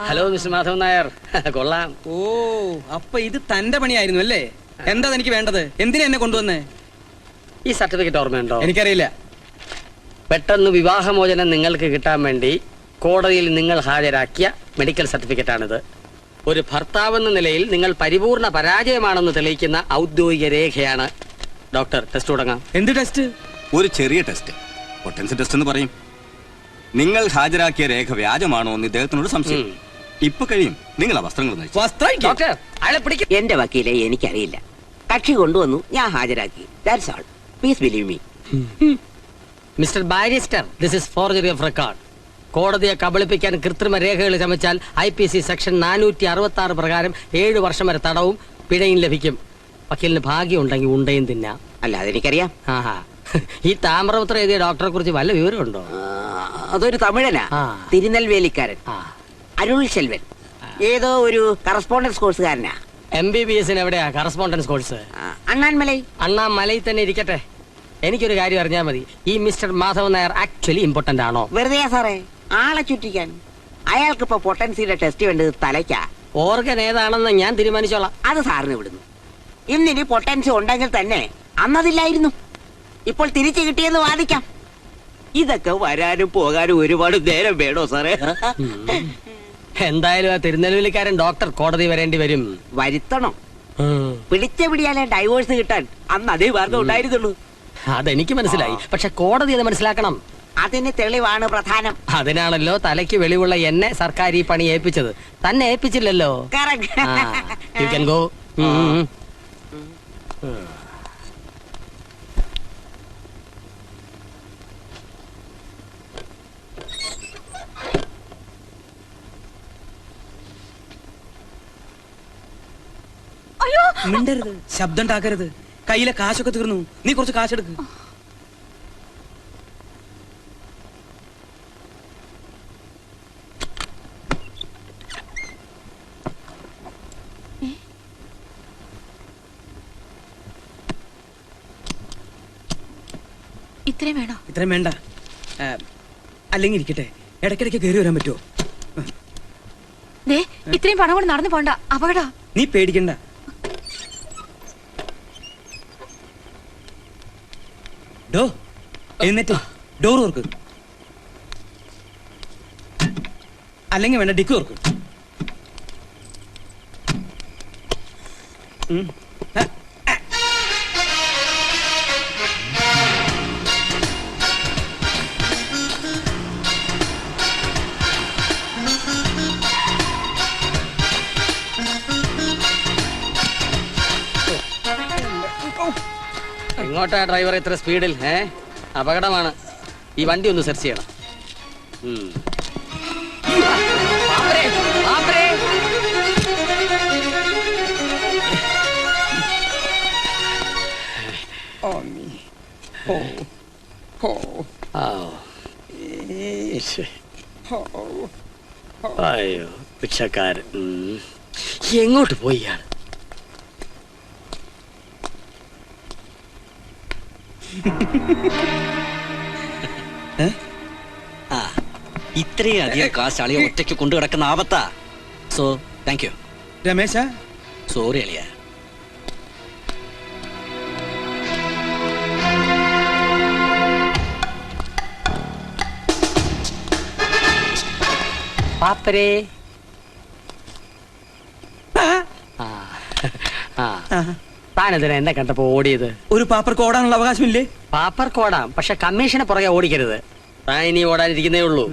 Hello mister Madhavan Nair. കൊള്ളാം. ഓ, അപ്പൊ ഇത് തന്റെ പണിയായിരുന്നു അല്ലേ? എന്താ എനിക്ക് വേണ്ടത്? എന്തിനാ എന്നെ കൊണ്ടുവന്നേ? ഈ സർട്ടിഫിക്കറ്റ് ഓർമ്മയുണ്ടോ? എനിക്കറിയില്ല. പെട്ടെന്ന് വിവാഹമോചനം നിങ്ങൾക്ക് കിട്ടാൻ വേണ്ടി കോടതിയിൽ നിങ്ങൾ ഹാജരാക്കിയ മെഡിക്കൽ സർട്ടിഫിക്കറ്റ് ആണിത്. ഒരു ഭർത്താവെന്ന നിലയിൽ നിങ്ങൾ പരിപൂർണ പരാജയമാണെന്ന് തെളിയിക്കുന്ന ഔദ്യോഗിക രേഖയാണ്. ഡോക്ടർ, ടെസ്റ്റ് തുടങ്ങാം. എന്ത് ടെസ്റ്റ്? ഒരു ചെറിയ ടെസ്റ്റ്, പൊട്ടൻസി ടെസ്റ്റ് എന്ന് പറയും. നിങ്ങൾ ഹാജരാക്കിയ രേഖ വ്യാജമാണോ എന്ന് ഇദ്ദേഹത്തിനോട് സംശയം. ഇപ്പൊ കഴിയും. നിങ്ങൾ ആ വസ്ത്രങ്ങൾ ഡോക്ടർ, അയാളെ പിടിക്കും. എന്റെ വക്കീലെ എനിക്കറിയില്ല. കക്ഷി കൊണ്ടുവന്നു, ഞാൻ ഹാജരാക്കി. That's all. Please believe me. Mister barrister, this is forgery of record. കോടതിയെ കബളിപ്പിക്കാൻ കൃത്രിമ രേഖകൾ ചമച്ചാൽ IPC സെക്ഷൻ 466 പ്രകാരം 7 വർഷം വരെ തടവും പിഴയും ലഭിക്കും. വക്കീലിന് ഭാഗ്യം ഉണ്ടെങ്കിൽ ഉണ്ടയും തിന്നാം. അല്ല, അതെനിക്കറിയാം. ഈ താമ്രപത്രം എഴുതിയ ഡോക്ടറെ കുറിച്ച് വല്ല വിവരമുണ്ടോ? അതൊരു തമിഴനാ, തിരുനെൽവേലിക്കാരൻ, അരുൾ ശെൽവൻ. ഏതോ ഒരു കറസ്പോണ്ടൻസ് കോഴ്സുകാരനാ. MBBS എവിടെയാ കറസ്പോണ്ടൻസ് കോഴ്സ്? അണ്ണാൻമലൈ. അണ്ണാമലൈ തന്നെ ഇരിക്കട്ടെ. എനിക്കൊരു കാര്യം അറിഞ്ഞാൽ മതി. ഈ mister Madhavan Nair actually important ആണോ? വെറുതെ സാറേ, ആളെ ചുറ്റിക്കാൻ. അയാൾക്ക് ഇപ്പൊ പൊട്ടൻസിയുടെ ടെസ്റ്റ് വേണ്ടത് തലയ്ക്കാ. ഓർഗൻ ഏതാണെന്ന് ഞാൻ തീരുമാനിച്ചോളാം. അത് സാറിന് വിടുന്നു. ഇന്നിനി പൊട്ടൻസി ഉണ്ടെങ്കിൽ തന്നെ അന്നതില്ലായിരുന്നു. ഇപ്പോൾ തിരിച്ചു കിട്ടിയെന്ന് വാദിക്കാം. ഇതൊക്കെ വരാനും പോകാനും ഒരുപാട് നേരം വേണോ സാറേ? എന്തായാലും ആ തിരുനെൽവേലിക്കാരൻ ഡോക്ടർ കോടതി വരേണ്ടി വരും. വരുത്തണം. പിടിച്ച പിടിയാലേ ഡൈവോഴ്സ് കിട്ടാൻ അന്ന് അതേ മാർഗം ഉണ്ടായിരുന്നുള്ളൂ. അതെനിക്ക് മനസ്സിലായി. പക്ഷെ കോടതി അത് മനസ്സിലാക്കണം. അതിന് തെളിവാണ് പ്രധാനം. അതിനാണല്ലോ തലയ്ക്ക് വെളിവുള്ള എന്നെ സർക്കാർ ഈ പണി ഏൽപ്പിച്ചത്. തന്നെ ഏൽപ്പിച്ചില്ലല്ലോ. U can go. മിണ്ടരുത്, ശബ്ദം ഉണ്ടാക്കരുത്. കയ്യിലെ കാശൊക്കെ തീർന്നു. നീ കുറച്ച് കാശെടുക്ക്. ഇത്രയും വേണോ? ഇത്രയും വേണ്ട. അല്ലെങ്കിൽ ഇരിക്കട്ടെ, ഇടയ്ക്കിടയ്ക്ക് കയറി വരാൻ പറ്റുമോ? ഇത്രയും പണം കൊണ്ട് നടന്നു പോണ്ട, അപകട. നീ പേടിക്കണ്ട. ഡോ എന്നിട്ട് ഡോർ ഓർക്ക്. അല്ലെങ്കിൽ വേണ്ട, ഡിക്ക് ഓർക്ക്. എങ്ങോട്ടാ ഡ്രൈവർ ഇത്ര സ്പീഡിൽ? അപകടമാണ്. ഈ വണ്ടി ഒന്ന് സെർച്ച് ചെയ്യണം. അയ്യോ, ഭിക്ഷക്കാരൻ എങ്ങോട്ട് പോയി? ഇത്രയും അധികം കാശ് അളിയ ഒറ്റയ്ക്ക് കൊണ്ടു കിടക്കുന്ന ആപത്താ. സോ താങ്ക് യു രമേശ. സോറി അളിയ. പാപ്പരേ. താനെന്തിനാ എന്നെ കണ്ടപ്പോ ഓടിയത്? ഒരു പാപ്പർക്ക് ഓടാനുള്ള അവകാശമില്ലേ? പാപ്പർക്ക് ഓടാം, പക്ഷെ കമ്മീഷനെ പുറകെ ഓടിക്കരുത്. താൻ ഇനി ഓടാനിരിക്കുന്നേ ഉള്ളൂ.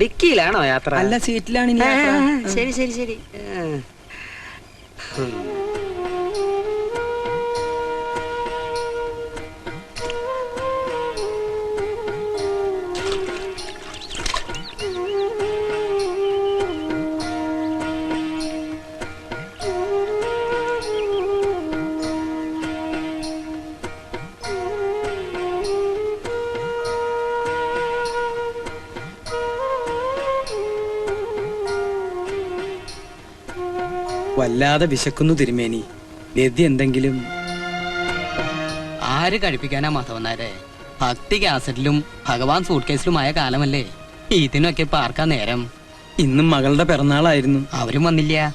ഡിക്കിയിലാണോ യാത്ര? അല്ല, സീറ്റിലാണ് ഇനി യാത്ര. ശരി ശരി ശരി. വല്ലാതെ വിശക്കുന്നു തിരുമേനി. ലദ്യ എന്തെങ്കിലും? ആര് കഴിപ്പിക്കാനാ മാധവന്നാരെ? ഭക്തി കാസറ്റിലും ഭഗവാൻ സൂട്ട് കേസിലുമായ കാലമല്ലേ. ഇതിനൊക്കെ ഇപ്പൊ ആർക്കാ നേരം? ഇന്നും മകളുടെ പിറന്നാളായിരുന്നു. അവരും വന്നില്ല.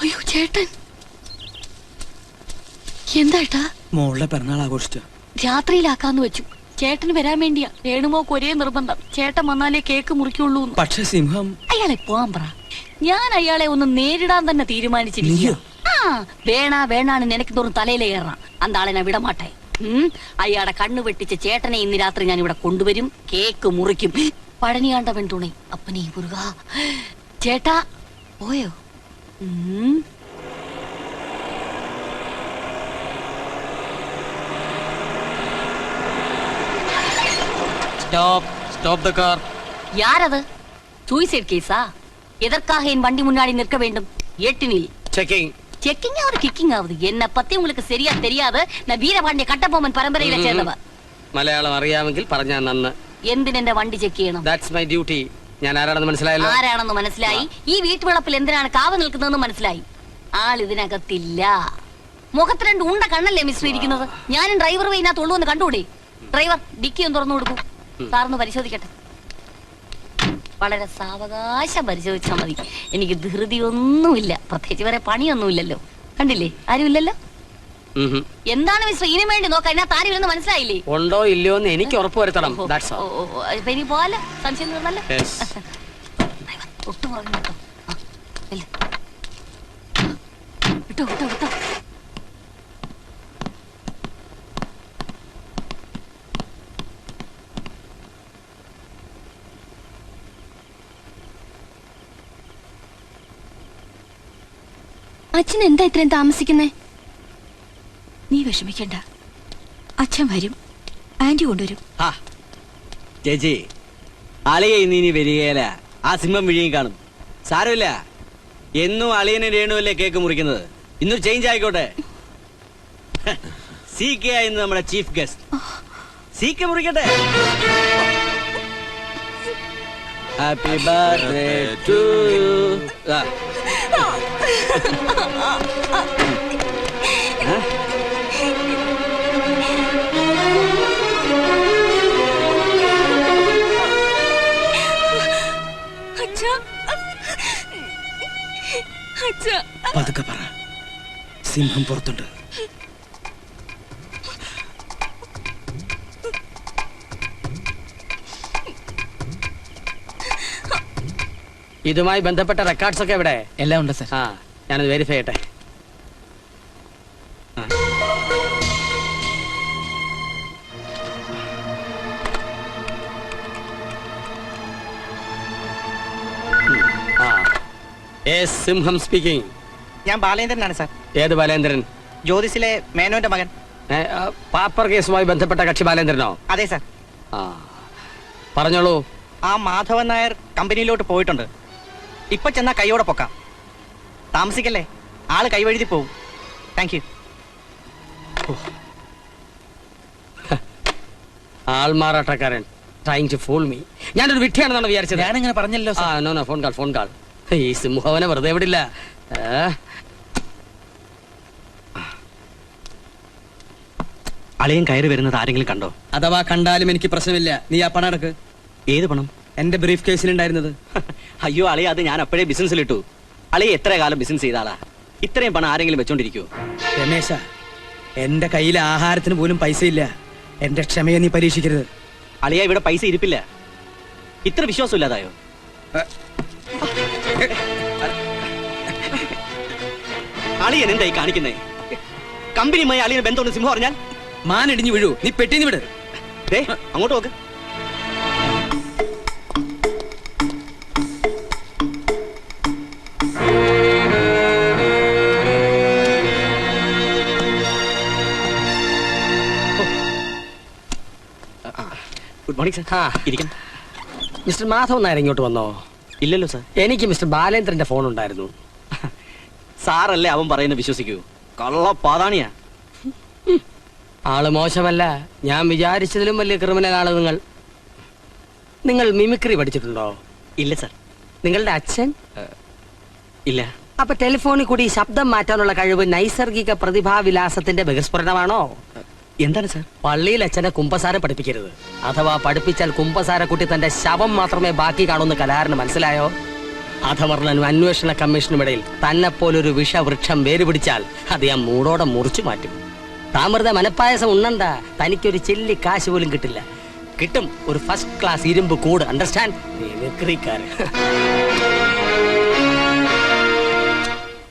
അയ്യോ ചേട്ടൻ, എന്താ? മോളുടെ പിറന്നാൾ ആഘോഷിച്ച രാത്രിയിലാക്കാന്ന് വെച്ചു. ചേട്ടന് വരാൻ വേണ്ടിയാ. രേണുമോക്ക് ഒരേ നിർബന്ധം, ചേട്ടൻ വന്നാലേ കേക്ക് മുറിക്കുള്ളൂ. പക്ഷെ സിംഹം അയാളെ പോവാൻ പറ. ഞാൻ അയാളെ ഒന്ന് നേരിടാൻ തന്നെ തീരുമാനിച്ചിരിക്കുക. വേണാണ് നിനക്ക് തോറും തലയിലെ കയറാം. അന്താളെ ഞാൻ വിടമാട്ടെ. അയാളെ കണ്ണു വെട്ടിച്ച് ചേട്ടനെ ഇന്ന് രാത്രി ഞാൻ ഇവിടെ കൊണ്ടുവരും. കേക്ക് മുറിക്കും. പഴനി കാണ്ടവൻ തുണை അപ്പനീ മുരുക. ചേട്ടാ പോയോ? Stop the car. யாரது? சூசைட் கேஸா? எதற்காக என் வண்டி முன்னாடி நிற்க வேண்டும்? எட்டினில் ചെക്കിംഗ്. செக்கிங் ஆகுது, கிக்கிங் ஆகுது. என்ன பத்தி உங்களுக்கு சரியா தெரியாது. நான் வீரபாண்டிய കട്ടബൊമ്മൻ പരമ്പരയിലെ ചേർന്നവർ. മലയാളം അറിയാമെങ്കിൽ പറഞ്ഞാൽ നന്ന്. എന്തിനെന്റെ വണ്ടി ചെക്ക് ചെയ്യണം? That's my duty. ഞാൻ ആരാണെന്ന് മനസ്സിലായല്ലോ. ആരാണെന്ന് മനസ്സിലായി. ഈ വീട്ടുവളപ്പിൽ എന്തിനാണ് കാവ നിൽക്കുന്നതെന്ന് മനസ്സിലായി. ആൾ ഇതിനകത്തില്ല. മുഖത്ത് രണ്ട് ഉണ്ട കണ്ണല്ലേ മിസ്റ്റർ ഇരിക്കുന്നത്. ഞാനും ഡ്രൈവർ വൈനകത്ത് ഉള്ളൂ എന്ന് കണ്ടുകൂടെ? ഡ്രൈവർ ഡിക്കി ഒന്ന് തുറന്നു കൊടുക്കൂ. സാറിന് പരിശോധിക്കട്ടെ. വളരെ സാവകാശം പരിശോധിച്ചാൽ മതി. എനിക്ക് ധൃതിയൊന്നുമില്ല. പ്രത്യേകിച്ച് വേറെ പണിയൊന്നുമില്ലല്ലോ. കണ്ടില്ലേ, ആരുമില്ലല്ലോ. എന്താണ് മിസ്റ്റർ ഇതിനു വേണ്ടി നോക്കാം? അതിനകത്ത് ആരും ഇല്ലെന്ന് മനസ്സിലായില്ലേ? ഉണ്ടോ ഇല്ലയോ എന്ന് എനിക്ക് ഉറപ്പ് വരുത്തണം. ഇപ്പൊ ഇനി പോവാലോ. സംശയം തീർന്നല്ലോ. ഒട്ടും പറഞ്ഞു കേട്ടോ. വിട്ടോ വിട്ടോ വിട്ടോ. അച്ഛൻ എന്താ ഇത്രയും താമസിക്കുന്നേ? നീ വിഷമിക്കണ്ട, അച്ഛൻ വരും. ആന്റി കൊണ്ടുവരും. ചേച്ചി, അളിയ ഇനി വരികയില്ല. ആ സിംഹം വിഴിയും കാണും. സാരമില്ല, എന്നും അളിയനെ രേണുവല്ലേ കേക്ക് മുറിക്കുന്നത്. ഇന്നൊരു ചേഞ്ച് ആയിക്കോട്ടെ. സി കെ ആയിരുന്നു നമ്മുടെ ചീഫ് ഗസ്റ്റ്. സി കെ മുറിക്കട്ടെ. Happy birthday to you. പതുക്കെ പറ, സിംഹം പുറത്തുണ്ട്. ഇതുമായി ബന്ധപ്പെട്ട റെക്കോർഡ്സ് ഒക്കെ എവിടെ? എല്ലാം ഉണ്ട് സർ. ഞാനത് വെരിഫൈ ചെയ്യട്ടെ. സിംഹം സ്പീക്കിംഗ്. ഞാൻ ബാലേന്ദ്രനാണ് സാർ. ഏത് ബാലേന്ദ്രൻ? ജ്യോതിസിലെ മേനോന്റെ മകൻ. പാപ്പർ കേസുമായി ബന്ധപ്പെട്ട കക്ഷി ബാലേന്ദ്രനോ? അതെ സാർ. പറഞ്ഞോളൂ. ആ മാധവൻ നായർ കമ്പനിയിലോട്ട് പോയിട്ടുണ്ട്. ഇപ്പൊ ചെന്നാ കൈയോടെ പൊക്കാം. താമസിക്കല്ലേ, ആള് കൈവഴുതി പോവും. Thank you. ആൾമാറാട്ടക്കാരൻ. Trying to fool me. ഞാനൊരു വിഡ്ഢിയാണെന്നാണ് വിചാരിച്ചത്. ഞാനിങ്ങനെ പറഞ്ഞല്ലോ. Phone call. ഈ സിംഹവനെ വെറുതെ വിടില്ല. അളിയൻ കയറി വരുന്നത് ആരെങ്കിലും കണ്ടോ? അഥവാ കണ്ടാലും എനിക്ക് പ്രശ്നമില്ല. നീ ആ പണം എടുക്ക്. ഏത് പണം? എന്റെ ബ്രീഫ് കേസിലുണ്ടായിരുന്നത്. അയ്യോ അളിയ, അത് ഞാൻ അപ്പോഴേ ബിസിനസ്സിലിട്ടു. അളിയ എത്ര കാലം ബിസിനസ് ചെയ്ത ആളാ? ഇത്രയും പണം ആരെങ്കിലും വെച്ചോണ്ടിരിക്കുവോ? രമേശ, എന്റെ കയ്യിൽ ആഹാരത്തിന് പോലും പൈസ ഇല്ല. എന്റെ ക്ഷമയെ നീ പരീക്ഷിക്കരുത്. അളിയ, ഇവിടെ പൈസ ഇരിപ്പില്ല. ഇത്ര വിശ്വാസം ഇല്ലാതായോ? അളിയൻ എന്തായി കാണിക്കുന്നേ? കമ്പനിയുമായി അളിയന് ബന്ധമുണ്ട് സിംഹം പറഞ്ഞാൽ മാനിടിഞ്ഞു വീഴൂ. നീ പെട്ടിന്ന് വിട്. അങ്ങോട്ട് നോക്ക്. Good morning sir. ഇരിക്കണം. മിസ്റ്റർ മാധവൻ നായർ ഇങ്ങോട്ട് വന്നോ? ഇല്ലല്ലോ സാർ. എനിക്ക് മിസ്റ്റർ ബാലേന്ദ്രന്റെ ഫോൺ ഉണ്ടായിരുന്നു. സാറല്ലേ അവൻ പറയുന്നത് വിശ്വസിക്കൂ? കള്ള പാതാണിയാ. ആള് മോശമല്ല. ഞാൻ വിചാരിച്ചതിലും വലിയ ക്രിമിനൽ ആണ് നിങ്ങൾ. നിങ്ങൾ മിമിക്രി പഠിച്ചിട്ടുണ്ടോ? ഇല്ല സാർ. നിങ്ങളുടെ അച്ഛൻ? ഇല്ല. അപ്പൊ ടെലിഫോണിൽ കൂടി ശബ്ദം മാറ്റാനുള്ള കഴിവ് നൈസർഗിക പ്രതിഭാവിലാസത്തിന്റെ ബഹിസ്ഫുരണമാണോ? എന്താണ് സാർ? പള്ളിയിൽ അച്ഛനെ കുമ്പസാരം പഠിപ്പിക്കരുത്. അഥവാ പഠിപ്പിച്ചാൽ കുമ്പസാരക്കുട്ടി തന്റെ ശവം മാത്രമേ ബാക്കി കാണുന്ന കലാകാരന് മനസ്സിലായോ? അധമർണനും അന്വേഷണ കമ്മീഷനും ഇടയിൽ തന്നെ പോലൊരു വിഷവൃക്ഷം വേരുപിടിച്ചാൽ അത് ഞാൻ മൂടോടെ മുറിച്ചു മാറ്റും. താമൃത മനപ്പായസം ഉണ്ണണ്ട. തനിക്കൊരു ചെല്ലി കാശ് പോലും കിട്ടില്ല. കിട്ടും ഒരു ഫസ്റ്റ് ക്ലാസ് ഇരുമ്പ് കൂട്. അണ്ടർസ്റ്റാൻഡ്?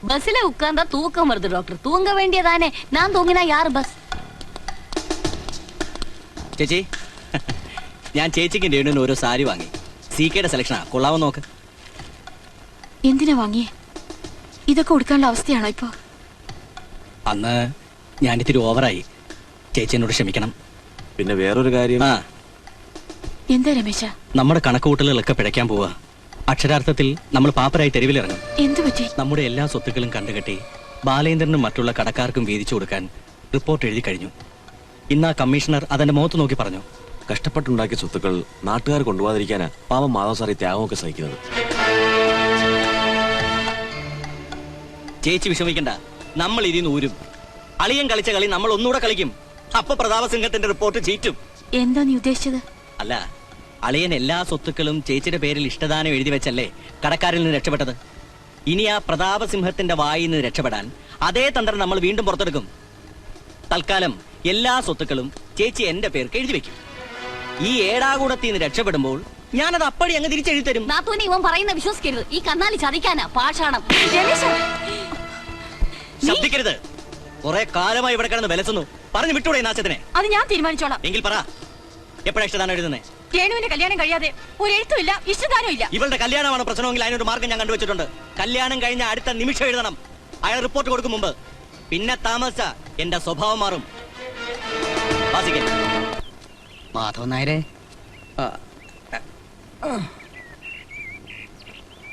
பஸ்ல உட்கார்ந்தா தூக்கம் வருது டாக்டர். தூங்க வேண்டியதானே. நான் தூங்கினா யார் பஸ்? ചേച്ചി, ഞാൻ ചേച്ചിക്ക് രേണുവിന് ഓരോ സാരി വാങ്ങി. സികെയുടെ സെലക്ഷനാ. കൊള്ളാവോ നോക്ക്. എന്തിനാ വാങ്ങിയേ? ഇതൊക്കെ കൊടുക്കേണ്ട അവസ്ഥയാണോ ഇപ്പൊ? അന്ന് ഞാനിത്തിരി ഓവറായി. ചേച്ചി എന്നോട് ക്ഷമിക്കണം. പിന്നെ വേറൊരു കാര്യം. എന്താ രമേശ? നമ്മുടെ കണക്കുകൂട്ടലുകളൊക്കെ പിഴയ്ക്കാൻ പോവാ. അക്ഷരാർത്ഥത്തിൽ നമ്മൾ പാപ്പരായി തെരുവിലിറങ്ങും. എന്തു പറ്റി? നമ്മുടെ എല്ലാ സ്വത്തുക്കളും കണ്ടുകെട്ടി ബാലേന്ദ്രനും മറ്റുള്ള കടക്കാർക്കും വീതിച്ചു കൊടുക്കാൻ റിപ്പോർട്ട് എഴുതി കഴിഞ്ഞു. ഇന്ന് ആ കമ്മീഷണർ അതെന്റെ മുഖത്ത് നോക്കി പറഞ്ഞു, കഷ്ടപ്പെട്ടുണ്ടാക്കിയ സ്വത്തുക്കൾ നാട്ടുകാർ കൊണ്ടുപോകാതിരിക്കാനാ പാവം മാധവ് സാർ ഈ ത്യാഗമൊക്കെ സഹിക്കുന്നത്. ചേച്ചി വിഷമിക്കണ്ട, നമ്മൾ ഇതിന്ന് ഊരും. അളിയൻ കളിച്ച കളി നമ്മൾ ഒന്നുകൂടെ കളിക്കും. അപ്പൊ പ്രതാപസിംഹത്തിന്റെ റിപ്പോർട്ട് ചീറ്റും. എന്താ നീ ഉദ്ദേശിച്ചത്? അല്ല, അളിയൻ എല്ലാ സ്വത്തുക്കളും ചേച്ചിയുടെ പേരിൽ ഇഷ്ടദാനം എഴുതി വെച്ചല്ലേ കടക്കാരിൽ നിന്ന് രക്ഷപ്പെട്ടത്. ഇനി ആ പ്രതാപസിംഹത്തിന്റെ വായിൽ നിന്ന് രക്ഷപ്പെടാൻ അതേ തന്ത്രം നമ്മൾ വീണ്ടും പുറത്തെടുക്കും. തൽക്കാലം എല്ലാ സ്വത്തുക്കളും ചേച്ചി എന്റെ പേർക്ക് എഴുതി വെക്കും. ഈ ഏടാകൂടത്തിൽ നിന്ന് രക്ഷപ്പെടുമ്പോൾ ഞാനത് അപ്പടി അങ്ങ് തിരിച്ചെഴുതി തരും. നാത്തൂനെ ഇവൻ പറയുന്ന വിശ്വസിക്കരുത്. ഈ കന്നാലി ചതിക്കാനാ പാഷാണം. ശബ്ദിക്കരുത്. കുറെ കാലമായി ഇവിടെ കിടന്ന് വിലസുന്നു. പറഞ്ഞു വിട്ടൂടെ നാശത്തിനെ? അത് ഞാൻ തീരുമാനിച്ചോളാം. എങ്കിൽ പറ, എപ്പോഴാ ഇഷ്ടദാനം എഴുതുന്നേ? രേണുവിന്റെ കല്യാണം കഴിയാതെ ഒരു എഴുത്തുമില്ല, ഇഷ്ടദാനം ഇല്ല. ഇവളുടെ കല്യാണമാണ് പ്രശ്നമെങ്കിൽ അതിനൊരു മാർഗം ഞാൻ കണ്ടുവച്ചിട്ടുണ്ട്. കല്യാണം കഴിഞ്ഞ അടുത്ത നിമിഷം എഴുതണം. അയാൾ റിപ്പോർട്ട് കൊടുക്കും മുമ്പ്. പിന്നെ താമസിച്ച എന്റെ സ്വഭാവം മാറും. മാധവൻ നായരെ,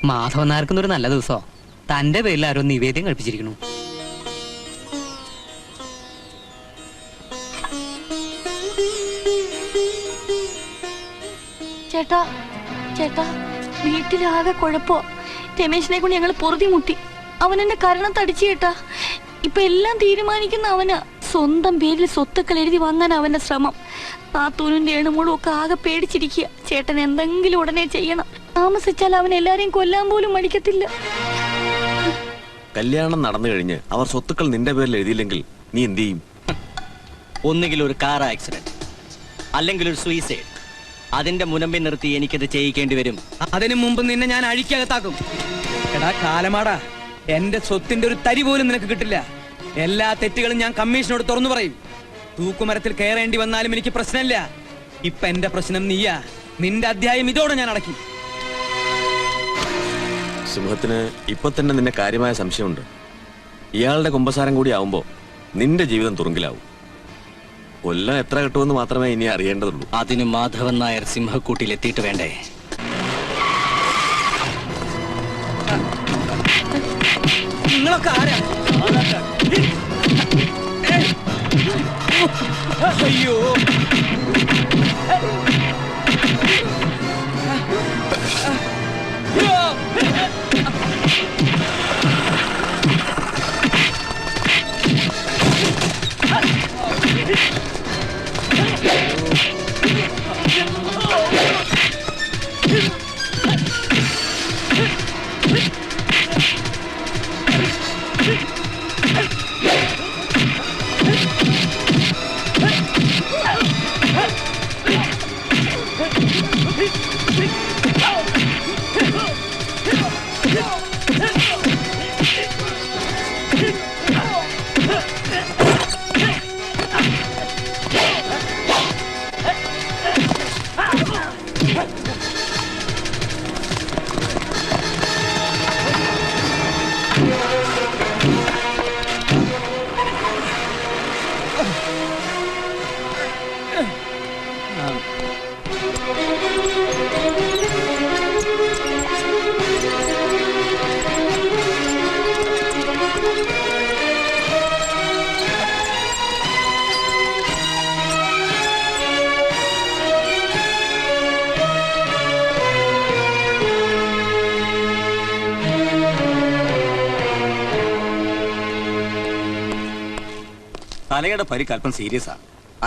മാധവൻ നായർക്കുന്നൊരു നല്ല ദിവസോ. തന്റെ പേരിൽ ആരോ നിവേദ്യം കഴിപ്പിച്ചിരിക്കുന്നു. ചേട്ടാ, ചേട്ടാ, വീട്ടിലാകെ കുഴപ്പോ. രമേശിനെ കൊണ്ട് ഞങ്ങൾ പൊറുതി മുട്ടി. അവൻ എന്റെ കരണത്തടിച്ചു ചേട്ടാ. ഇപ്പൊ എല്ലാം തീരുമാനിക്കുന്ന അവന്. സ്വന്തം പേരിൽ സ്വത്തുക്കൾ എഴുതി വാങ്ങാൻ അവന്റെ ശ്രമം. നാത്തൂനും രേണുമോളും ഒക്കെ ആകെ പേടിച്ചിരിക്കുക. ചേട്ടൻ എന്തെങ്കിലും ഉടനെ ചെയ്യണം. താമസിച്ചാൽ അവൻ എല്ലാരെയും കൊല്ലാൻ പോലും മടിക്കത്തില്ല. കല്യാണം നടന്നു കഴിഞ്ഞ് അവർ സ്വത്തുക്കൾ നിന്റെ പേരിൽ എഴുതിയില്ലെങ്കിൽ നീ എന്ത് ചെയ്യും? ഒന്നുകിൽ ഒരു കാർ ആക്സിഡന്റ്, അല്ലെങ്കിൽ ഒരു സൂയിസൈഡ്. അതിന്റെ മുനമ്പിൽ നിർത്തി എനിക്കത് ചെയ്യിക്കേണ്ടി വരും. അതിനു മുമ്പ് നിന്നെ ഞാൻ അഴിക്കകത്താക്കും. എടാ കാലമാടാ, എന്റെ സ്വത്തിന്റെ ഒരു തരി പോലും നിനക്ക് കിട്ടില്ല. എല്ലാ തെറ്റുകളും ഞാൻ കമ്മീഷനോട് തുറന്നു പറയും. തൂക്കുമരത്തിൽ കയറേണ്ടി വന്നാലും എനിക്ക് പ്രശ്നമില്ല. ഇപ്പൊ എന്റെ പ്രശ്നം നീയാ. നിന്റെ അധ്യായം ഇതോടെ ഞാൻ അടക്കി. സിംഹത്തിന് ഇപ്പൊ തന്നെ നിന്നെ കാര്യമായ സംശയമുണ്ട്. ഇയാളുടെ കുമ്പസാരം കൂടി ആവുമ്പോ നിന്റെ ജീവിതം തുറുങ്കിലാവും. കൊല്ലം എത്ര കിട്ടുമെന്ന് മാത്രമേ ഇനി അറിയേണ്ടതുള്ളൂ. അതിന് മാധവൻ നായർ സിംഹക്കൂട്ടിൽ എത്തിയിട്ട് വേണ്ടേ? നിങ്ങളൊക്കെ ആരാ? അയ്യോ, തലയുടെ പരിക്ക് അല്പം സീരിയസ് ആ.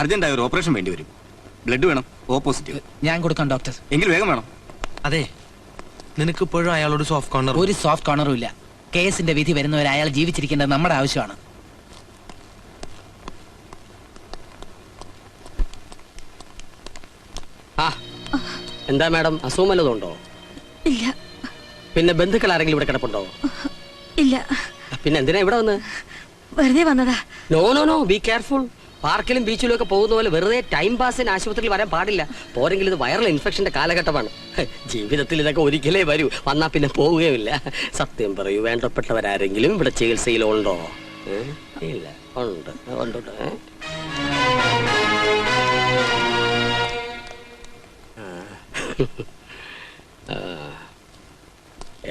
അർജന്റായ ഒരു ഓപ്പറേഷൻ വേണ്ടി വരും. ബ്ലഡ് വേണം, ഓ പോസിറ്റീവ്. ഞാൻ കൊടുക്കാം ഡോക്ടർ. എങ്കിൽ വേഗം വേണം. അതെ, നിനക്ക് ഇപ്പോഴും അയാളോട് സോഫ്റ്റ് കോർണർ? ഒരു സോഫ്റ്റ് കോർണറും ഇല്ല. കേസിന്റെ വിധി വരുന്നവരെ അയാൾ ജീവിച്ചിരിക്കേണ്ടത് നമ്മുടെ ആവശ്യമാണ്. എന്താ മാഡം, അസുഖം വല്ലതുണ്ടോ? ഇല്ല. പിന്നെ ബന്ധുക്കൾ ആരെങ്കിലും ഇവിടെ കിടപ്പുണ്ടോ? ഇല്ല. പിന്നെ എന്തിനാ ഇവിടെ വന്ന്? വെറുതെ വന്നതാ. No no no, be careful. പാർക്കിലും ബീച്ചിലും ഒക്കെ പോകുന്ന പോലെ വെറുതെ ടൈം പാസിന് ആശുപത്രിയിൽ വരാൻ പാടില്ല. പോരെങ്കിലും ഇത് വൈറൽ ഇൻഫെക്ഷന്റെ കാലഘട്ടമാണ്. ജീവിതത്തിൽ ഇതൊക്കെ ഒരിക്കലേ വരൂ, വന്നാ പിന്നെ പോവുകയുമില്ല. സത്യം പറയൂ, വേണ്ടപ്പെട്ടവരാരെങ്കിലും ഇവിടെ ചികിത്സയിലുണ്ടോ? ഇല്ല, ഉണ്ട് ഉണ്ട്.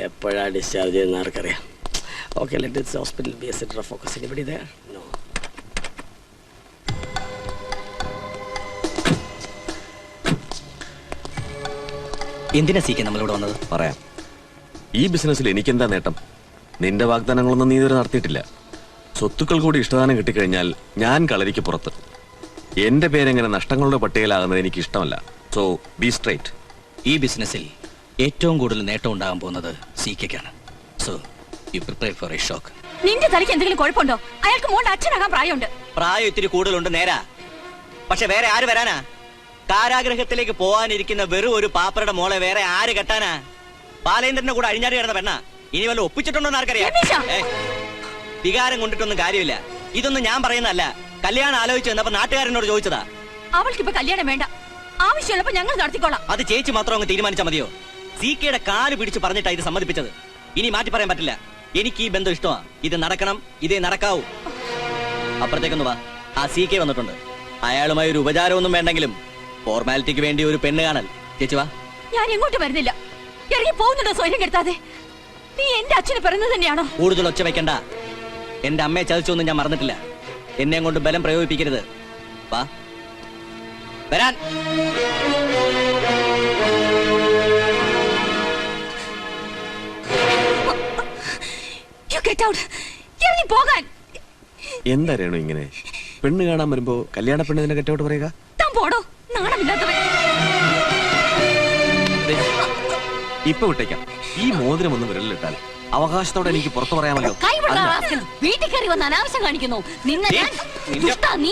എപ്പോഴാ ഡിസ്ചാർജ് ചെയ്യുന്ന ആർക്കറിയാം. Okay, let this hospital be a centre of focus. Anybody there? No. എന്തിനാ സീക്കെ നമ്മളിവിടെ വന്നത്? പറയാം. ഈ ബിസിനസ്സിൽ എനിക്കെന്താ നേട്ടം? നിന്റെ വാഗ്ദാനങ്ങളൊന്നും നീ ഇതുവരെ നടത്തിയിട്ടില്ല. സ്വത്തുക്കൾ കൂടി ഇഷ്ടദാനം കിട്ടിക്കഴിഞ്ഞാൽ ഞാൻ കളരിക്ക് പുറത്ത്. എന്റെ പേരെങ്ങനെ നഷ്ടങ്ങളുടെ പട്ടികയിലാകുന്നത് എനിക്ക് ഇഷ്ടമല്ല. So be straight. ഈ ബിസിനസ്സിൽ ഏറ്റവും കൂടുതൽ നേട്ടം ഉണ്ടാകാൻ പോകുന്നത് സീക്കയ്ക്കാണ്. So you prepare for a shock. നിന്റെ തലയ്ക്ക് എന്തെങ്കിലും കുഴപ്പമുണ്ടോ? അയാൾക്ക് മോളുടെ അച്ഛനാകാൻ പ്രായമുണ്ട്. പ്രായം ഇത്തിരി കൂടുതലുണ്ട് നേരാ, പക്ഷെ വേറെ ആര് വരാനാ? കാരാഗ്രഹത്തിലേക്ക് പോവാനിരിക്കുന്ന വെറും ഒരു പാപ്പരുടെ മോളെ വേറെ ആര് കെട്ടാനാ? ബാലേന്ദ്രന്റെ കൂടെ അഴിഞ്ഞാടി കിടന്ന പെണ്ണ. ഇനി വല്ല ഒപ്പിച്ചിട്ടുണ്ടോന്ന് ആർക്കറിയാം? വികാരം കൊണ്ടിട്ടൊന്നും കാര്യമില്ല. ഇതൊന്നും ഞാൻ പറയുന്നതല്ല, കല്യാണം ആലോചിച്ച് വന്നപ്പോ നാട്ടുകാരനോട് ചോദിച്ചതാ. അവൾക്കിപ്പോ കല്യാണം വേണ്ട, ആവശ്യമുള്ളപ്പോ ഞങ്ങൾ നടത്തിക്കോളാം. അത് ചേച്ചി മാത്രം അങ്ങ് തീരുമാനിച്ചാൽ മതിയോ? സീക്കയുടെ കാല് പിടിച്ച് പറഞ്ഞിട്ടാ ഇത് സമ്മതിപ്പിച്ചത്. ഇനി മാറ്റി പറയാൻ പറ്റില്ല. എനിക്ക് ഈ ബന്ധം ഇഷ്ടമാ. ഇത് നടക്കണം, ഇതേ നടക്കാവൂ. അപ്പുറത്തേക്കൊന്ന് വാ. ആ സീക്കെ വന്നിട്ടുണ്ട്. അയാളുമായി ഒരു ഉപചാരമൊന്നും വേണ്ടെങ്കിലും ഫോർമാലിറ്റിക്ക് വേണ്ടി ഒരു പെണ്ണ് കാണൽ. ചേച്ചി വാ. ഞാൻ എങ്ങോട്ട് വരുന്നില്ല. ഇറങ്ങി പോകുന്നുണ്ടോ സ്വയം കെടുത്താതെ? നീ എന്റെ അച്ഛന് പറയുന്നത് തന്നെയാണോ? കൂടുതൽ ഒച്ച വെക്കണ്ട. എന്റെ അമ്മയെ ചതിച്ചൊന്നും ഞാൻ മറന്നിട്ടില്ല. എന്നെ കൊണ്ട് ബലം പ്രയോഗിപ്പിക്കരുത്. വാ വരാൻ. ഇറങ്ങി പോകാൻ. എന്താ രേണു ഇങ്ങനെ? പെണ്ണ് കാണാൻ വരുമ്പോ കല്യാണ പെണ്ണിനെ കെട്ടോട്ട് പറയുക? താൻ പോടോ, നാണമില്ലാത്തവൻ. ഇപ്പൊ വിട്ടേക്കാം. ഈ മോതിരം ഒന്ന് വിരലിലിട്ടാൽ അവകാശത്തോടെ എനിക്ക് പുറത്തു പറയാമല്ലോ. വീട്ടിൽ കയറി വന്ന് അനാവശ്യം കാണിക്കുന്നു. നിന്നെ ഞാൻ നീ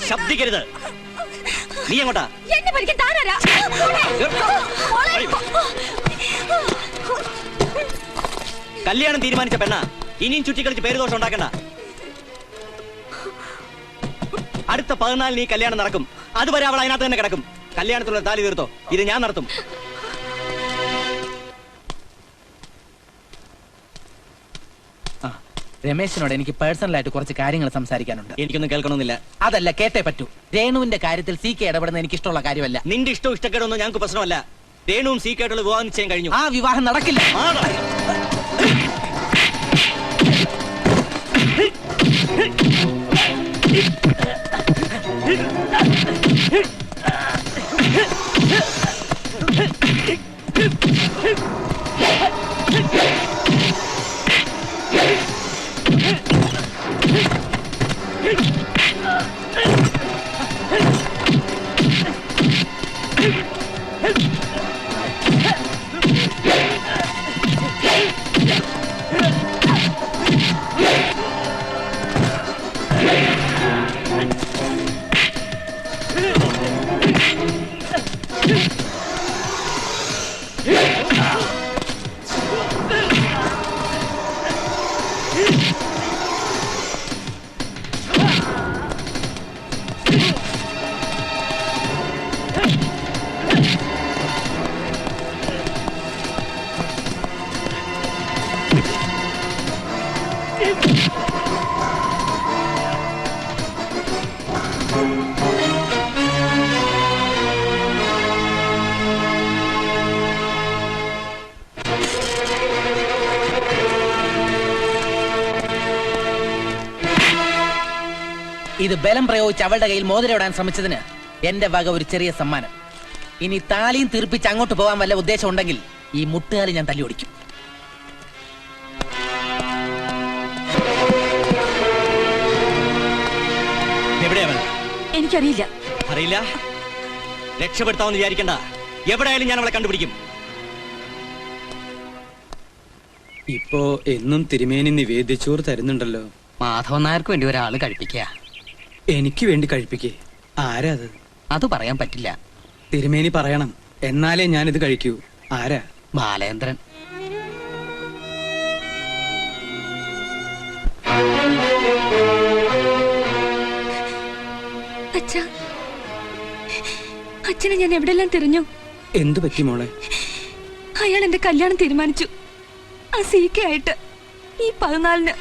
ശബ്ദിക്കരുത്. നീ എങ്ങോട്ടാ? എന്നെ പഠിക്കാൻ താനാരാ? കല്യാണം തീരുമാനിച്ച പെണ്ണ. ഇനിയും ചുറ്റിക്കളിച്ച് പേര് ദോഷം ഉണ്ടാക്കണ്ട. അടുത്ത 14 ഈ കല്യാണം നടക്കും. അതുവരെ അവൾ അതിനകത്ത് തന്നെ കിടക്കും. കല്യാണത്തിലുള്ള താലി തീർത്തോ? ഇത് ഞാൻ നടത്തും. രമേശിനോട് എനിക്ക് പേഴ്സണലായിട്ട് കുറച്ച് കാര്യങ്ങൾ സംസാരിക്കാനുണ്ട്. എനിക്കൊന്നും കേൾക്കണമെന്നില്ല. അതല്ല, കേട്ടേ പറ്റൂ. രേണുവിന്റെ കാര്യത്തിൽ സീക്കെ ഇടപെടുന്ന എനിക്ക് ഇഷ്ടമുള്ള കാര്യമല്ല. നിന്റെ ഇഷ്ടവും ഇഷ്ടക്കേടൊന്നും ഞങ്ങൾക്ക് പ്രശ്നമല്ല. രേണുവും സീക്കായിട്ടുള്ള വിവാഹം നിശ്ചയം കഴിഞ്ഞു. ആ വിവാഹം നടക്കില്ല. ഇത് ബലം പ്രയോഗിച്ച് അവളുടെ കയ്യിൽ മോതിരവിടാൻ ശ്രമിച്ചതിന് എന്റെ വക ഒരു ചെറിയ സമ്മാനം. ഇനി താലിയും തീർപ്പിച്ച് അങ്ങോട്ട് പോകാൻ വല്ല ഉദ്ദേശം ഉണ്ടെങ്കിൽ ഈ മുട്ടുകാലി ഞാൻ തല്ലി ഓടിക്കും. എനിക്കറിയില്ല. അറിയില്ല? രക്ഷപ്പെടുത്താമെന്ന് വിചാരിക്കണ്ട. എവിടെയായാലും ഞാൻ അവളെ കണ്ടുപിടിക്കും. ഇപ്പോ എന്നും തിരുമേനി നിവേദ്യച്ചോറ് തരുന്നുണ്ടല്ലോ. മാധവൻ നായർക്ക് വേണ്ടി ഒരാള് കഴിപ്പിക്കുക. എനിക്ക് വേണ്ടി കഴിപ്പിക്കേ? ആരാ അത്? അത് പറയാൻ പറ്റില്ല. തിരുമേനി പറയണം, എന്നാലേ ഞാനിത് കഴിക്കൂ. ആരാ? ബാലേന്ദ്രൻ. അച്ഛനെ ഞാൻ എവിടെല്ലാം തിരഞ്ഞു. എന്തു പറ്റി മോളെ? അയാൾ എന്റെ കല്യാണം തീരുമാനിച്ചു. ആ സീക്കയായിട്ട് ഈ 14-ന്.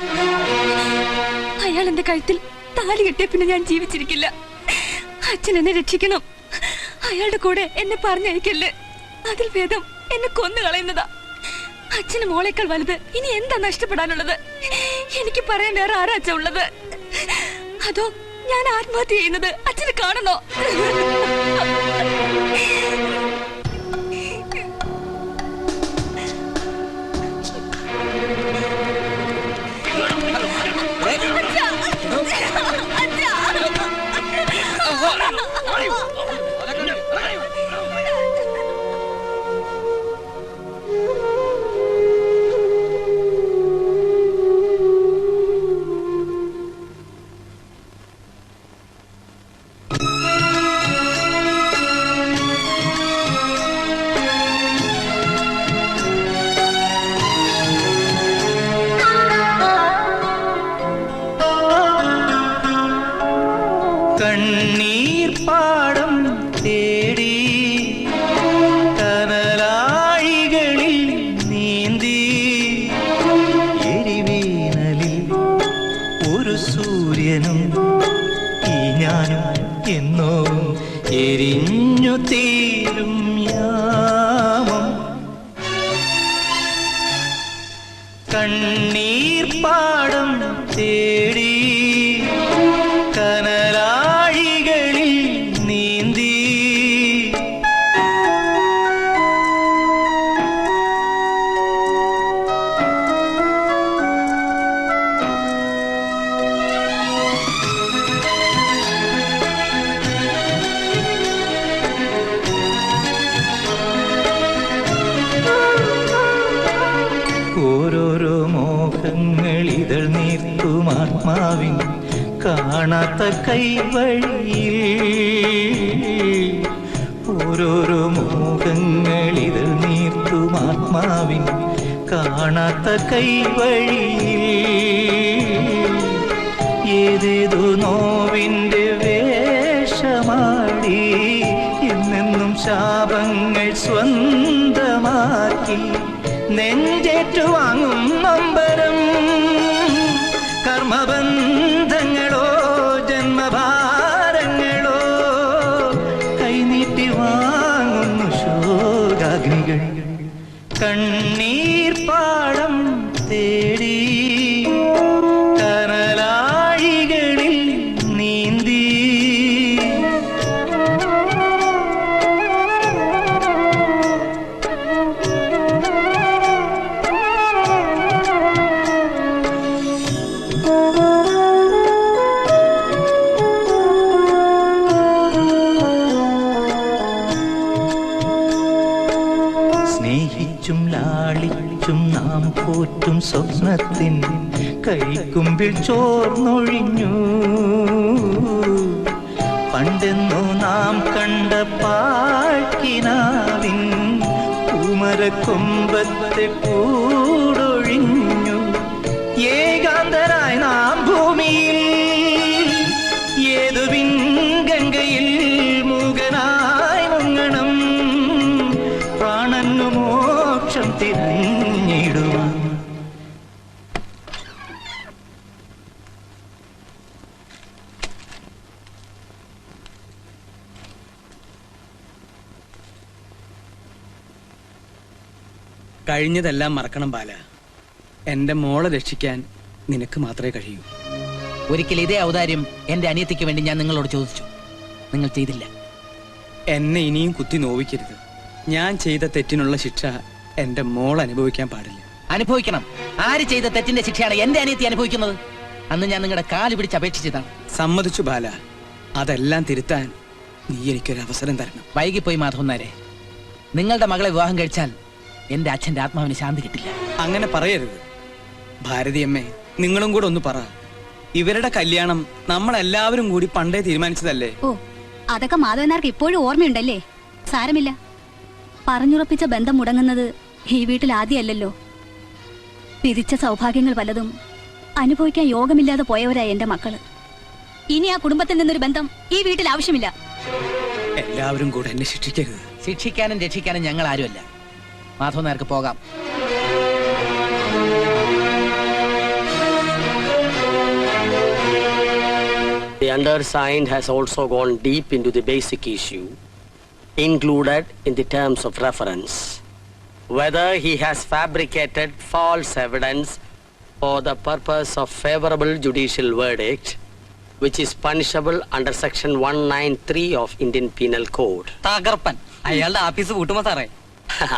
അയാൾ എന്റെ കഴുത്തിൽ താലി കെട്ടിയ പിന്നെ ഞാൻ ജീവിച്ചിരിക്കില്ല. അച്ഛൻ എന്നെ രക്ഷിക്കണം. അയാളുടെ കൂടെ എന്നെ പറഞ്ഞയക്കല്ലേ. അതിൽ ഭേദം എന്നെ കൊന്നു കളയുന്നതാ. അച്ഛന് മോളേക്കാൾ വലുത് ഇനി എന്താ നഷ്ടപ്പെടാനുള്ളത്? എനിക്ക് പറയാൻ വേറെ ആരാ അച്ഛൻ ഉള്ളത്? അതോ ഞാൻ ആത്മഹത്യ ചെയ്യുന്നത് അച്ഛന് കാണണോ? കണ്ണീർ പാടം തേടി കനലാഴികളിൽ നീന്തി എരിവേനലിൽ ഒരു സൂര്യനും ഈ ഞാനും എന്നോ എരിഞ്ഞു തീരും യാമം. കണ്ണീർ പാടം തേടി കനലാഴികളിൽ നീന്തി ഓരോരോ മോഹങ്ങൾ ഇതൾ നീർത്തും ആത്മാവിൻ കാണാത്ത കൈവഴിയിൽ. ഓരോരോ മോഹങ്ങൾ ഇതൾ നീർത്തും ആത്മാവിൻ കാണാത്ത കൈവഴിയിൽ. ഏതേതോ നോവിൻ്റെ വേഷമാടി എന്നെന്നും ശാപങ്ങൾ സ്വന്തമാക്കി നെഞ്ചേറ്റുവാങ്ങും നൊമ്പരം. കർമ്മബന്ധങ്ങളോ ജന്മഭാരങ്ങളോ കൈനീട്ടി വാങ്ങുന്നു ശോകാഗ്നികൾ. കണ്ണീർ പാടം തേടി കനലാഴികളിൽ നീന്തി. പോറ്റും സ്വപ്നത്തിൻ കൈക്കുമ്പിൽ ചോർന്നൊഴിഞ്ഞു. പണ്ടെന്നു നാം കണ്ട പാഴ്ക്കിനാവിൻ പൂമരക്കൊമ്പത്തെ കൂടൊഴിഞ്ഞു. ഏകാന്തരായി നാം ഭൂമിയിൽ ഏതു ഗംഗയിൽ മൂകനായി മുങ്ങണം. പ്രാണനു മോക്ഷം തിരഞ്ഞിടുവാൻ. കഴിഞ്ഞതെല്ലാം മറക്കണം ബാല. എന്റെ മോളെ രക്ഷിക്കാൻ നിനക്ക് മാത്രമേ കഴിയൂ. ഒരിക്കൽ ഇതേ ഔദാര്യം എന്റെ അനിയത്തിക്ക് വേണ്ടി ഞാൻ നിങ്ങളോട് ചോദിച്ചു. നിങ്ങൾ ചെയ്തില്ല. എന്നെ ഇനിയും കുത്തി നോവിക്കരുത്. ഞാൻ ചെയ്ത തെറ്റിനുള്ള ശിക്ഷ എന്റെ മോൾ അനുഭവിക്കാൻ പാടില്ല. അനുഭവിക്കണം. ആര് ചെയ്ത തെറ്റിന്റെ ശിക്ഷയാണ് എന്റെ അനിയത്തി അനുഭവിക്കുന്നത്? അന്ന് ഞാൻ നിങ്ങളുടെ കാല് പിടിച്ച് അപേക്ഷിച്ചതാണ്. സമ്മതിച്ചു ബാല. അതെല്ലാം തിരുത്താൻ നീ എനിക്കൊരു അവസരം തരണം. വൈകിപ്പോയി മാധവൻ നായരെ. നിങ്ങളുടെ മകളെ വിവാഹം കഴിച്ചാൽ എന്റെ അച്ഛന്റെ ആത്മാവിന് ശാന്തി കിട്ടില്ല. അങ്ങനെ പറയരുത് ഭാരതിയമ്മേ. നിങ്ങളും കൂടെ ഒന്ന് പറ. ഇവരുടെ കല്യാണം നമ്മളെല്ലാവരും കൂടി പണ്ടേ തീരുമാനിച്ചതല്ലേ? ഓ, അതൊക്കെ മാധവനാർക്ക് ഇപ്പോഴും ഓർമ്മയുണ്ടല്ലേ? സാരമില്ല. പറഞ്ഞുറപ്പിച്ച ബന്ധം മുടങ്ങുന്നത് ഈ വീട്ടിൽ ആദ്യമല്ലല്ലോ. വിധിച്ച സൗഭാഗ്യങ്ങൾ പലതും അനുഭവിക്കാൻ യോഗമില്ലാതെ പോയവരാ എന്റെ മക്കള്. ഇനി ആ കുടുംബത്തിൽ നിന്നൊരു ബന്ധം ഈ വീട്ടിൽ ആവശ്യമില്ല. എല്ലാവരും കൂടെ എന്നെ ശിക്ഷിക്കരുത്. ശിക്ഷിക്കാനും രക്ഷിക്കാനും ഞങ്ങൾ ആരുമല്ല. മാധവൻ നായർക്ക് പോകാം. The undersigned has also gone deep into the basic issue included in the terms of reference, whether he has fabricated false evidence for the purpose of favorable judicial verdict, which is punishable under section 193 of Indian Penal Code. തകർപ്പൻ അയാളുടെ office പൂട്ടുമോ സാറേ?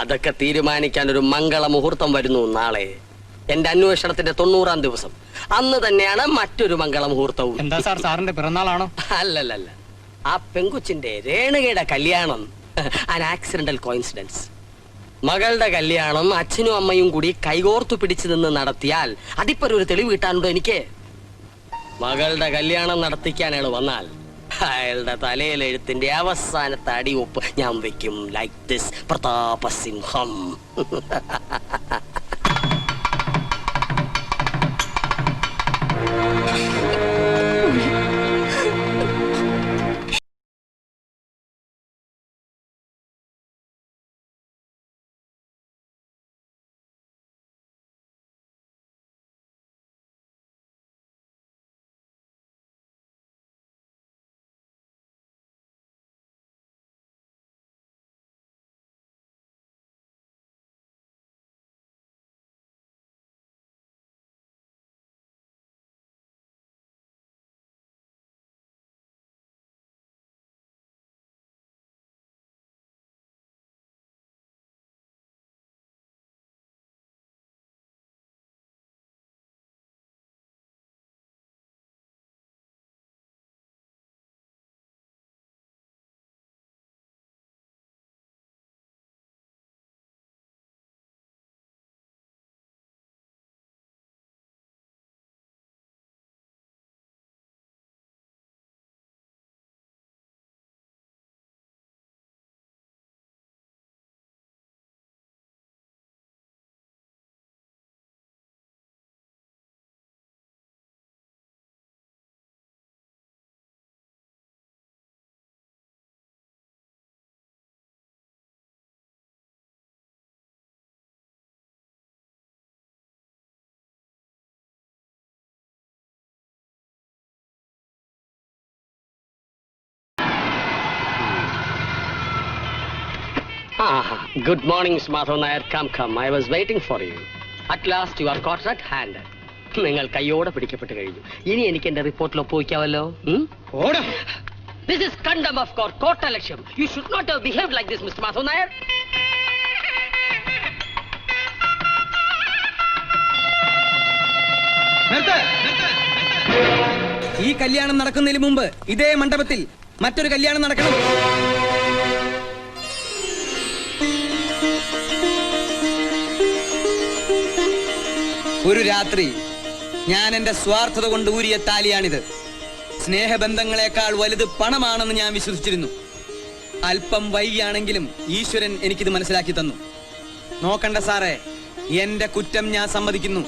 അതൊക്കെ തീരുമാനിക്കാൻ ഒരു മംഗള മുഹൂർത്തം വരുന്നു നാളെ. എന്റെ അന്വേഷണത്തിന്റെ 90-ാം ദിവസം. അന്ന് തന്നെയാണ് മറ്റൊരു മംഗള മുഹൂർത്തവും. എന്താ സാർ, സാറിന്റെ പിറന്നാളാണോ? അല്ലല്ല, ആ പെങ്കുച്ചിന്റെ രേണുകയുടെ കല്യാണം an accidental coincidence. മകളുടെ കല്യാണം അച്ഛനും അമ്മയും കൂടി കൈകോർത്തു പിടിച്ചു നിന്ന് നടത്തിയാൽ അതിപ്പൊരു ഒരു തെളിവ് കിട്ടാനുണ്ടോ എനിക്ക്? മകളുടെ കല്യാണം നടത്തിക്കാൻ അയാൾ വന്നാൽ അയാളുടെ തലയിലെഴുത്തിന്റെ അവസാനത്തെ അടിയൊപ്പ് ഞാൻ വെക്കും. Like this Prathapasimham. Good morning, Mr. Madhavan Nair. Come. I was waiting for you. At last you are caught at hand. നിങ്ങൾ കയ്യോടെ പിടിക്കപ്പെട്ട് കഴിഞ്ഞു. ഇനി എനിക്ക് എന്റെ റിപ്പോർട്ടിൽ ഒപ്പുവയ്ക്കാവല്ലോ. This is contempt of court, court election. You should not have behaved like this, Mr. Madhavan Nair. ഈ കല്യാണം നടക്കുന്നതിന് മുമ്പ് ഇതേ മണ്ഡപത്തിൽ മറ്റൊരു കല്യാണം നടക്കണം. ഒരു രാത്രി ഞാൻ എന്റെ സ്വാർത്ഥത കൊണ്ട് ഊരിയ താലിയാണിത്. സ്നേഹബന്ധങ്ങളെക്കാൾ വലുത് പണമാണെന്ന് ഞാൻ വിശ്വസിച്ചിരുന്നു. അല്പം വൈകിയാണെങ്കിലും ഈശ്വരൻ എനിക്കിത് മനസ്സിലാക്കി തന്നു. നോക്കണ്ട സാറേ, എന്റെ കുറ്റം ഞാൻ സമ്മതിക്കുന്നു.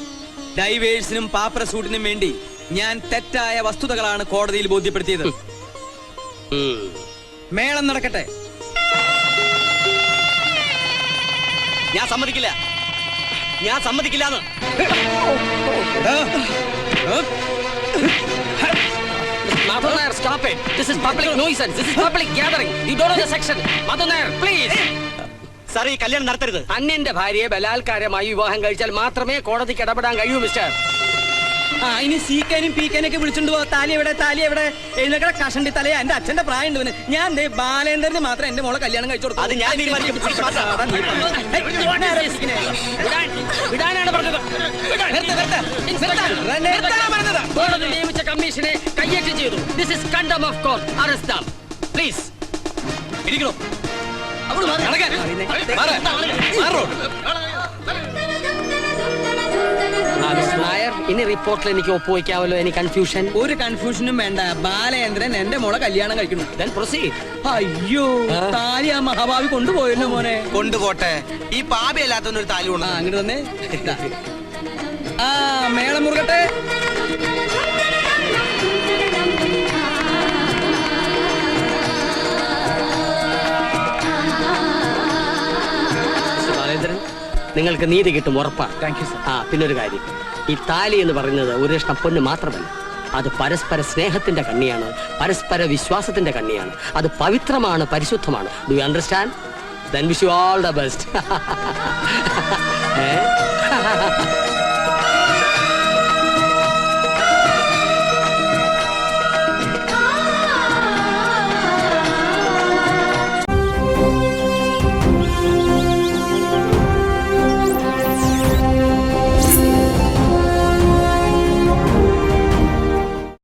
ഡൈവേഴ്സിനും പാപ്പര സൂട്ടിനും വേണ്ടി ഞാൻ തെറ്റായ വസ്തുതകളാണ് കോടതിയിൽ ബോധ്യപ്പെടുത്തിയത്. മേളം നടക്കട്ടെ. ഞാൻ സമ്മതിക്കില്ല, ഞാൻ സമ്മതിക്കില്ലാന്ന്. Madhav Nair, stop it. This is public nuisance. This is public gathering. You don't know the section. Madhav Nair, please. Sir, ഈ കല്യാണം നടത്തരുത്. അന്യന്റെ ഭാര്യയെ ബലാത്കാരമായി വിവാഹം കഴിച്ചാൽ മാത്രമേ കോടതിക്ക് ഇടപെടാൻ കഴിയൂ മിസ്റ്റർ. ഇനി സീക്കാനും പീക്കാനൊക്കെ വിളിച്ചോണ്ട് പോവാ. താലി എവിടെ എഴുന്നേക്കട കഷണ്ടി തലയാ. എന്റെ അച്ഛന്റെ പ്രായം ഉണ്ട്. ഞാൻ ബാലേന്ദ്രന് മാത്രം എന്റെ മോളെ കല്യാണം കഴിച്ചു കൊടുത്തു. അത് ഞാൻ തീരുമാനിക്കും. വിടാനാണ് പറഞ്ഞത്. കോടതി നിയമിച്ച കമ്മീഷനെ കയ്യേറ്റം ചെയ്തു. This is contempt of court. Arrest them please. ഇരിക്കണോ? നായർ, ഇനി റിപ്പോർട്ടിൽ എനിക്ക് ഒപ്പുവയ്ക്കാമല്ലോ. എനിക്ക് കൺഫ്യൂഷൻ. ഒരു കൺഫ്യൂഷനും വേണ്ട. ബാലേന്ദ്രൻ എന്റെ മോളെ കല്യാണം കഴിക്കുന്നു. Then proceed. അയ്യോ, താലി ആ മഹാഭാവി കൊണ്ടുപോയല്ലോ മോനെ. കൊണ്ടുപോട്ടെ. ഈ പാപയല്ലാത്തൊരു താലി കൊണ്ട് അങ്ങോട്ട് വന്നേ. മേളം മുറുകട്ടെ. ബാലേന്ദ്രൻ, നിങ്ങൾക്ക് നീതി കിട്ടും ഉറപ്പാണ്. Thank you sir. പിന്നെ ഒരു കാര്യം, ഈ താലി എന്ന് പറയുന്നത് ഒരു കഷ്ണം പൊന്ന് മാത്രമല്ല. അത് പരസ്പര സ്നേഹത്തിന്റെ കണ്ണിയാണ്, പരസ്പര വിശ്വാസത്തിന്റെ കണ്ണിയാണ്. അത് പവിത്രമാണ്, പരിശുദ്ധമാണ്. Do you understand? Then wish you all the best.